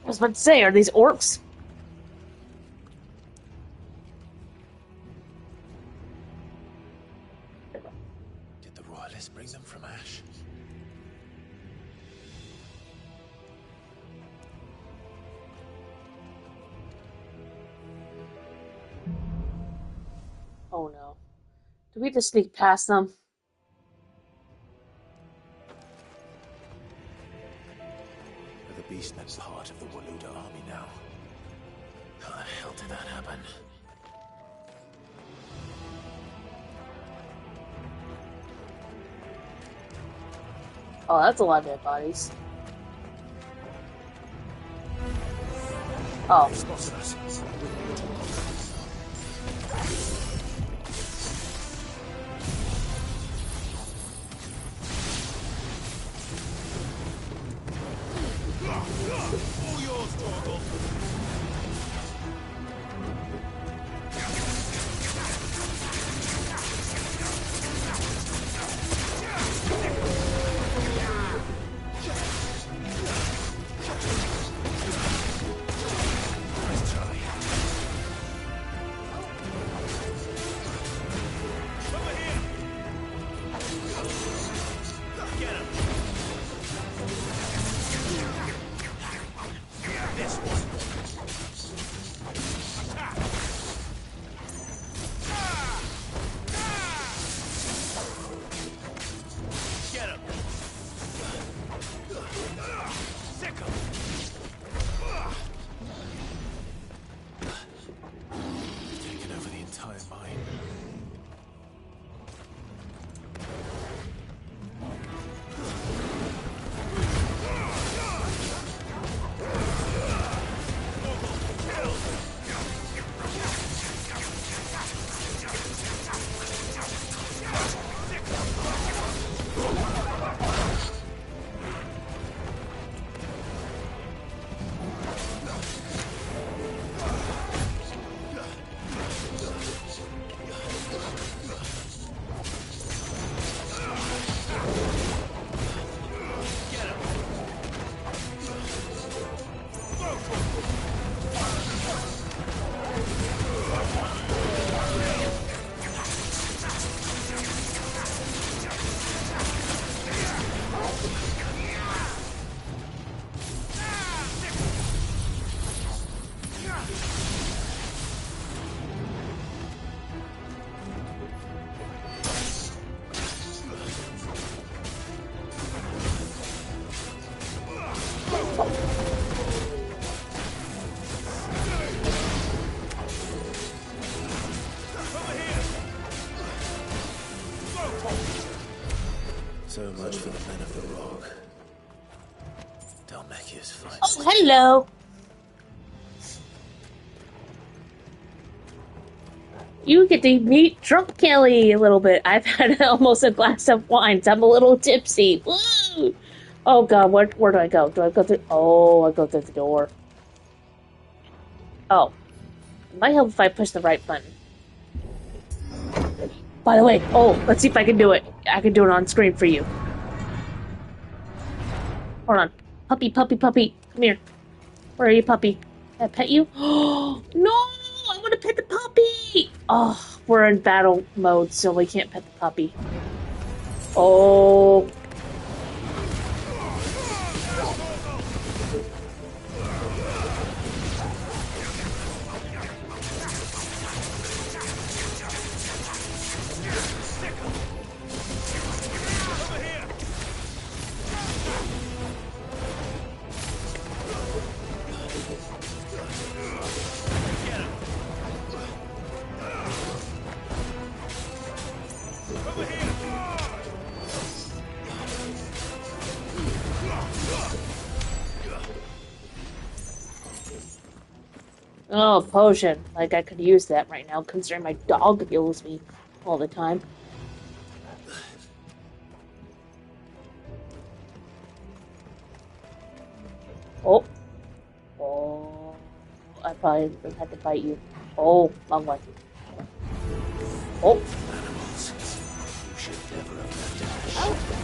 I was about to say, are these orcs? Did the royalists bring them from Ash? Oh no. Do we just sneak past them? Are the beastmen part of the Waluda army now? How the hell did that happen? Oh, that's a lot of dead bodies. Oh. They've spotted us. All yours, Torgal. for the men of the rock. Dalmekia's fine. Oh, hello. You get to meet Drunk Kelly a little bit. I've had almost a glass of wine, so I'm a little tipsy. Woo! Oh god, where do I go? Do I go through? Oh, I go through the door. Oh. It might help if I push the right button. By the way, let's see if I can do it. I can do it on screen for you. Hold on. Puppy, puppy, puppy. Come here. Where are you, puppy? Can I pet you? Oh, no! I want to pet the puppy! Oh, we're in battle mode, so we can't pet the puppy. Oh. Oh, potion. Like, I could use that right now, considering my dog heals me all the time. Oh. Oh. I probably had to fight you. Oh, wrong one. Oh. Animals. You should never have left it.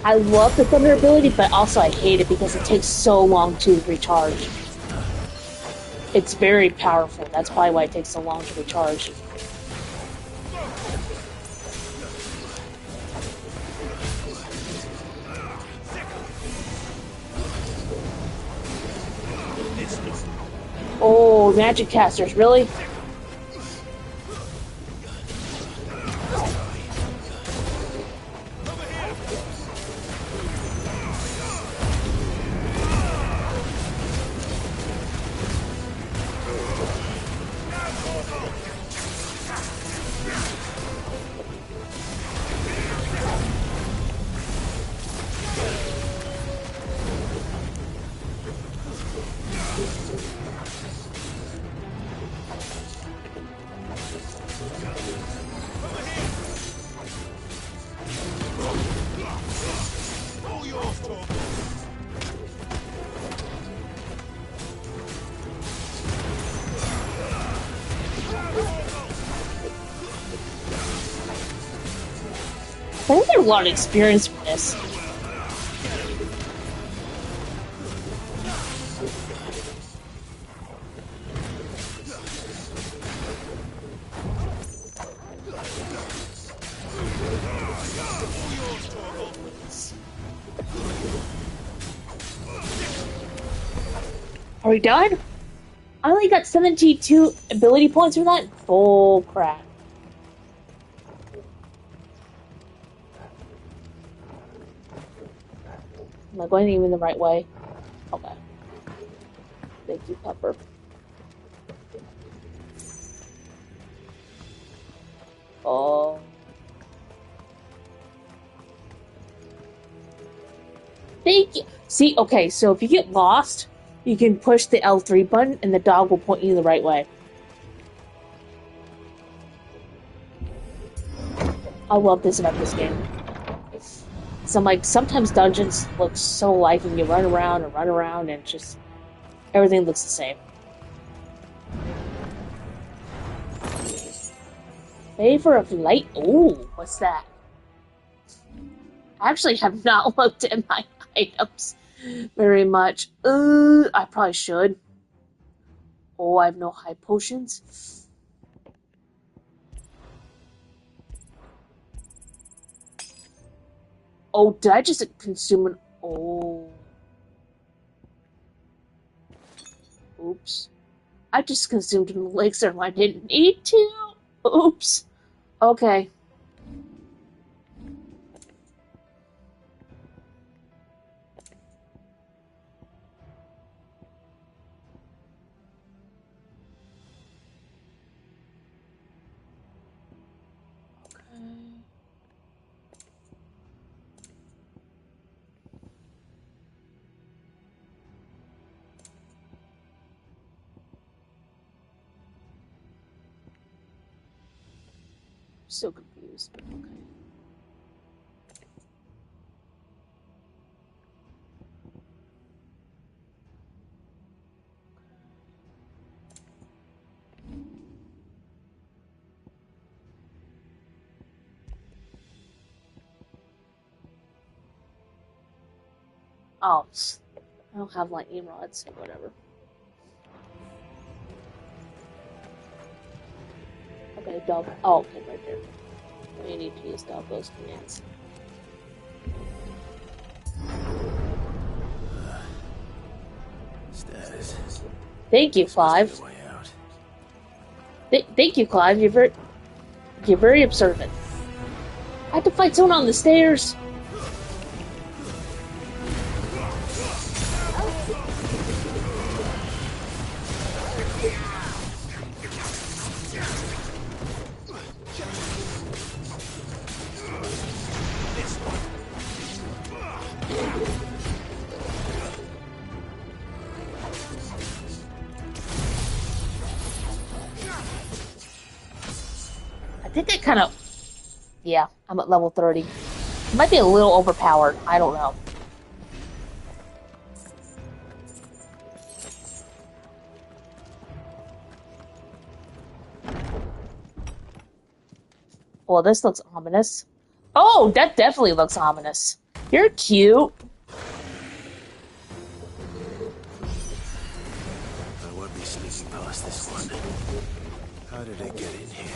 I love the thunder ability, but also I hate it because it takes so long to recharge. It's very powerful. That's probably why it takes so long to recharge. Oh, magic casters, really? I think I have a lot of experience with this. Are we done? I only got 72 ability points for that? Bull crap. Am I going even the right way? Okay. Thank you, Pepper. Oh. Thank you. See, okay, so if you get lost, you can push the L3 button and the dog will point you the right way. I love this about this game. So I'm like, sometimes dungeons look so like and you run around and just everything looks the same. Favor of light. Ooh, what's that? I actually have not looked at my items very much. I probably should. Oh, I have no high potions. Oh, did I just consume an... Oh. Oops. I just consumed an elixir when I didn't need to. Oops. Okay. So confused, but okay. Oh, I don't have lightning rods, so whatever. Okay, dog. Oh, okay, right there. We need to use those commands. Stairs. Thank you, Clive. Thank you, Clive. You're very observant. I had to fight someone on the stairs. I think that kind of... Yeah, I'm at level 30. It might be a little overpowered. I don't know. Well, this looks ominous. Oh, that definitely looks ominous. You're cute. I won't be sneaking past this one. How did it get in here?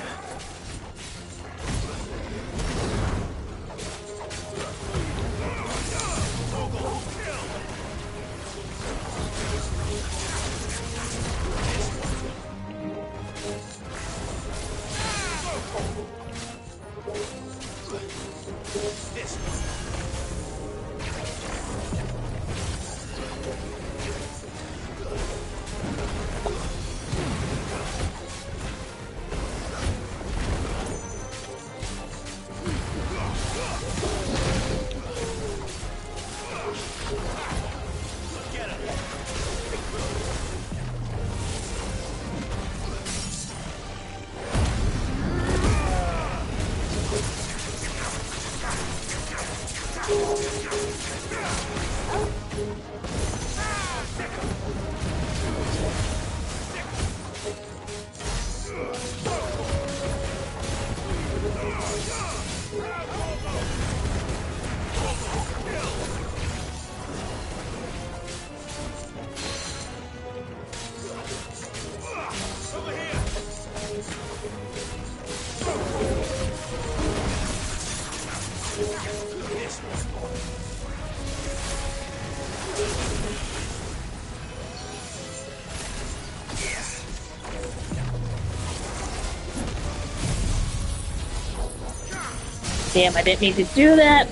Damn, I didn't mean to do that.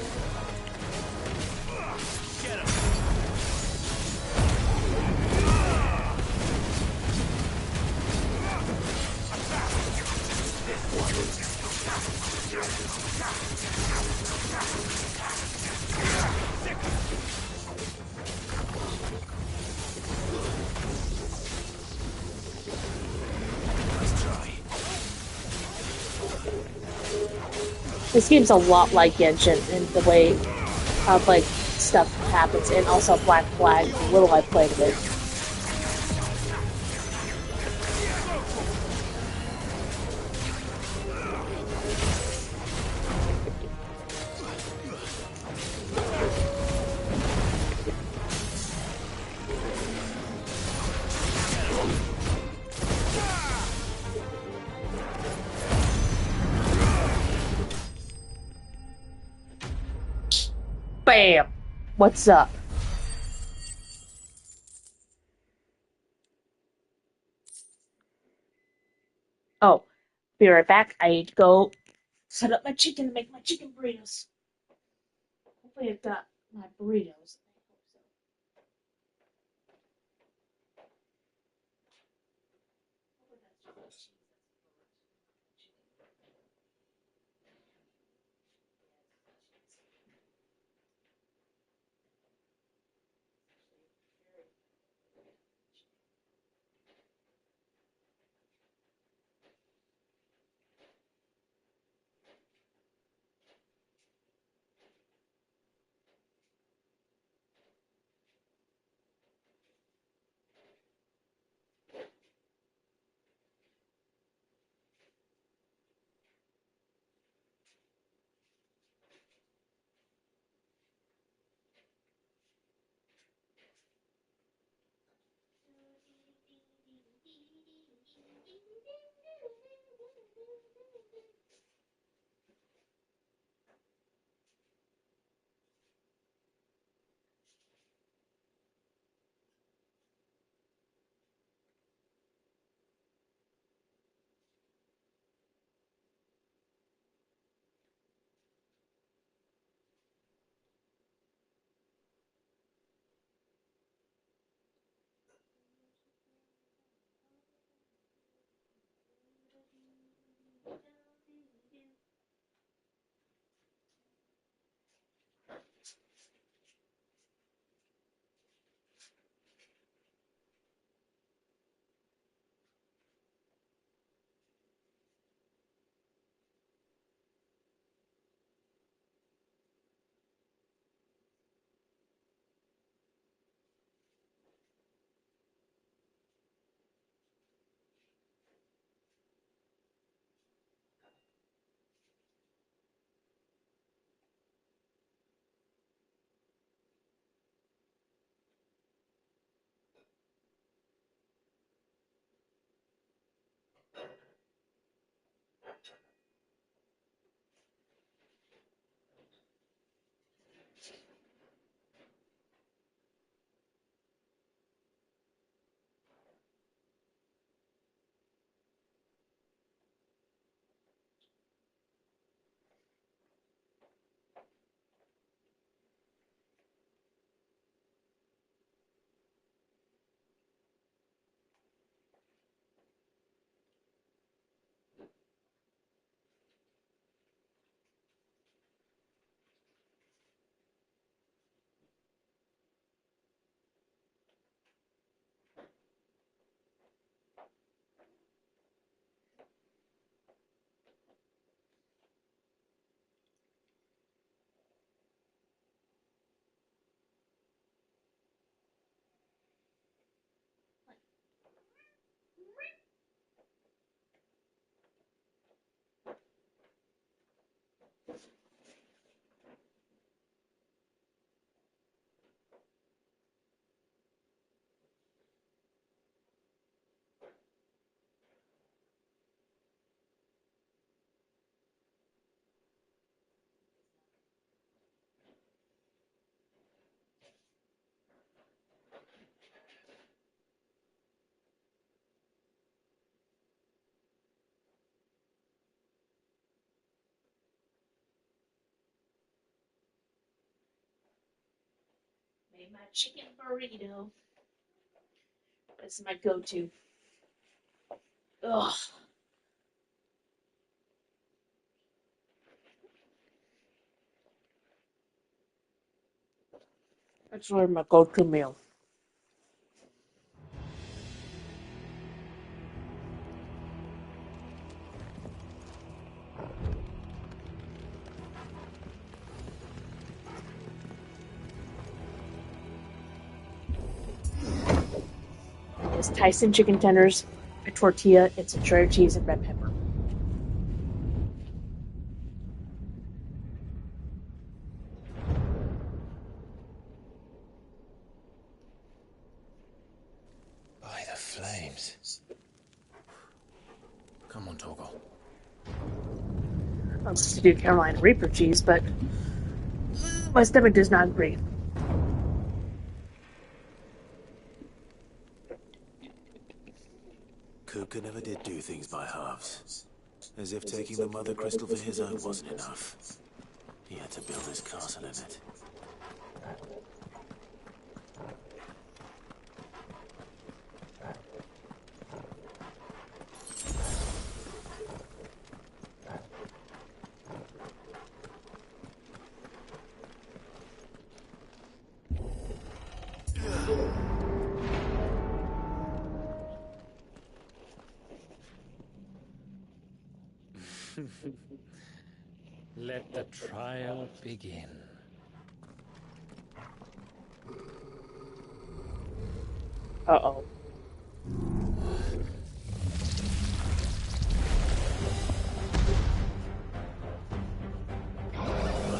This game's a lot like Genshin in the way of like stuff happens, and also Black Flag. The little I played of it. Bam! What's up? Oh, be right back. I need to go set up my chicken to make my chicken burritos. Hopefully I've got my burritos. Made my chicken burrito. That's my go-to. Ugh. That's really my go-to meal. It's Tyson chicken tenders, a tortilla, it's a cheddar cheese, and red pepper. By the flames. Come on, Torgal. I was supposed to do Carolina Reaper cheese, but My stomach does not agree. Kupka never did do things by halves. As if taking the Mother Crystal for his own wasn't enough. He had to build his castle in it. Let the trial begin. Uh-oh.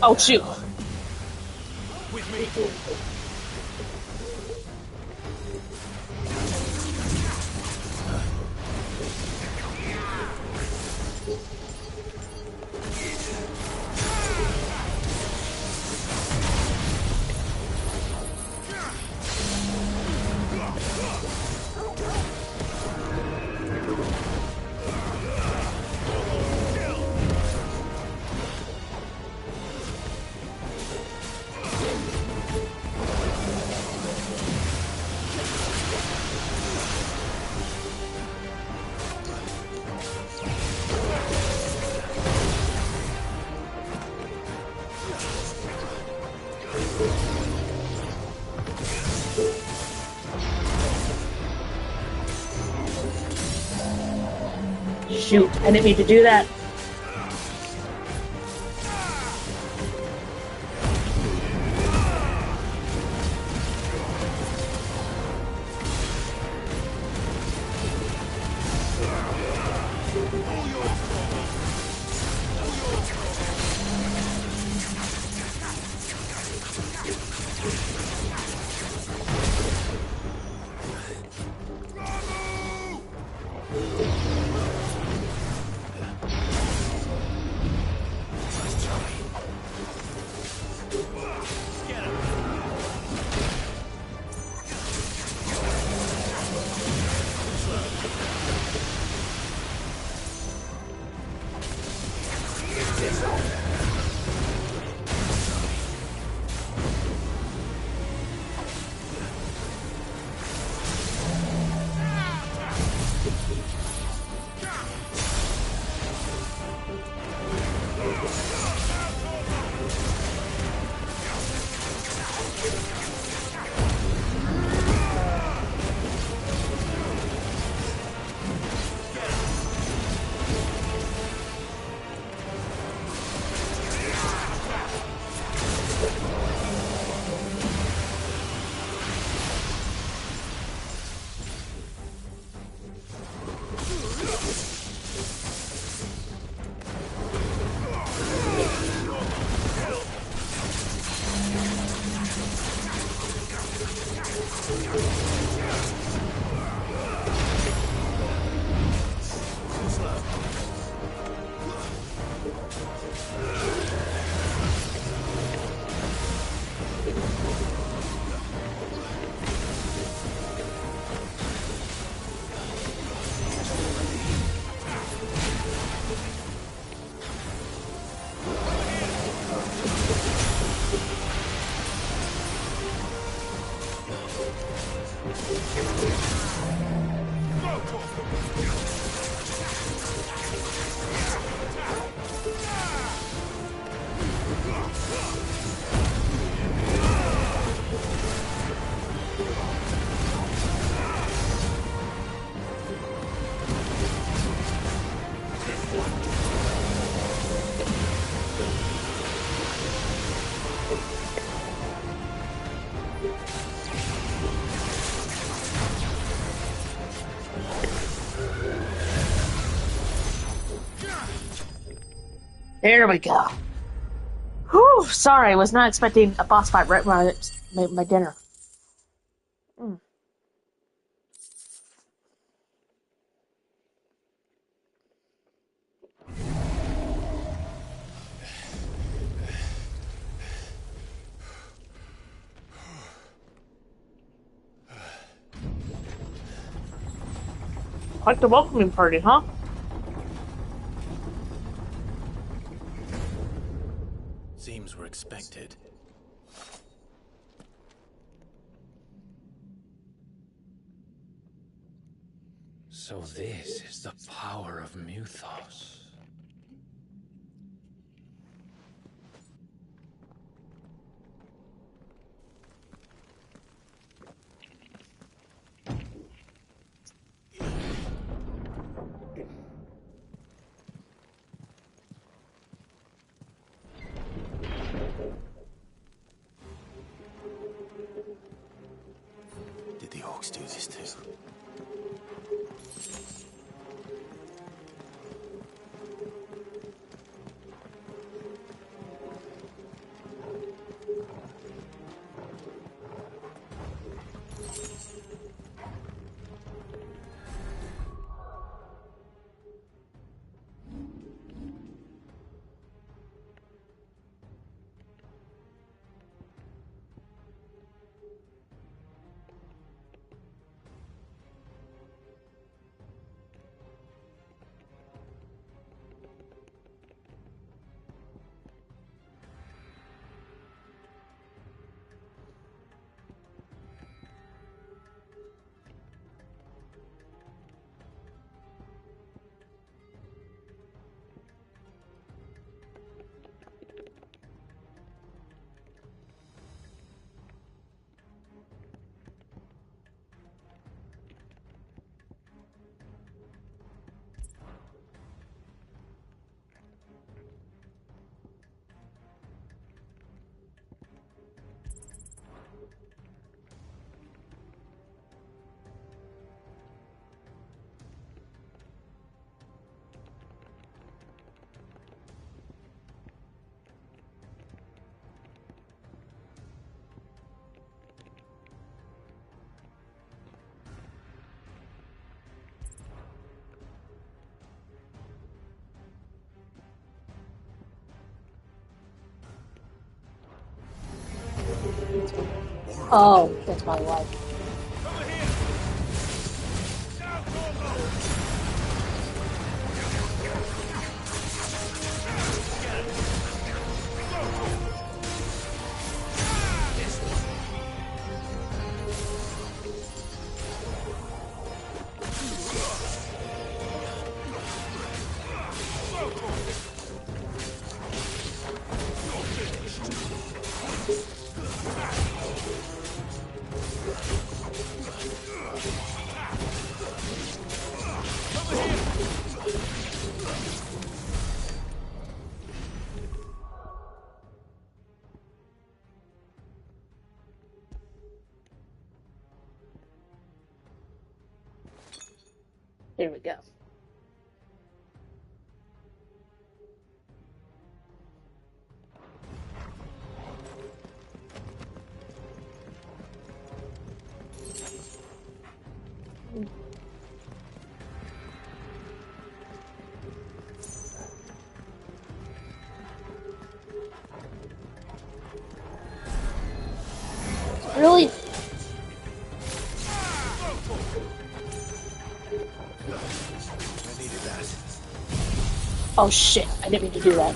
Oh, shoot. With me. Shoot, I didn't mean to do that. There we go. Whew, sorry, I was not expecting a boss fight right when I made my dinner. Quite the welcoming party, huh? Seems we're expected. So this is the power of Muthos. Did the orcs do this too? Oh, that's my wife. There we go. Really? Oh shit, I didn't mean to do that.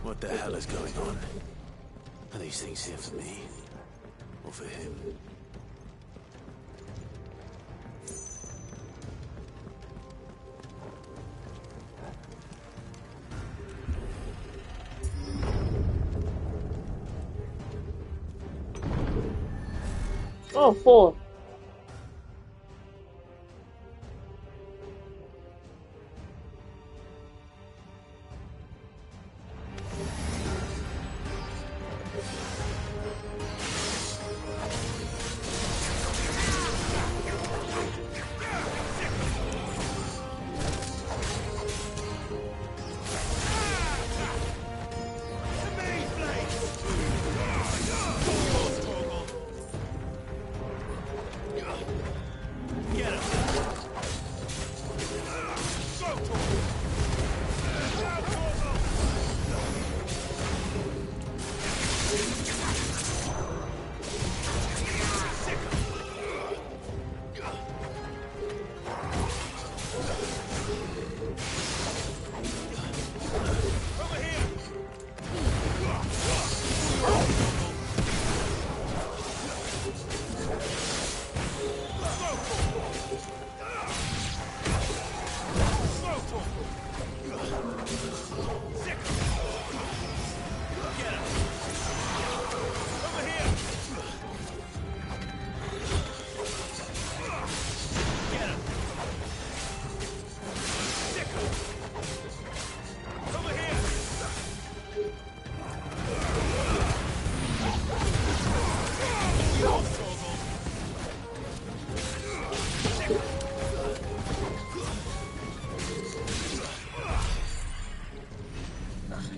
What the hell is going on? Are these things here for me? Or for him? Oh, full.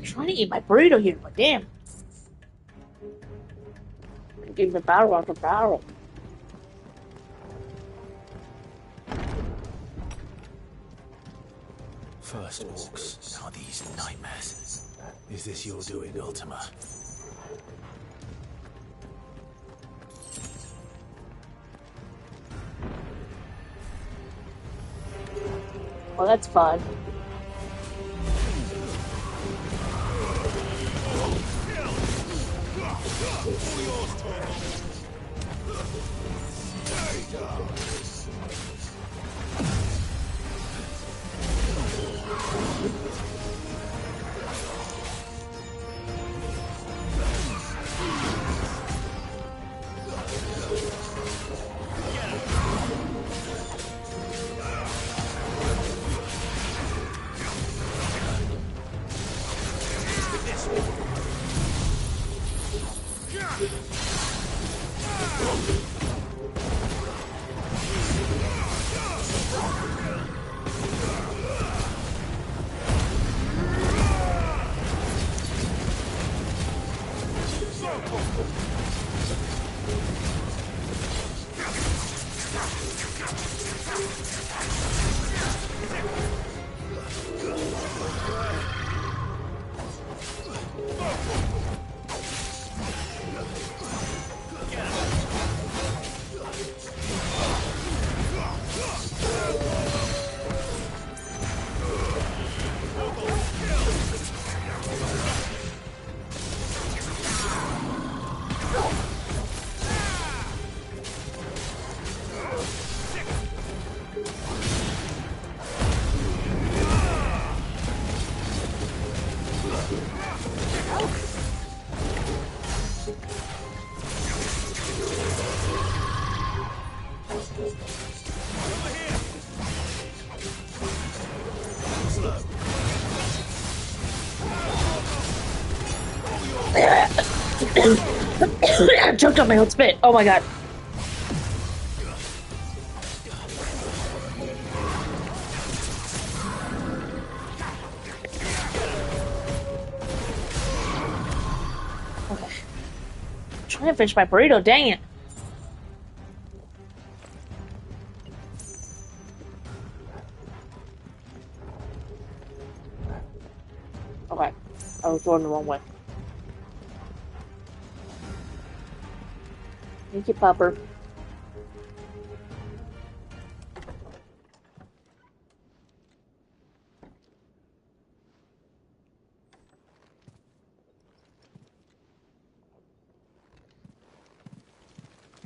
trying to eat my burrito here, but damn. Give me battle after battle. First orcs, now these nightmares. Is this your doing, Ultima? Well, that's fun. I choked on my own spit. Oh my god. Okay. I'm trying to finish my burrito, dang it. Okay. I was going the wrong way. Thank you, Popper.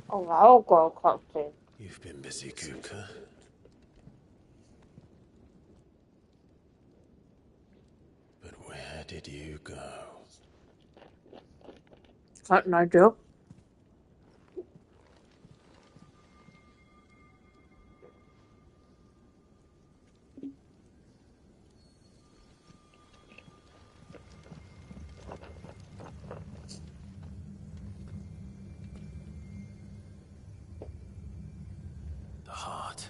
Oh, I'll go cocktail. You've been busy, Kuka. But where did you go? What did I do? The heart.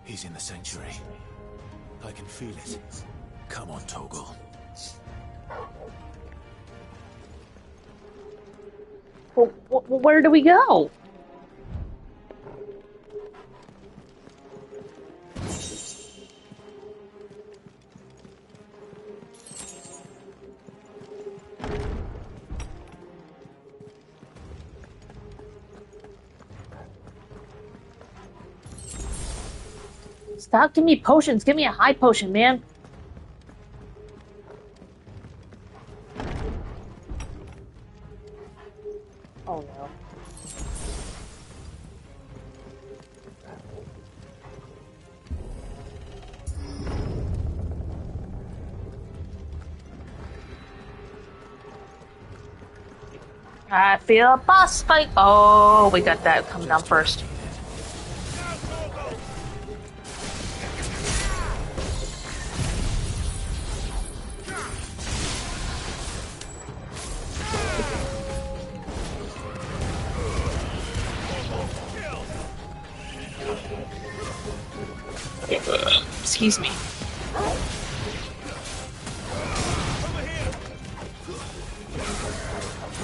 He's in the sanctuary. I can feel it. Come on, Toggle. Well, where do we go? Stop giving me potions. Give me a high potion, man. Oh no. I feel a boss fight. Oh, we got that coming down first. Excuse me.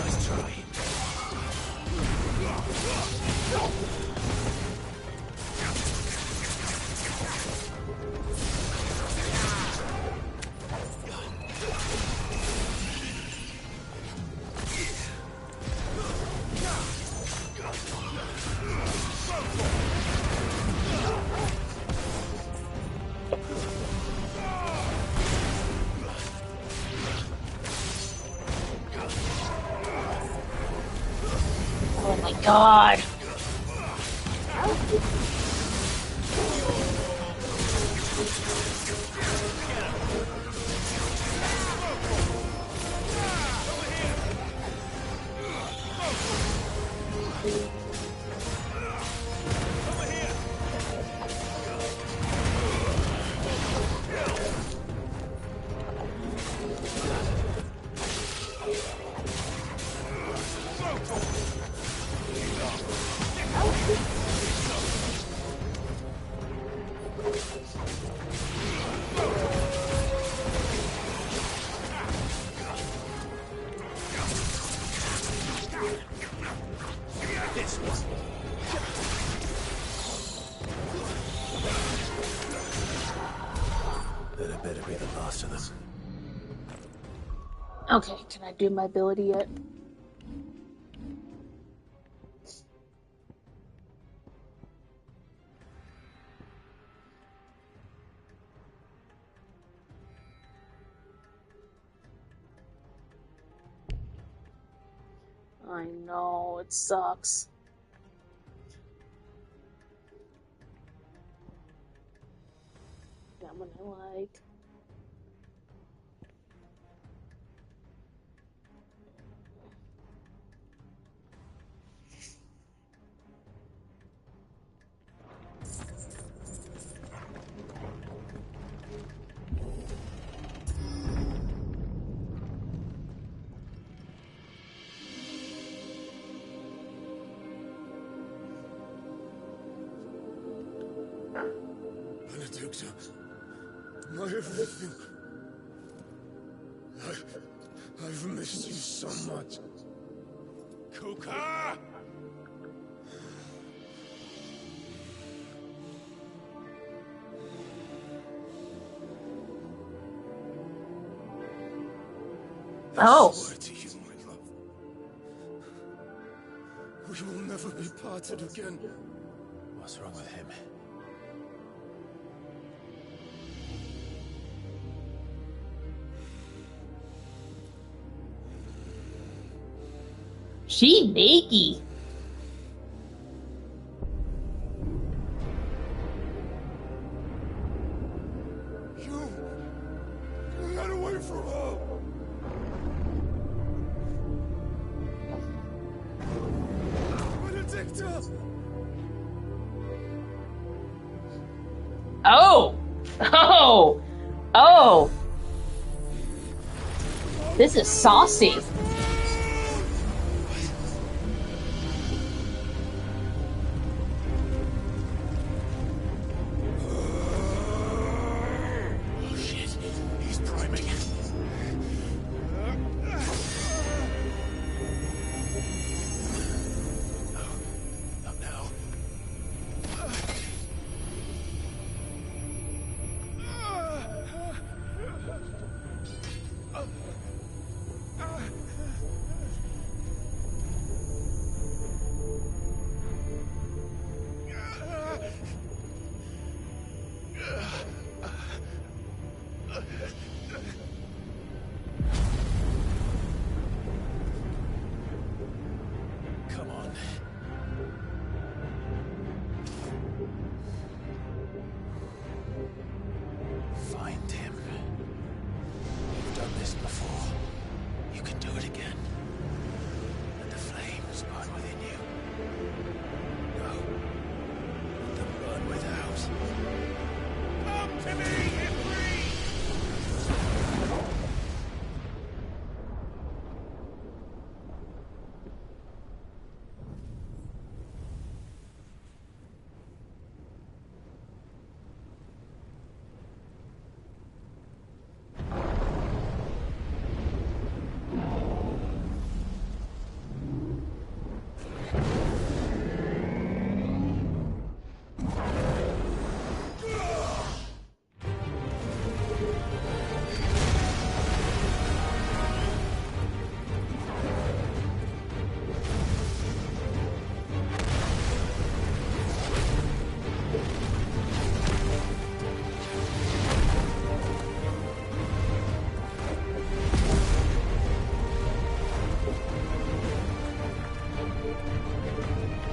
Nice try. Oh my god. That better be the last of them. Okay, can I do my ability yet? I know, it sucks. That one I like. Benedicta, my everything. I've missed you so much. Kuka! Oh. I swear to you, my love. We will never be parted again. What's wrong with him? She naked. You ran away from her. Benedicta! Oh! Oh! Oh! This is saucy. Oh shit, he's priming. No, not now.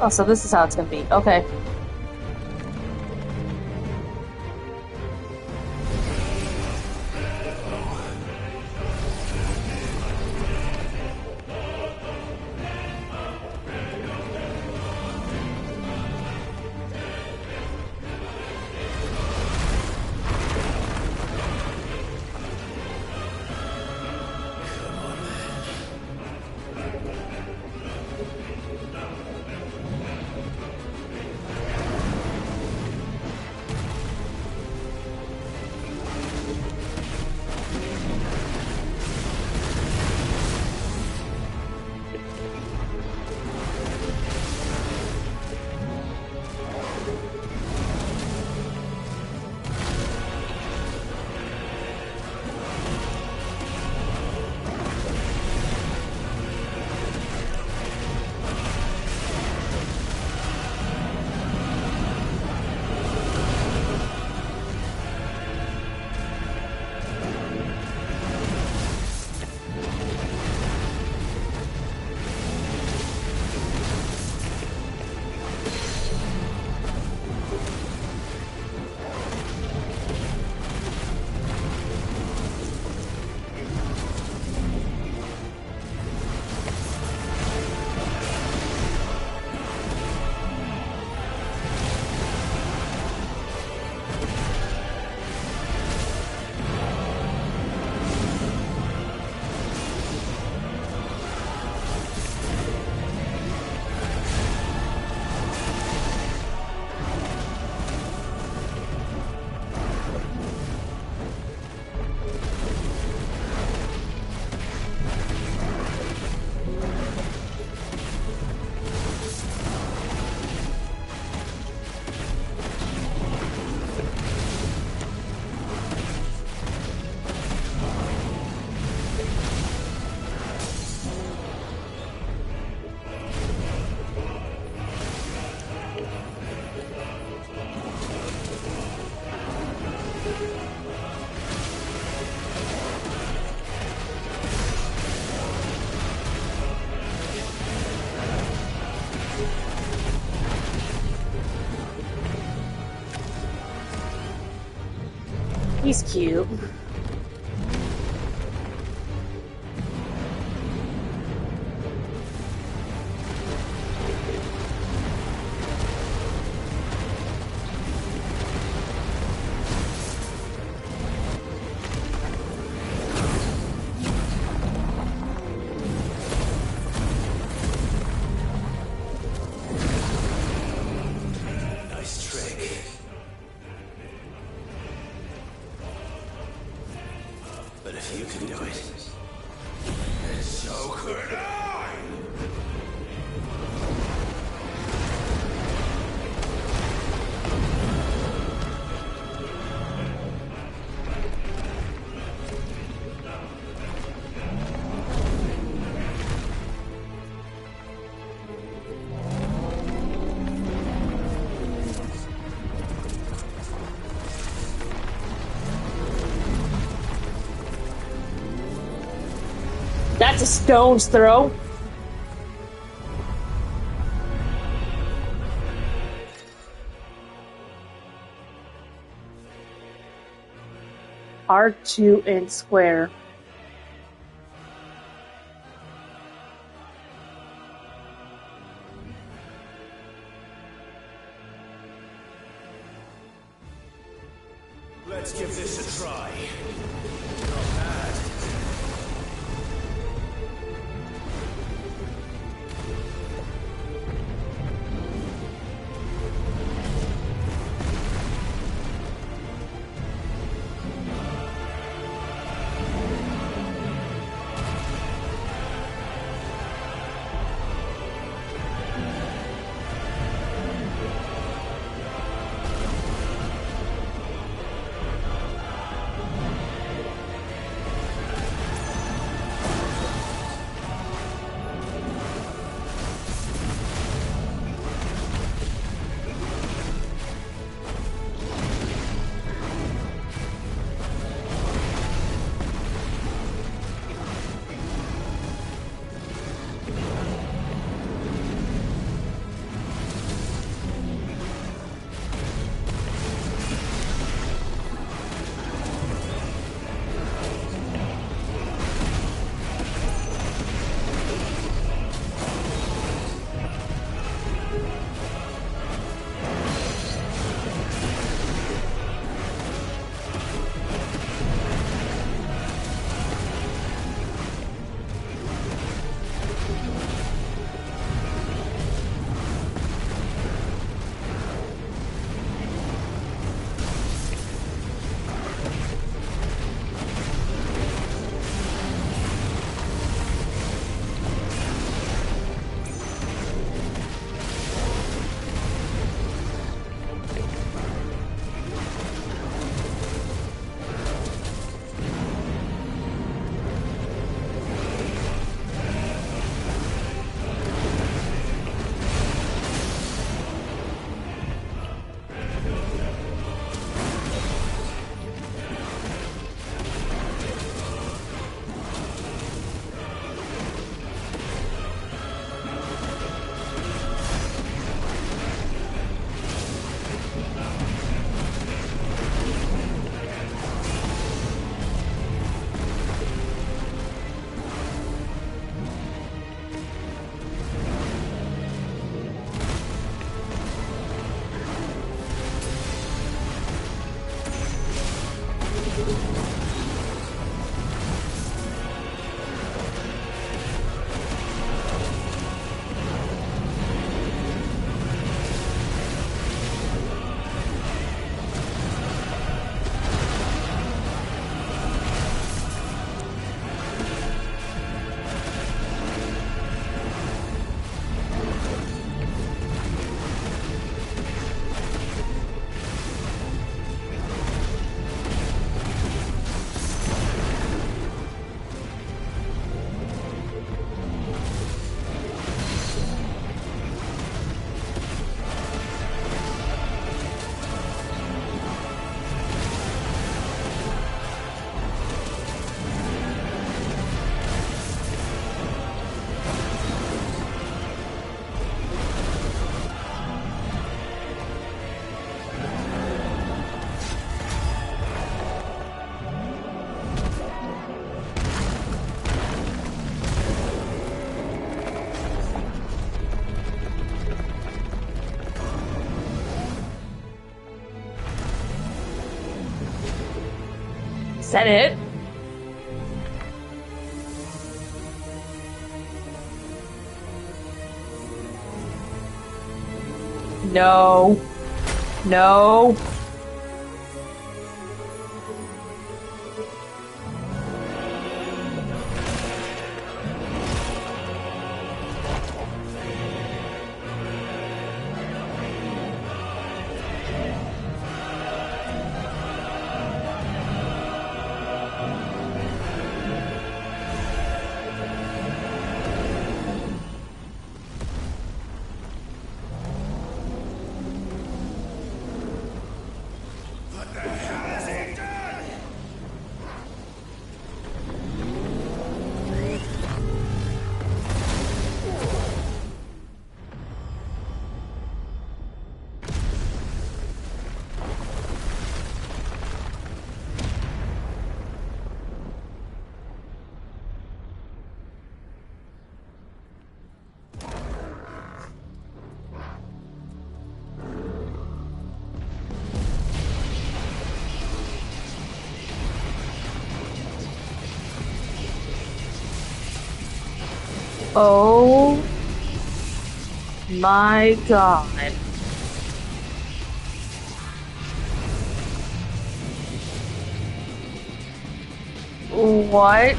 Oh, so this is how it's gonna be. Okay. He's cute. Nice trick. But if you can do it, then so could I! That's a stone's throw. R2 and square. Let's give this a try. Not bad. Is that it? No. No. Oh my god. What?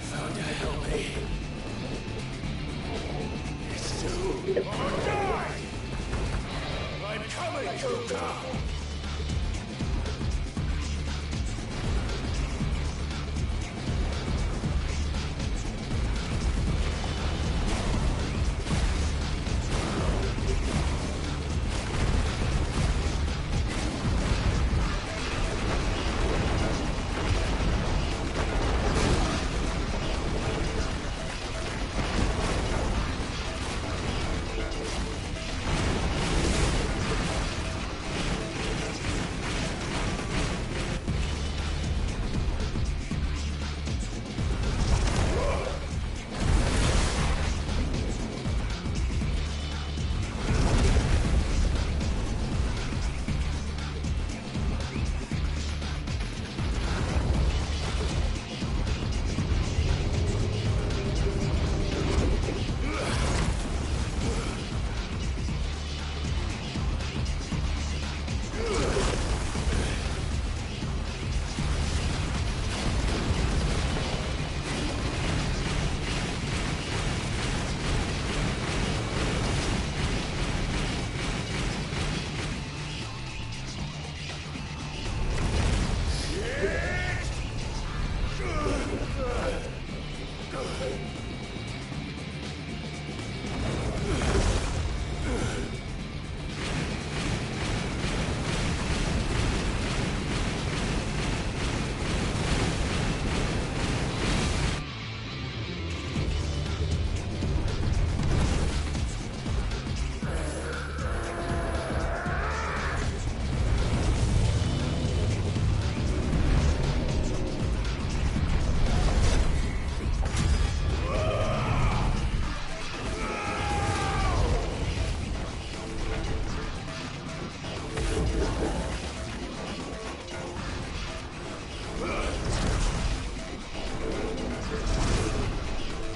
Found to help me. It's soon or die! I'm coming, Kuka!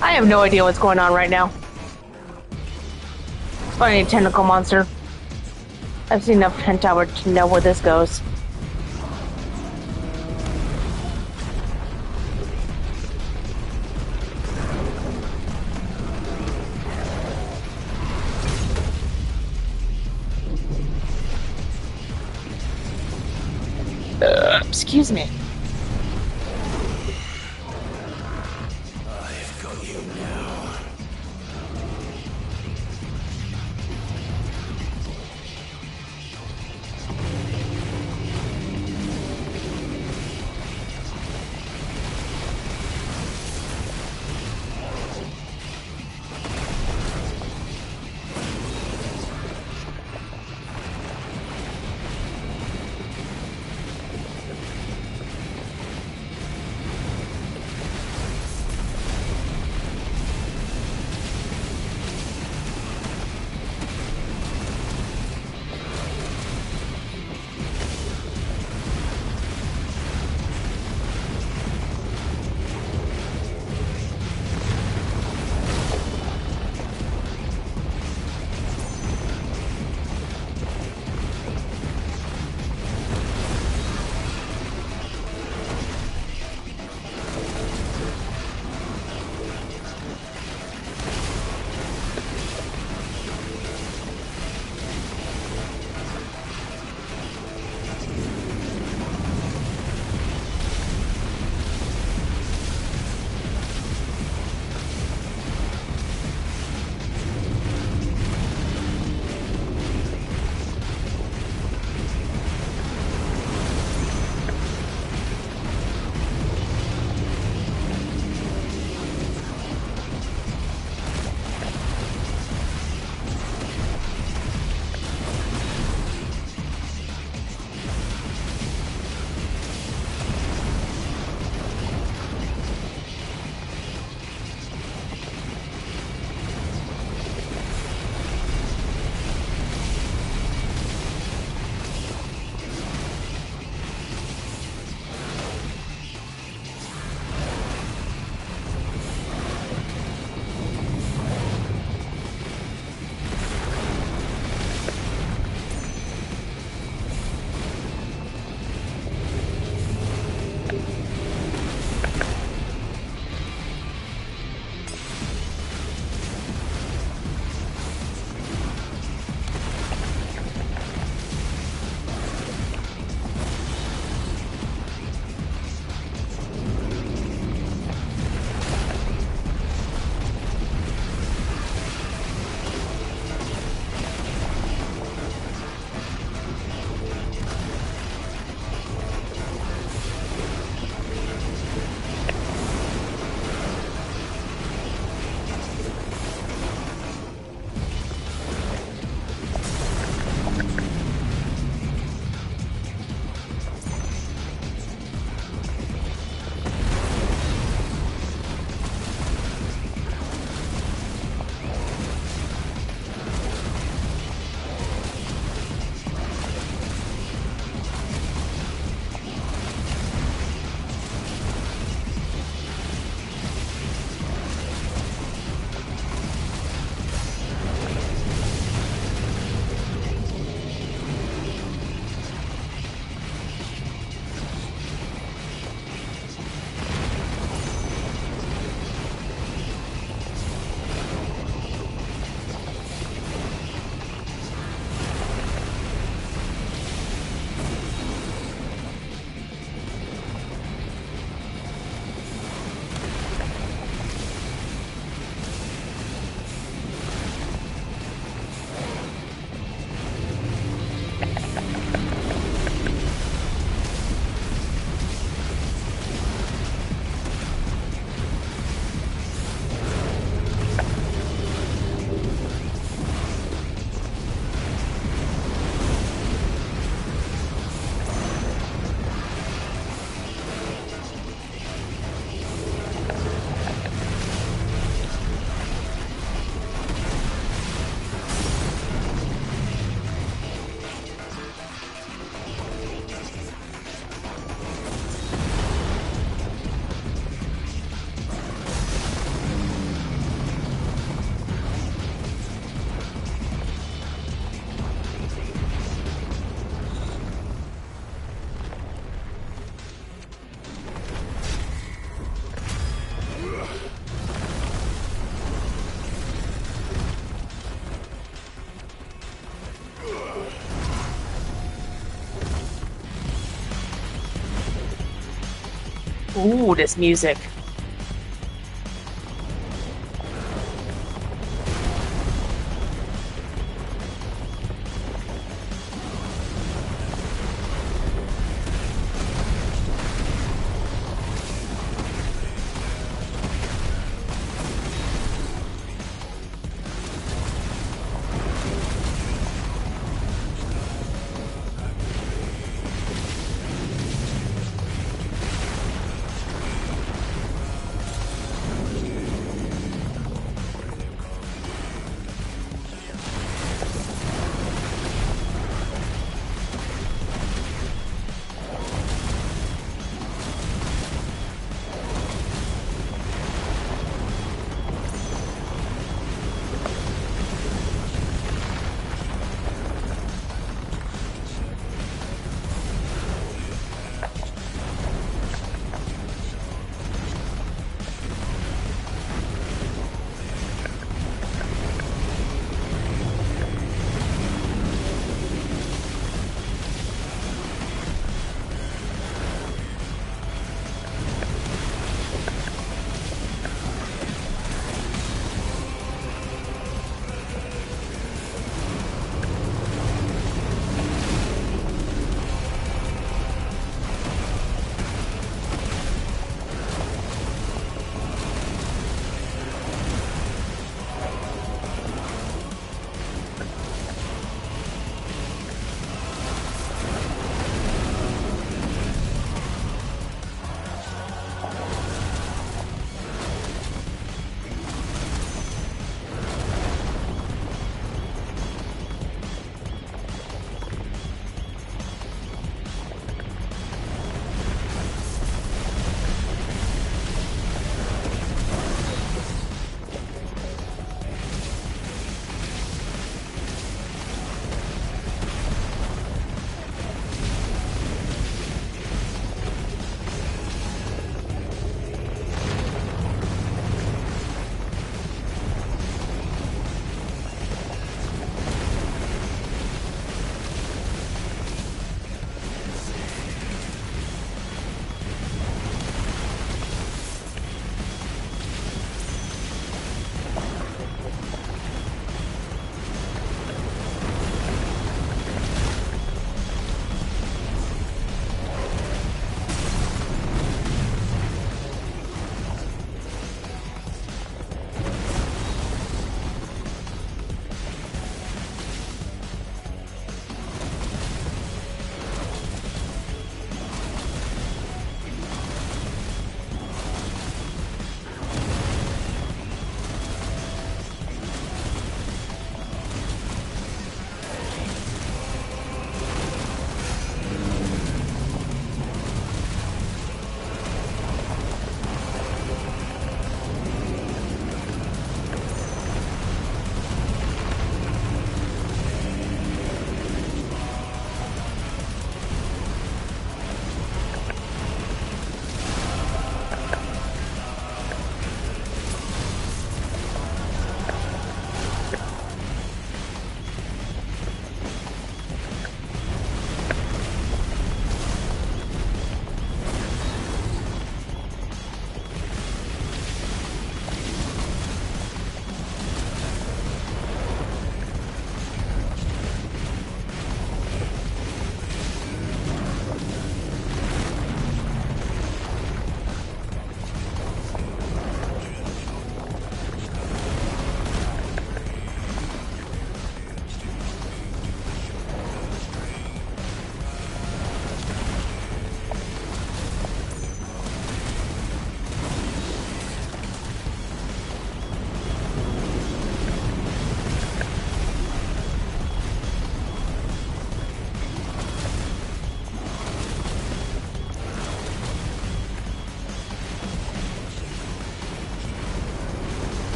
I have no idea what's going on right now. Funny tentacle monster. I've seen enough Hentower to know where this goes. Excuse me. I've got you now. Ooh, this music.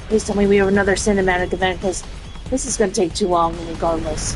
Please tell me we have another cinematic event, because this is going to take too long regardless.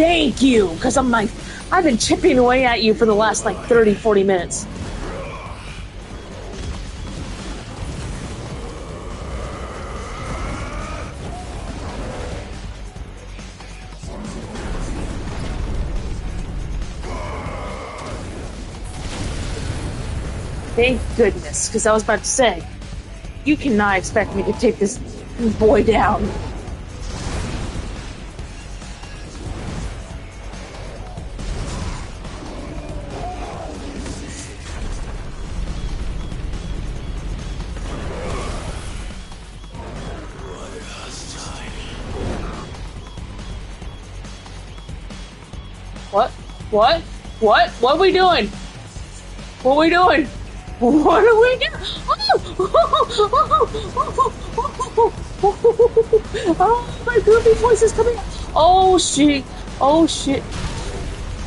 Thank you, because I'm like, I've been chipping away at you for the last like 30, 40 minutes. Thank goodness, because I was about to say, you cannot expect me to take this boy down. What? What? What? What are we doing? What are we doing? What are we doing? Oh, my goofy voice is coming out. Oh, shit. Oh, shit.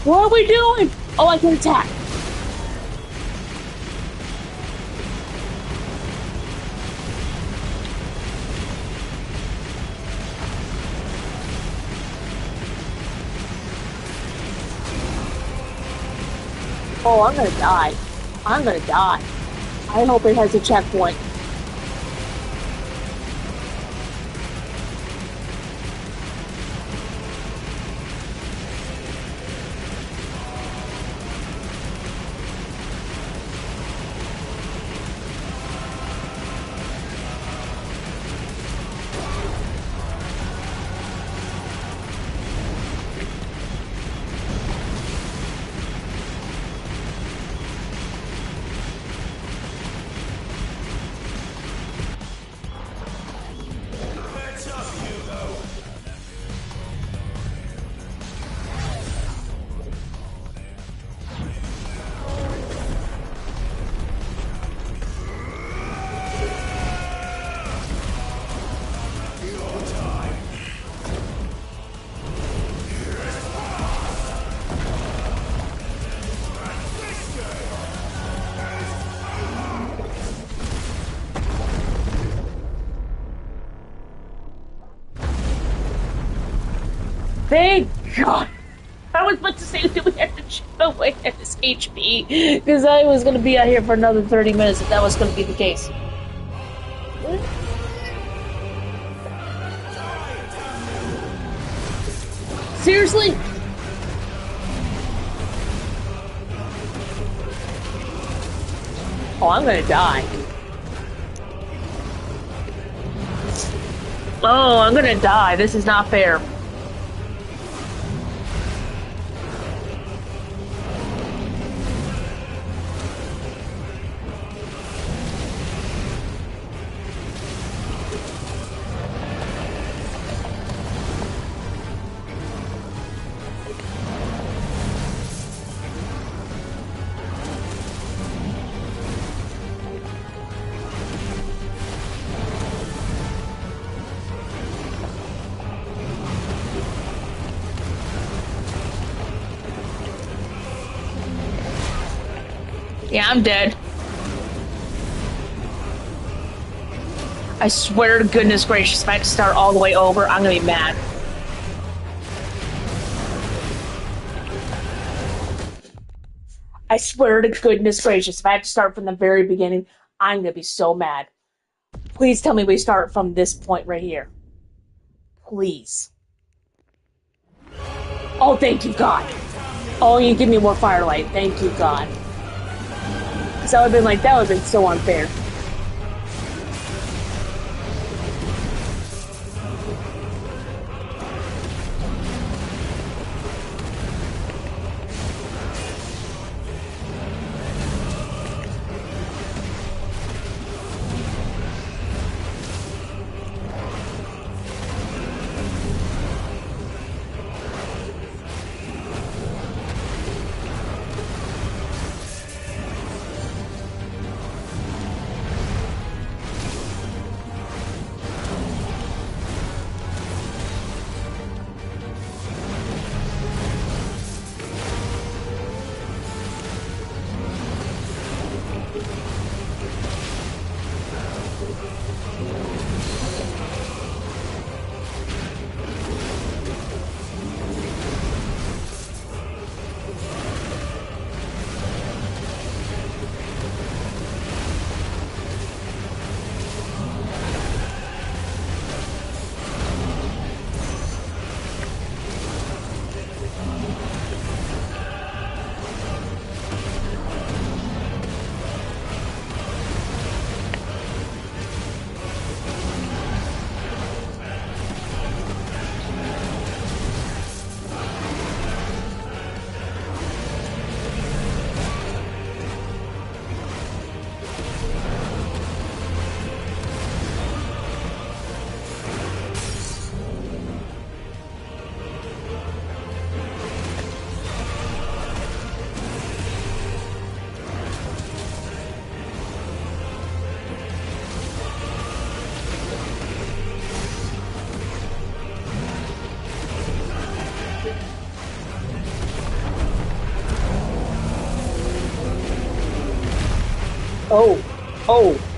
What are we doing? Oh, I can attack. Oh, I'm gonna die. I'm gonna die. I hope it has a checkpoint. Thank God! I was about to say that we had to chip away at his HP, because I was going to be out here for another 30 minutes if that was going to be the case. Seriously? Oh, I'm going to die. Oh, I'm going to die. This is not fair. Yeah, I'm dead. I swear to goodness gracious, if I have to start all the way over, I'm gonna be mad. I swear to goodness gracious, if I have to start from the very beginning, I'm gonna be so mad. Please tell me we start from this point right here. Please. Oh, thank you, God. Oh, you give me more firelight. Thank you, God. Because I would have been like, that would have been so unfair. Oh. Oh.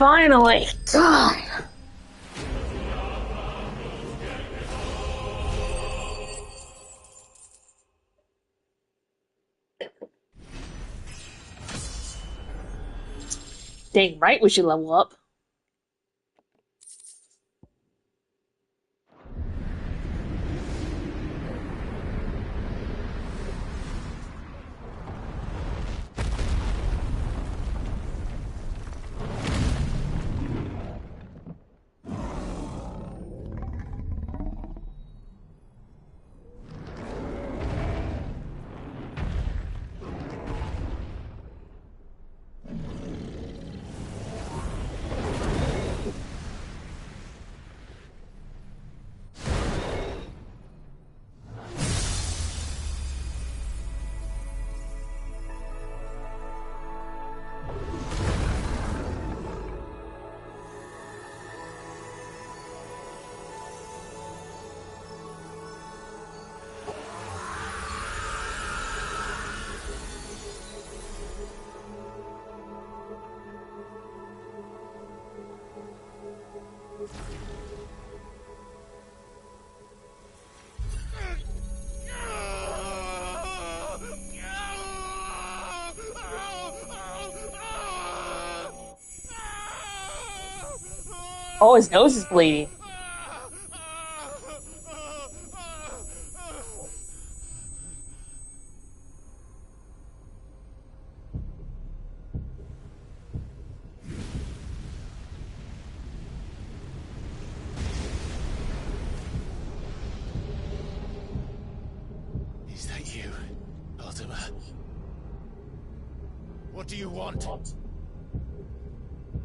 finally. God. Dang right we should level up. Oh, his nose is bleeding. Is that you, Ultima? What do you want?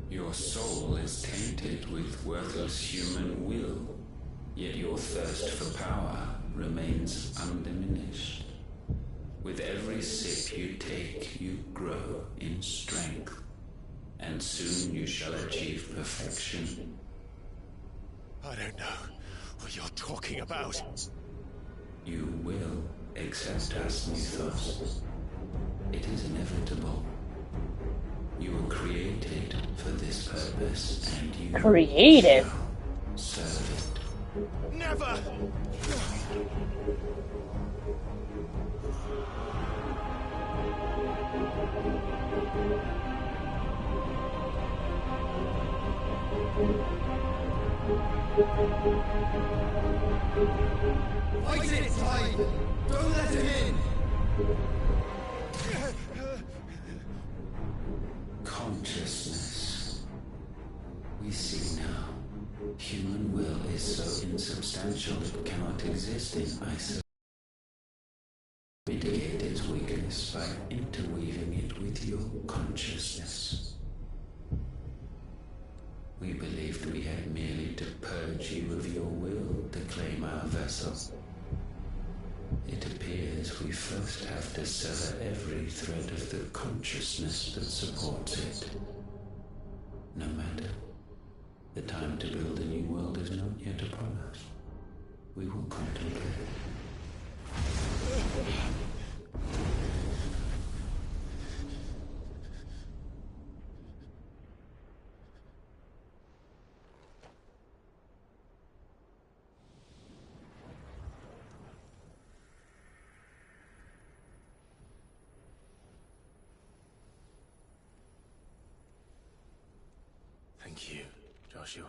Your soul is tainted with worthless human will, yet your thirst for power remains undiminished. With every sip you take, you grow in strength, and soon you shall achieve perfection. I don't know what you're talking about. You will accept us, Mythos. It is inevitable. You were created for this purpose, and you Created? shall serve it. Never! Fight it, Time! Don't let him in! Consciousness. We see now. Human will is so insubstantial it cannot exist in isolation. Mitigate its weakness by interweaving it with your consciousness. We believed we had merely to purge you of your will to claim our vessel. It appears we first have to sever every thread of the consciousness that supports it. No matter. The time to build a new world is not yet upon us. We will contemplate. Thank you, Joshua.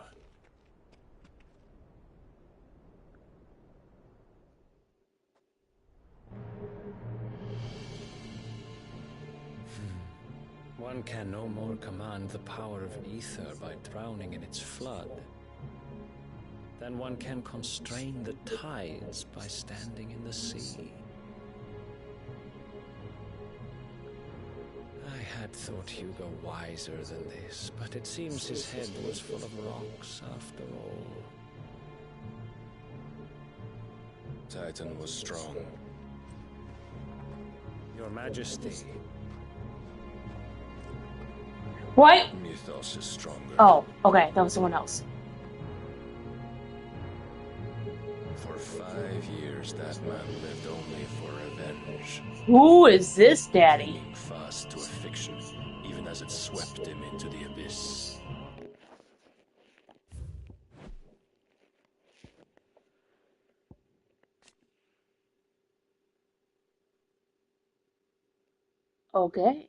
One can no more command the power of ether by drowning in its flood than one can constrain the tides by standing in the sea. I had thought Hugo wiser than this, but it seems his head was full of rocks after all. Titan was strong. Your Majesty. What? Mythos is stronger. Oh, okay, that was someone else. For 5 years, that man lived only for revenge. Who is this, Daddy? Clinging fast to a fiction, even as it swept him into the abyss. Okay.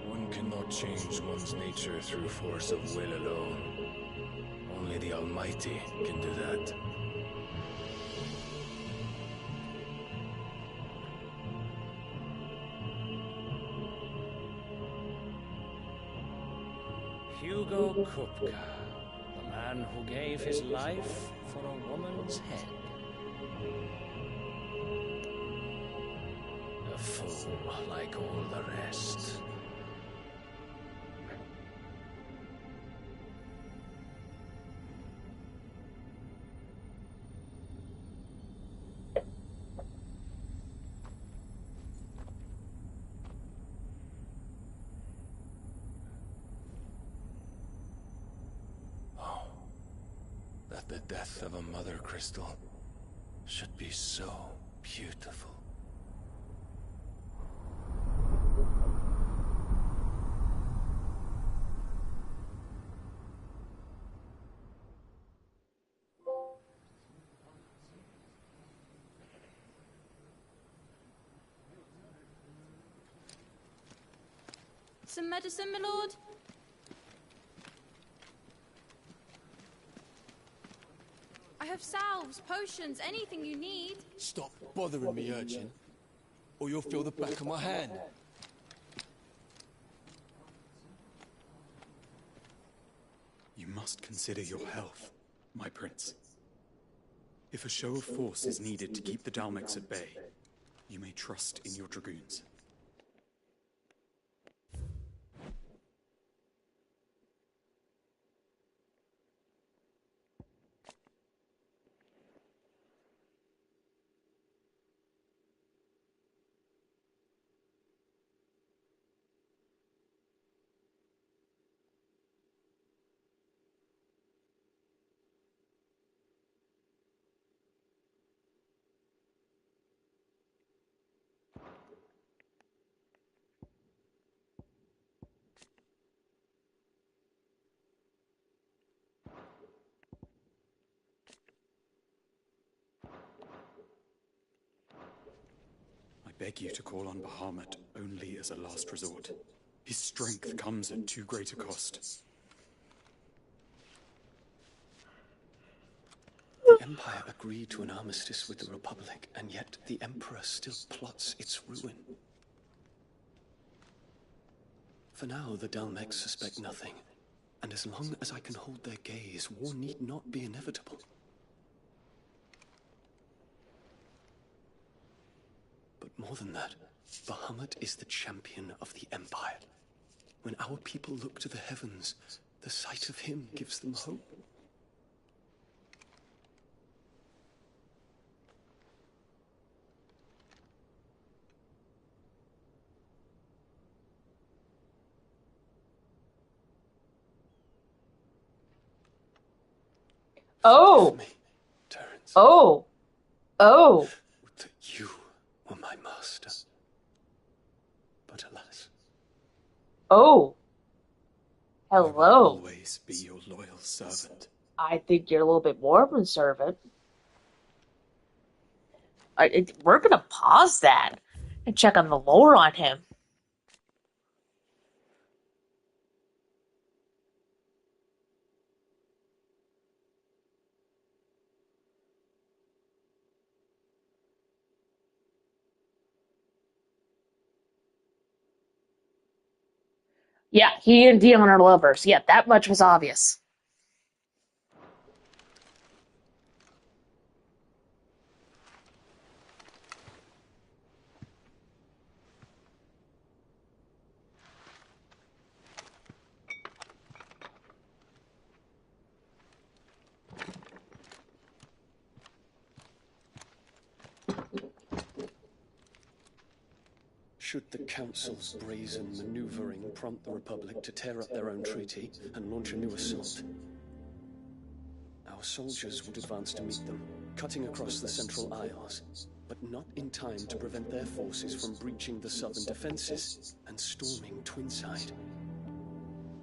One cannot change one's nature through force of will alone. Only the Almighty can do that. Hugo Kupka, the man who gave his life for a woman's head. A fool like all the rest. That the death of a mother crystal should be so beautiful. Some medicine, my lord? I have salves, potions, anything you need. Stop bothering me, urchin, or you'll feel the back of my hand. You must consider your health, my prince. If a show of force is needed to keep the Dalmex at bay, you may trust in your dragoons. I beg you to call on Bahamut only as a last resort. His strength comes at too great a cost. The Empire agreed to an armistice with the Republic, and yet the Emperor still plots its ruin. For now, the Dalmex suspect nothing, and as long as I can hold their gaze, war need not be inevitable. But more than that, Bahamut is the champion of the Empire. When our people look to the heavens, the sight of him gives them hope. Oh. Oh. Oh. That you were my master. But alas. Oh. I will Hello. always be your loyal servant. I think you're a little bit more observant. We're gonna pause that and check on the lore on him. Yeah, he and Dion are lovers. Yeah, that much was obvious. Should the Council's brazen maneuvering prompt the Republic to tear up their own treaty and launch a new assault, our soldiers would advance to meet them, cutting across the Central Isles, but not in time to prevent their forces from breaching the southern defenses and storming Twinside.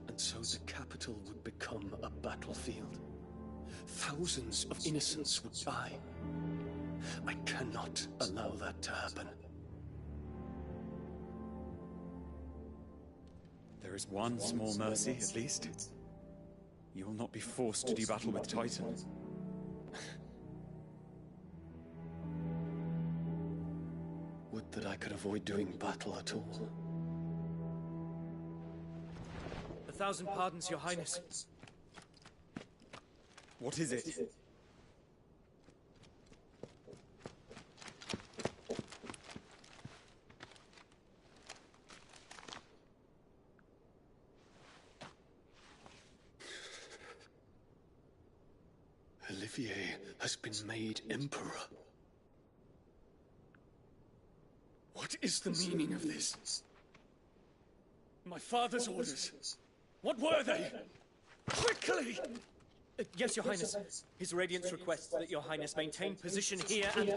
And so the capital would become a battlefield. Thousands of innocents would die. I cannot allow that to happen. There is one small mercy, at least. You will not be forced to do battle with Titan. Would that I could avoid doing battle at all. 1,000 pardons, Your Highness. What is it? Olivier has been made Emperor. What is the meaning of this? My father's orders. What were they? Quickly! Yes, Your Highness. His Radiance requests that Your Highness maintain position here and...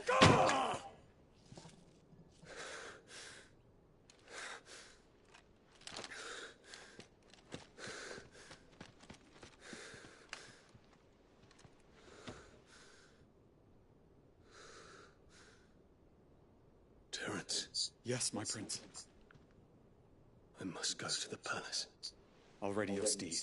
Terence. Yes, my prince. I must go to the palace. I'll ready your steed.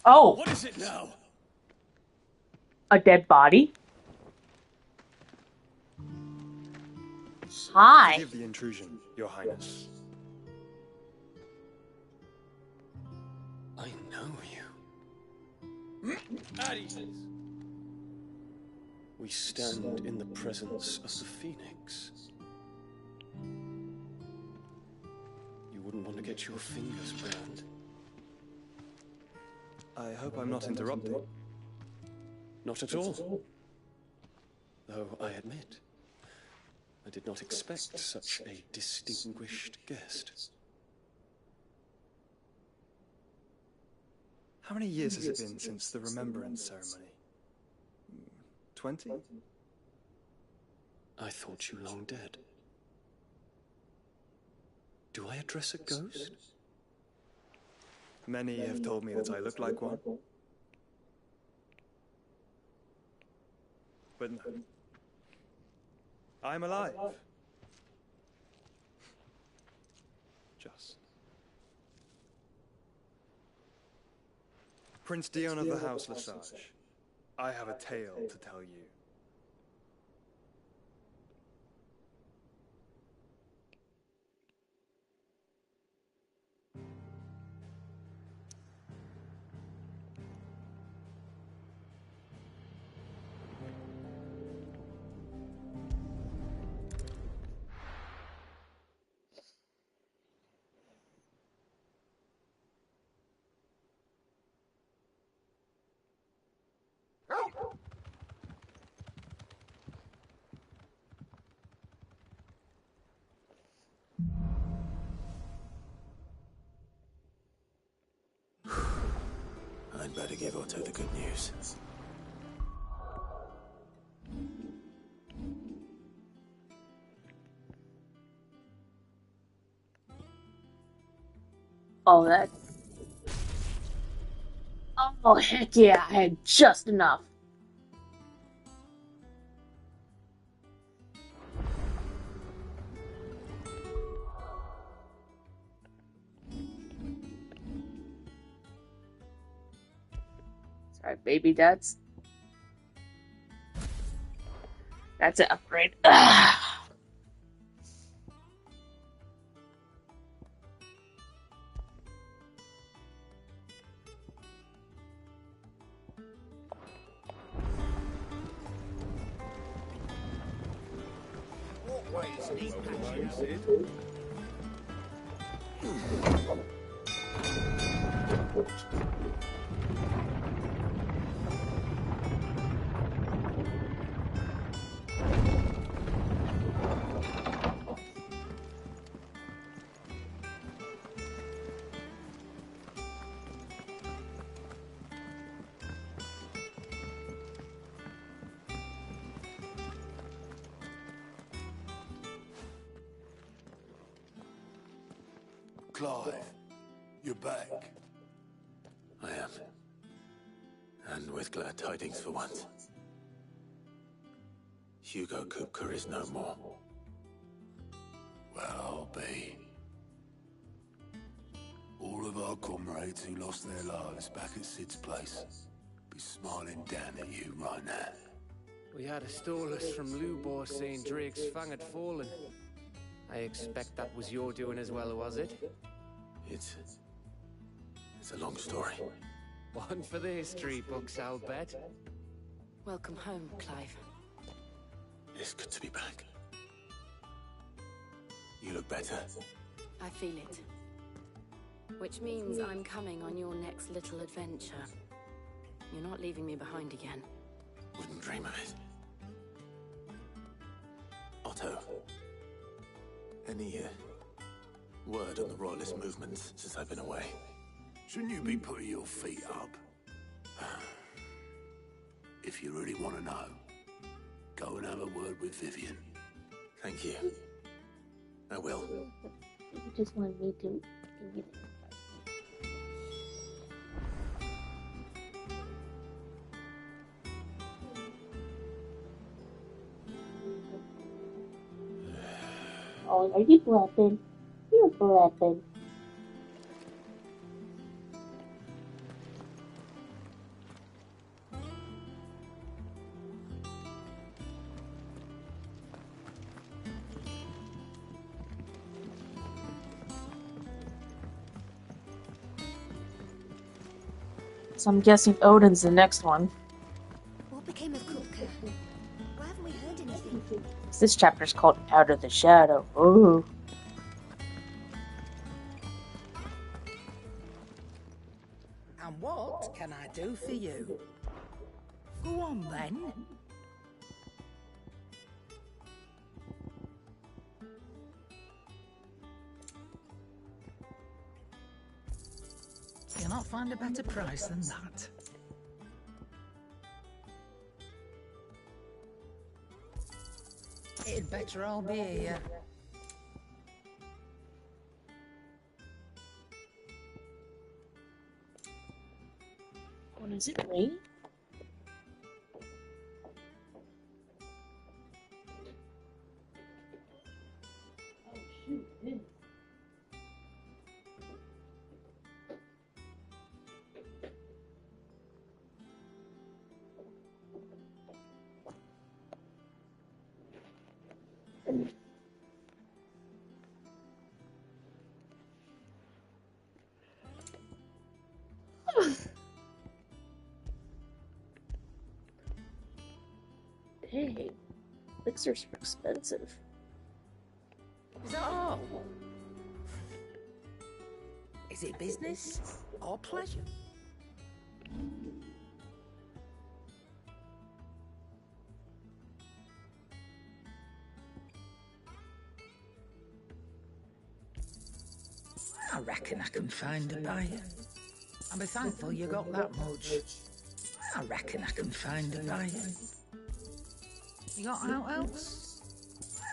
Oh! What is it now? A dead body? Hi. Forgive the intrusion, Your Highness. I know you. We stand in the presence of the Phoenix. You wouldn't want to get your fingers burned. I hope I'm not interrupting. Not at all. Though I admit, I did not expect such a distinguished guest. How many years has it been since the Remembrance ceremony? 20? I thought you long dead. Do I address a ghost? Many have told me that I look like one. But no. I'm alive. Just. Prince Dion of the House Lesage, I have a tale to tell you. I'd better give Otto the good news. Oh, that. Oh, heck yeah, I had just enough. Sorry, baby, that's an upgrade. Always need patches. Clive, you're back. I am. And with glad tidings for once. Hugo Kupka is no more. Well, I'll be. All of our comrades who lost their lives back at Sid's place be smiling down at you right now. We had a stolus from Lubor saying Drake's fang had fallen. I expect that was your doing as well, was it? It's a long story. One for the history books, I'll bet. Welcome home, Clive. It's good to be back. You look better. I feel it. Which means I'm coming on your next little adventure. You're not leaving me behind again. Wouldn't dream of it. Otto. Any word on the Royalist movements since I've been away? Shouldn't you be putting your feet up? If you really want to know, go and have a word with Vivian. Thank you. I will. You just want me to. Oh, are you blapping? You're blapping. So I'm guessing Odin's the next one. What became of Kupka? Why haven't we heard anything? This chapter's called Out of the Shadow. Ooh. And what can I do for you? Go on then. You'll not find a better price than that. It'd better all be here. What is it, rain? Oh shoot, it is. Dang, elixirs are expensive. Is that all? Is it business or pleasure? I reckon I can find a buyer. I'll be thankful you got that much. I reckon I can find a buyer. You got out else?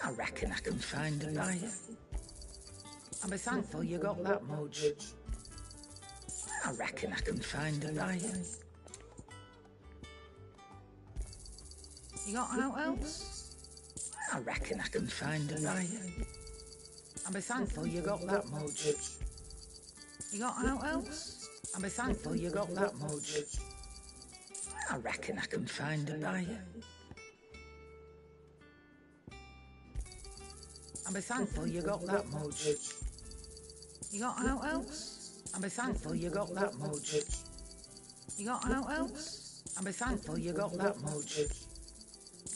I reckon I can find a buyer. I'll be thankful you got that much. I reckon I can find a buyer. You got out else? I reckon I can find a buyer. I'll be thankful you got that much. You got out else? I'll be thankful you got that much. I reckon I can find a buyer. I'll be thankful you got that much. You got out else? I'll be thankful you got that much. You got out else? I'll be thankful you got that much.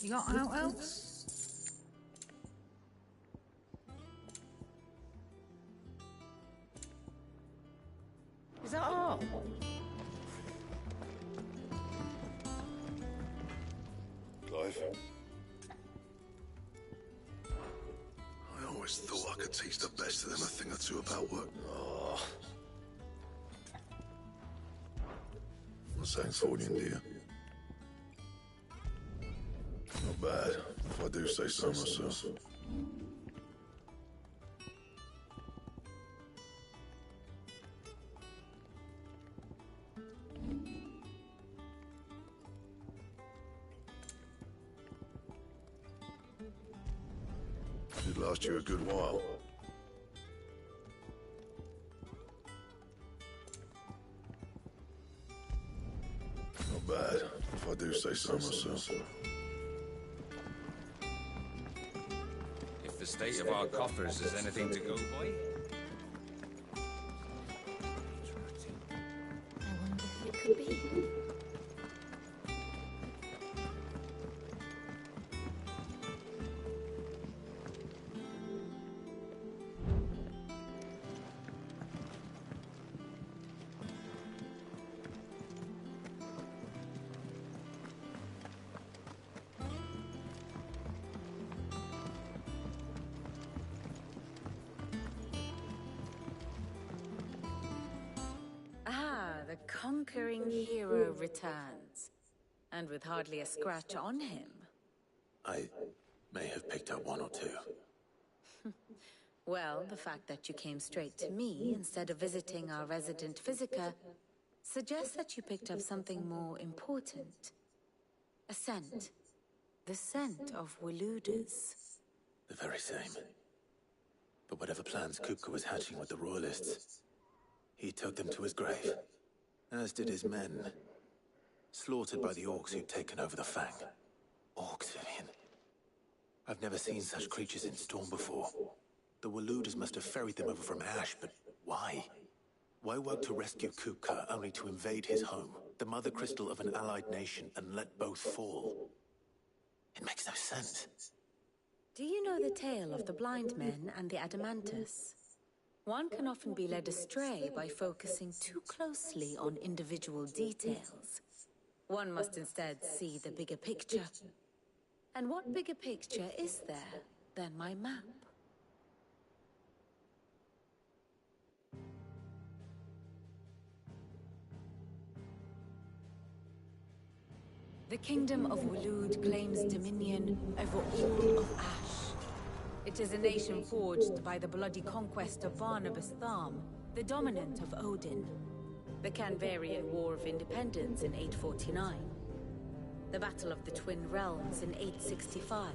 You got out else? Is that all? Clive? I always thought I could teach the best of them a thing or two about work. Oh. Not saying Fordian, do you? Not bad, if I do say so myself. Should last you a good while. Not bad, if I do say so myself. If the state of our coffers is anything to go by, I wonder who it could be. The conquering hero returns, and with hardly a scratch on him. I may have picked up one or two. Well, the fact that you came straight to me instead of visiting our resident physiker suggests that you picked up something more important. A scent. The scent of Waludas. The very same. But whatever plans Kupka was hatching with the Royalists, he took them to his grave. As did his men. Slaughtered by the orcs who'd taken over the Fang. Orcs, Vivian. I've never seen such creatures in Storm before. The Waludas must have ferried them over from Ash, but why? Why work to rescue Kupka only to invade his home, the mother crystal of an allied nation, and let both fall? It makes no sense. Do you know the tale of the blind men and the Adamantus? One can often be led astray by focusing too closely on individual details. One must instead see the bigger picture. And what bigger picture is there than my map? The Kingdom of Waloed claims dominion over all of Ash. It is a nation forged by the bloody conquest of Barnabas Tharm, the dominant of Odin. The Canvarian War of Independence in 849. The Battle of the Twin Realms in 865.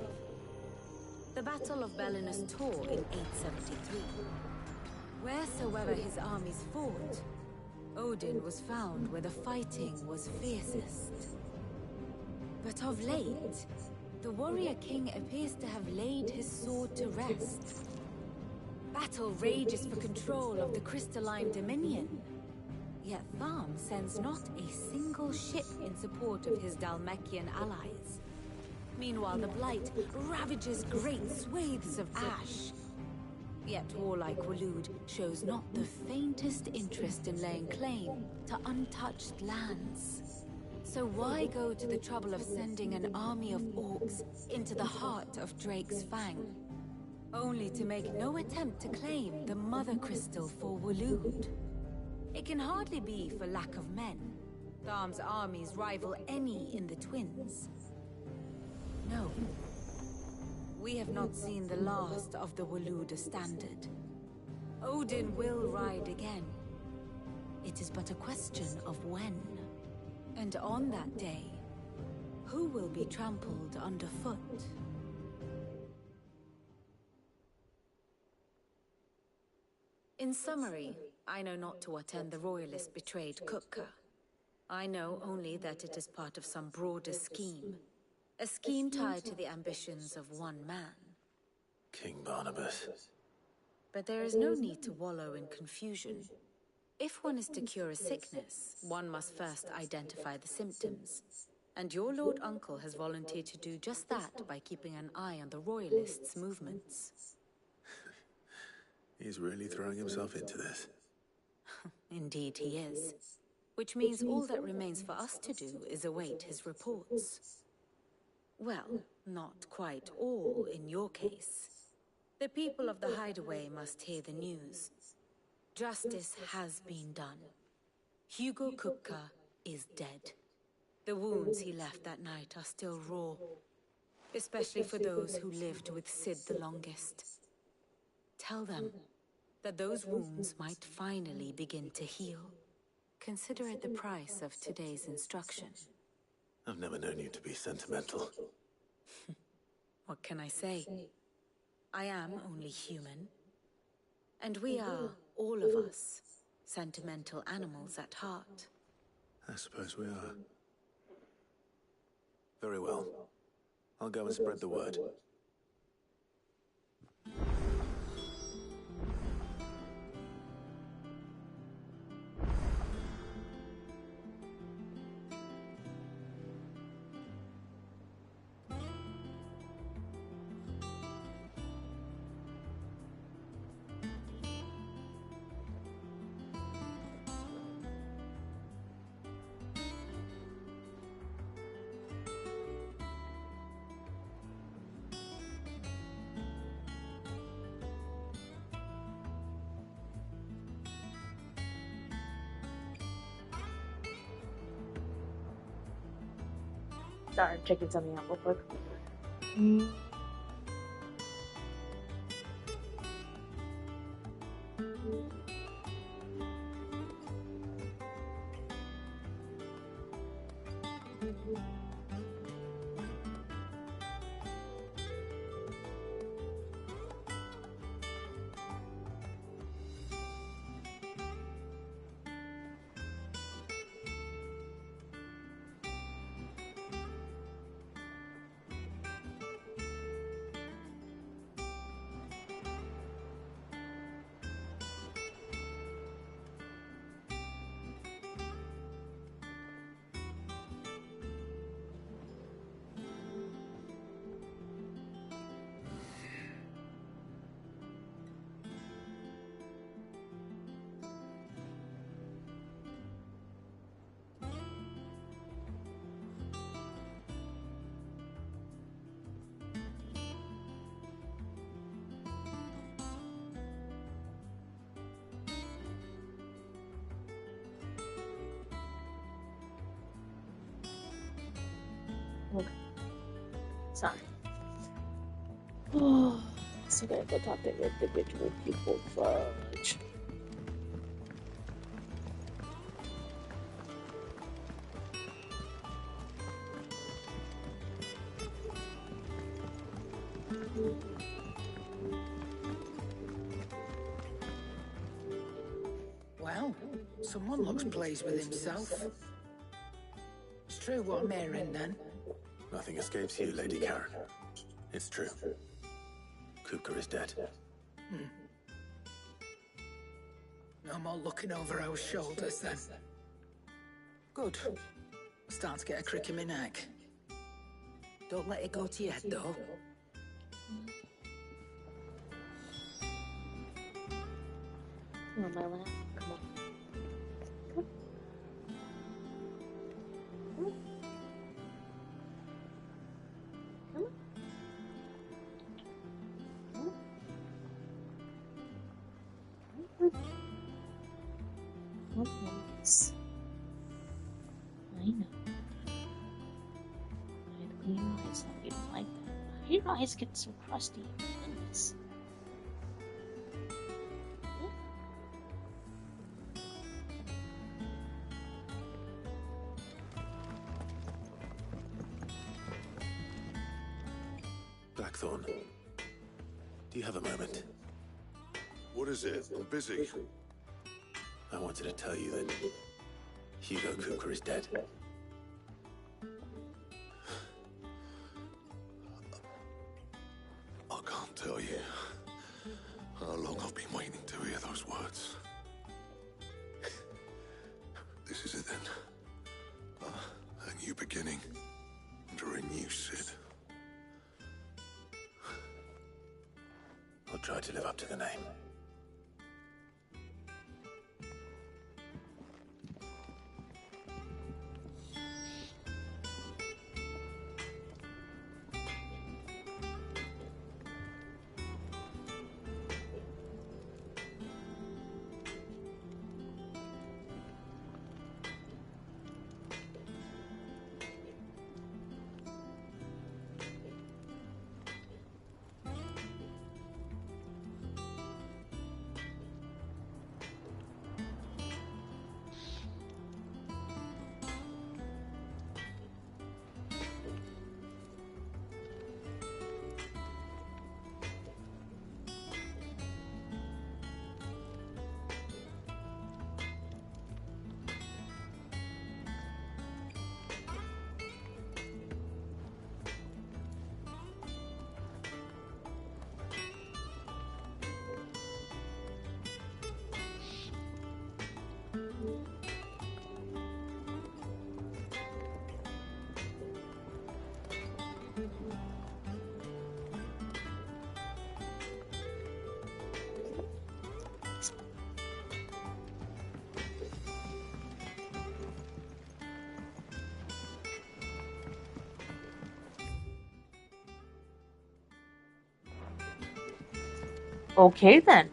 The Battle of Belinus Tor in 873. Wheresoever his armies fought, Odin was found where the fighting was fiercest. But of late, the warrior king appears to have laid his sword to rest. Battle rages for control of the crystalline dominion. Yet Tharm sends not a single ship in support of his Dhalmekian allies. Meanwhile, the Blight ravages great swathes of Ash. Yet warlike Waloed shows not the faintest interest in laying claim to untouched lands. So why go to the trouble of sending an army of orcs into the heart of Drake's Fang? Only to make no attempt to claim the Mother Crystal for Waloed. It can hardly be for lack of men. Tharm's armies rival any in the Twins. No. We have not seen the last of the Waluda standard. Odin will ride again. it is but a question of when. And on that day, who will be trampled underfoot? In summary, I know not to what end the royalist betrayed Kupka. I know only that it is part of some broader scheme. A scheme tied to the ambitions of one man. King Barnabas. But there is no need to wallow in confusion. If one is to cure a sickness, one must first identify the symptoms. And your Lord Uncle has volunteered to do just that by keeping an eye on the royalists' movements. He's really throwing himself into this. Indeed he is. Which means all that remains for us to do is await his reports. Well, not quite all in your case. The people of the Hideaway must hear the news. Justice has been done. Hugo Kupka is dead. The wounds he left that night are still raw, especially for those who lived with Sid the longest. Tell them that those wounds might finally begin to heal. Consider it the price of today's instruction. I've never known you to be sentimental. What can I say? I am only human. And we are, all of us, sentimental animals at heart. I suppose we are. Very well. I'll go and spread the word. Sorry, I'm checking something out real quick. Okay. Sorry. Oh, so I gotta go talk to individual people. Fudge. Well, someone looks pleased with himself. It's true what I'm hearing, then. Nothing escapes you, Lady Karen. It's true. Kupka is dead. No more looking over our shoulders, then. Good. Start to get a crick in my neck. Don't let it go to your head, though. Come on, my lap. Come on. What else? I know. I had to clean your eyes out. You don't like that. Your eyes get so crusty. Goodness. Blackthorn, do you have a moment? What is it? I'm busy. I wanted to tell you that Hugo Kupka is dead. I can't tell you how long I've been waiting to hear those words. This is it then. A new beginning under a new Sid. I'll try to live up to the name. Okay then.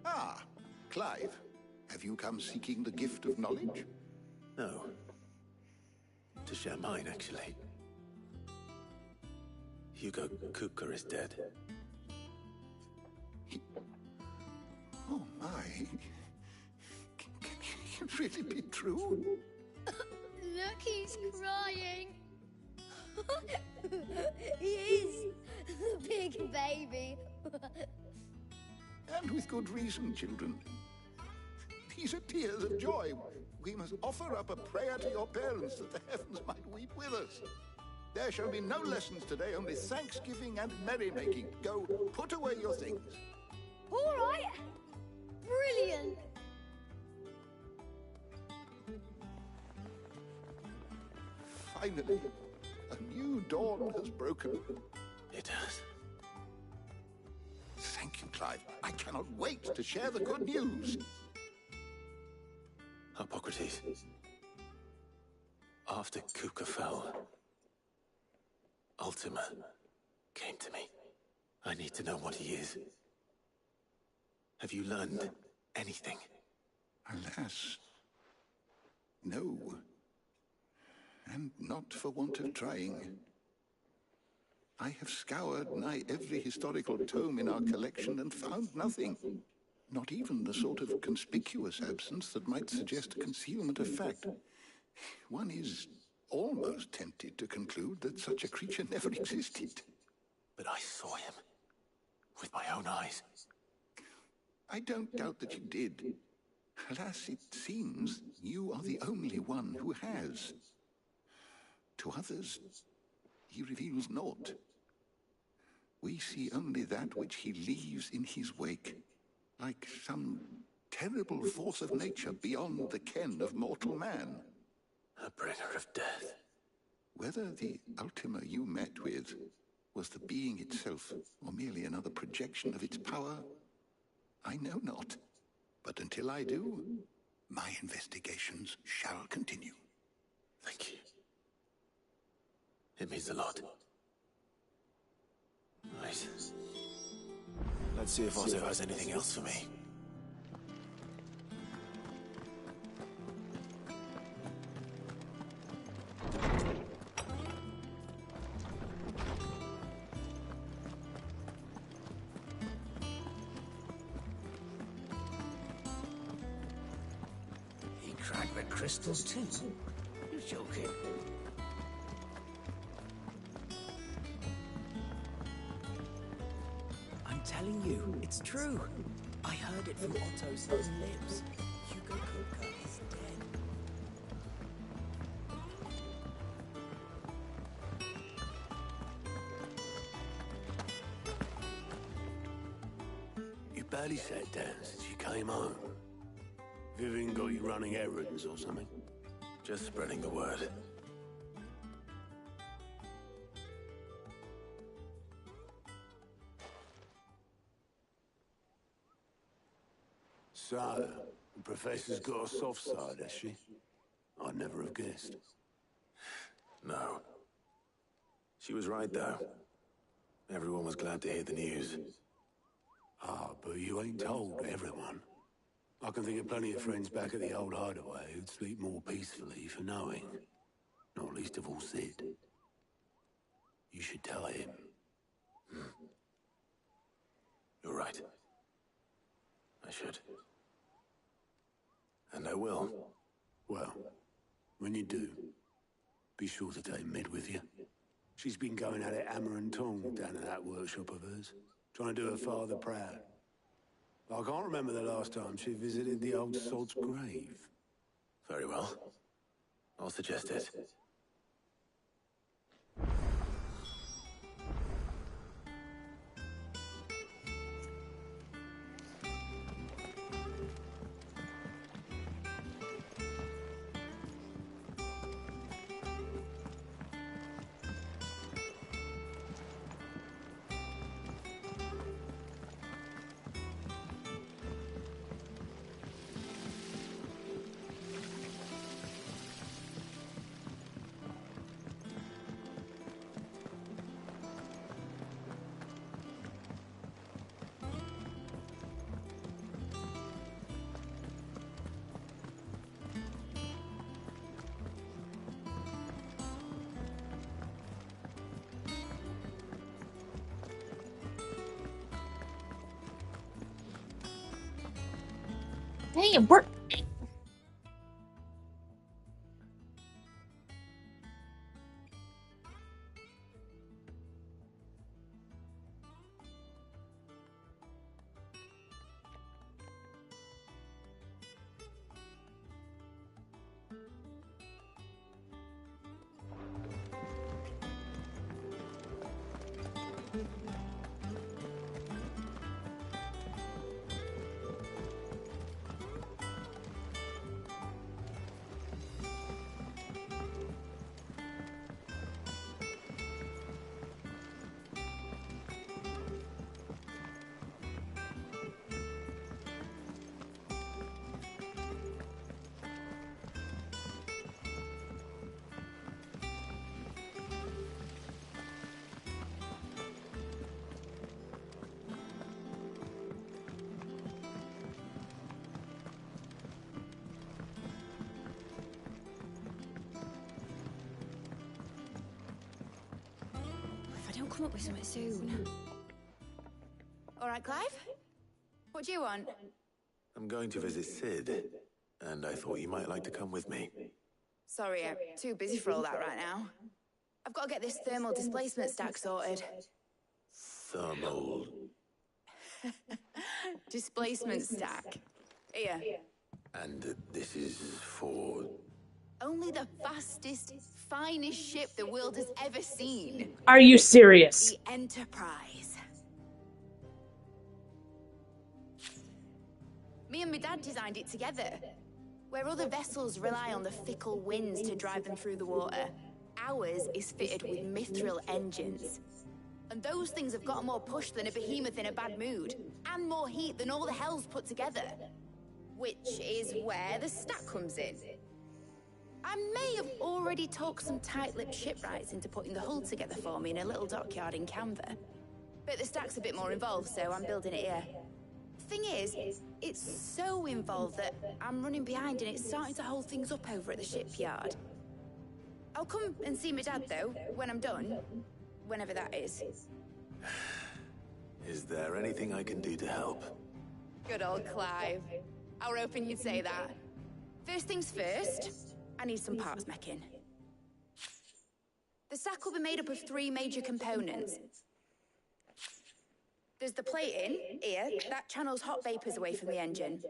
Ah, Clive. Have you come seeking the gift of knowledge? No. To share mine, actually. Hugo Kupka is dead. Oh my. Can it really be true? Look, he's crying. He is. The big baby. And with good reason, children. These are tears of joy. We must offer up a prayer to your parents that the heavens might weep with us. There shall be no lessons today, only thanksgiving and merrymaking. Go, put away your things. All right. Brilliant. Finally, a new dawn has broken. It has. Thank you, Clive. I cannot wait to share the good news. Hippocrates. After Kupka fell, Ultima came to me. I need to know what he is. Have you learned anything? Alas, no. And not for want of trying. I have scoured nigh every historical tome in our collection and found nothing. Not even the sort of conspicuous absence that might suggest concealment of fact. One is almost tempted to conclude that such a creature never existed. But I saw him with my own eyes. I don't doubt that you did. Alas, it seems you are the only one who has. To others, he reveals naught. We see only that which he leaves in his wake, like some terrible force of nature beyond the ken of mortal man. A bringer of death. Whether the Ultima you met with was the being itself, or merely another projection of its power, I know not. But until I do, my investigations shall continue. Thank you. It means a lot. Right. Let's see if Otto has anything else for me. track the crystals too? You're joking. I'm telling you, it's true. I heard it from Otto's own lips. Hugo Kupka is dead. You barely sat down since you came home. Vivian got you running errands or something? Just spreading the word. So, the Professor's got a soft side, has she? I'd never have guessed. No. She was right, though. Everyone was glad to hear the news. Ah, but you ain't told everyone. I can think of plenty of friends back at the old hideaway who'd sleep more peacefully for knowing. Not least of all Sid. You should tell him. You're right. I should. And I will. Well, when you do, be sure to take Mid with you. She's been going at it hammer and tong down at that workshop of hers, trying to do her father proud. I can't remember the last time she visited the old sod's grave. Very well. I'll suggest it. Damn, we're... Don't come up with something soon. All right, Clive? What do you want? I'm going to visit Sid, and I thought you might like to come with me. Sorry, I'm too busy for all that right now. I've got to get this thermal displacement stack sorted. Thermal... displacement stack. Here. And this is for... Only the fastest, finest ship the world has ever seen. Are you serious? The Enterprise. Me and my dad designed it together. Where other vessels rely on the fickle winds to drive them through the water, ours is fitted with mithril engines. And those things have got more push than a behemoth in a bad mood, and more heat than all the hells put together. Which is where the stack comes in. I may have already talked some tight-lipped shipwrights into putting the hull together for me in a little dockyard in Canva. But the stack's a bit more involved, so I'm building it here. Thing is, it's so involved that I'm running behind and it's starting to hold things up over at the shipyard. I'll come and see my dad, though, when I'm done. Whenever that is. Is there anything I can do to help? Good old Clive. I were hoping you'd say that. First things first, I need some parts making. The sack will be made up of 3 major components. There's the plating, here, that channels hot vapors away from the engine.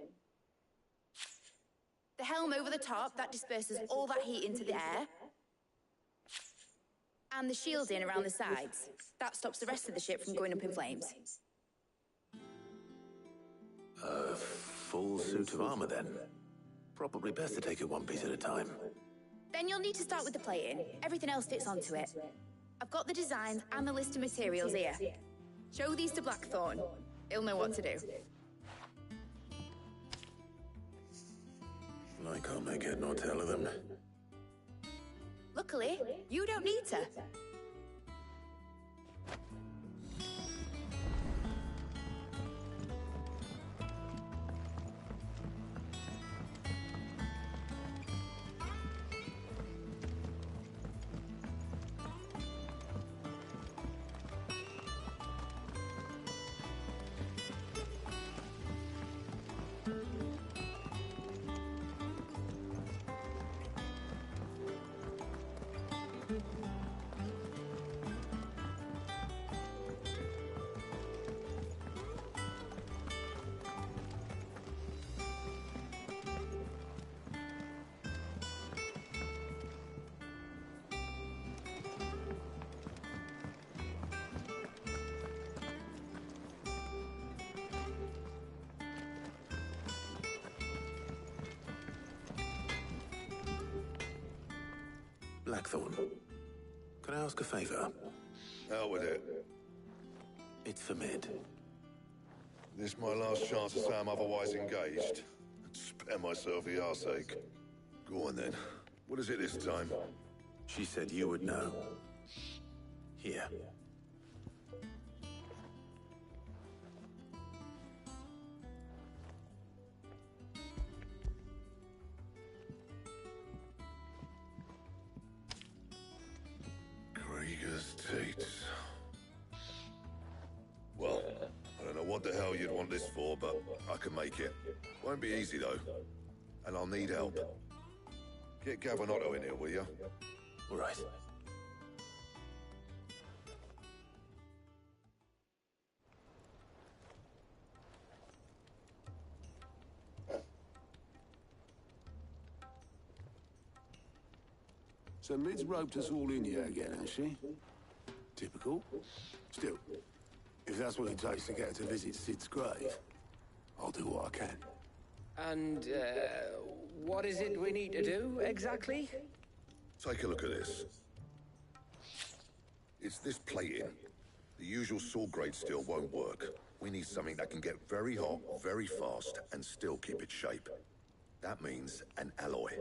The helm over the top, that disperses all that heat into the air. And the shielding around the sides, that stops the rest of the ship from going up in flames. A full suit of armor, then? Probably best to take it one piece at a time. Then you'll need to start with the plating. Everything else fits onto it. I've got the designs and the list of materials here. Show these to Blackthorn. He'll know what to do. I can't make head nor tail of them. Luckily, you don't need to. Blackthorn, can I ask a favor? Out with it. It's for Mid. This my last chance to say I'm otherwise engaged. Spare myself the arseache. Go on then. What is it this time? She said you would know. Here. Well, I don't know what the hell you'd want this for, but I can make it. Won't be easy, though. And I'll need help. Get Gavin-Otto in here, will you? All right. So Mid's roped us all in here again, has she? Typical. Still, if that's what it takes to get her to visit Sid's grave, I'll do what I can. And, what is it we need to do, exactly? Take a look at this. It's this plating. The usual saw grade steel won't work. We need something that can get very hot, very fast, and still keep its shape. That means an alloy.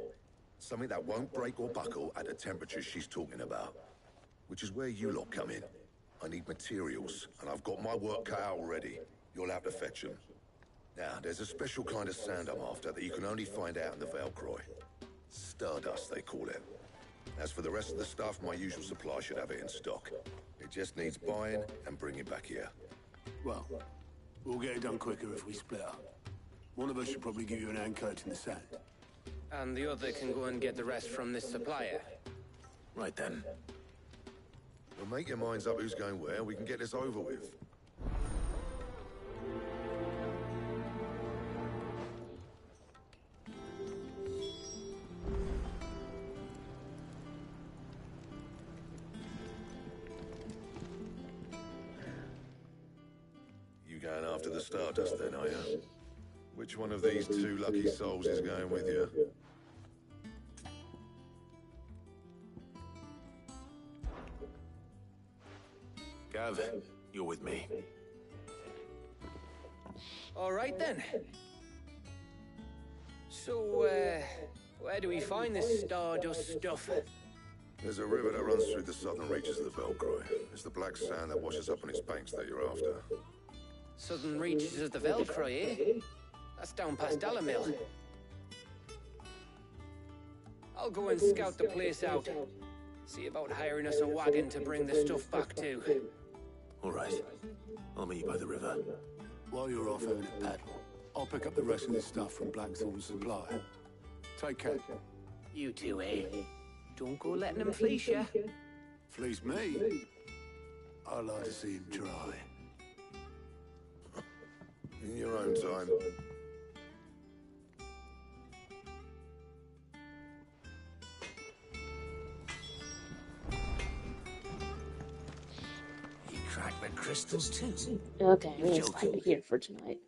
Something that won't break or buckle at the temperatures she's talking about. Which is where you lot come in. I need materials, and I've got my work cut out already. You'll have to fetch them. Now, there's a special kind of sand I'm after that you can only find out in the Valcroy. Stardust, they call it. As for the rest of the stuff, my usual supply should have it in stock. It just needs buying and bringing back here. Well, we'll get it done quicker if we split up. One of us should probably give you an hand coat in the sand. And the other can go and get the rest from this supplier. Right then. Well, make your minds up who's going where, we can get this over with. You going after the Stardust then, are you? Which one of these two lucky souls is going with you? Gav, you're with me. All right then. So, where do we find this Stardust stuff? There's a river that runs through the southern reaches of the Velcroy. It's the black sand that washes up on its banks that you're after. Southern reaches of the Velcroy, eh? That's down past Alamil. I'll go and scout the place out. See about hiring us a wagon to bring the stuff back to. All right. I'll meet you by the river. While you're off having a paddle, I'll pick up the rest of this stuff from Blackthorn's supply. Take care. You two, eh? Don't go letting them fleece you. Fleece me? I like to see him try. In your own time. He cracked the crystals too. Okay, I'm gonna stop it here for tonight.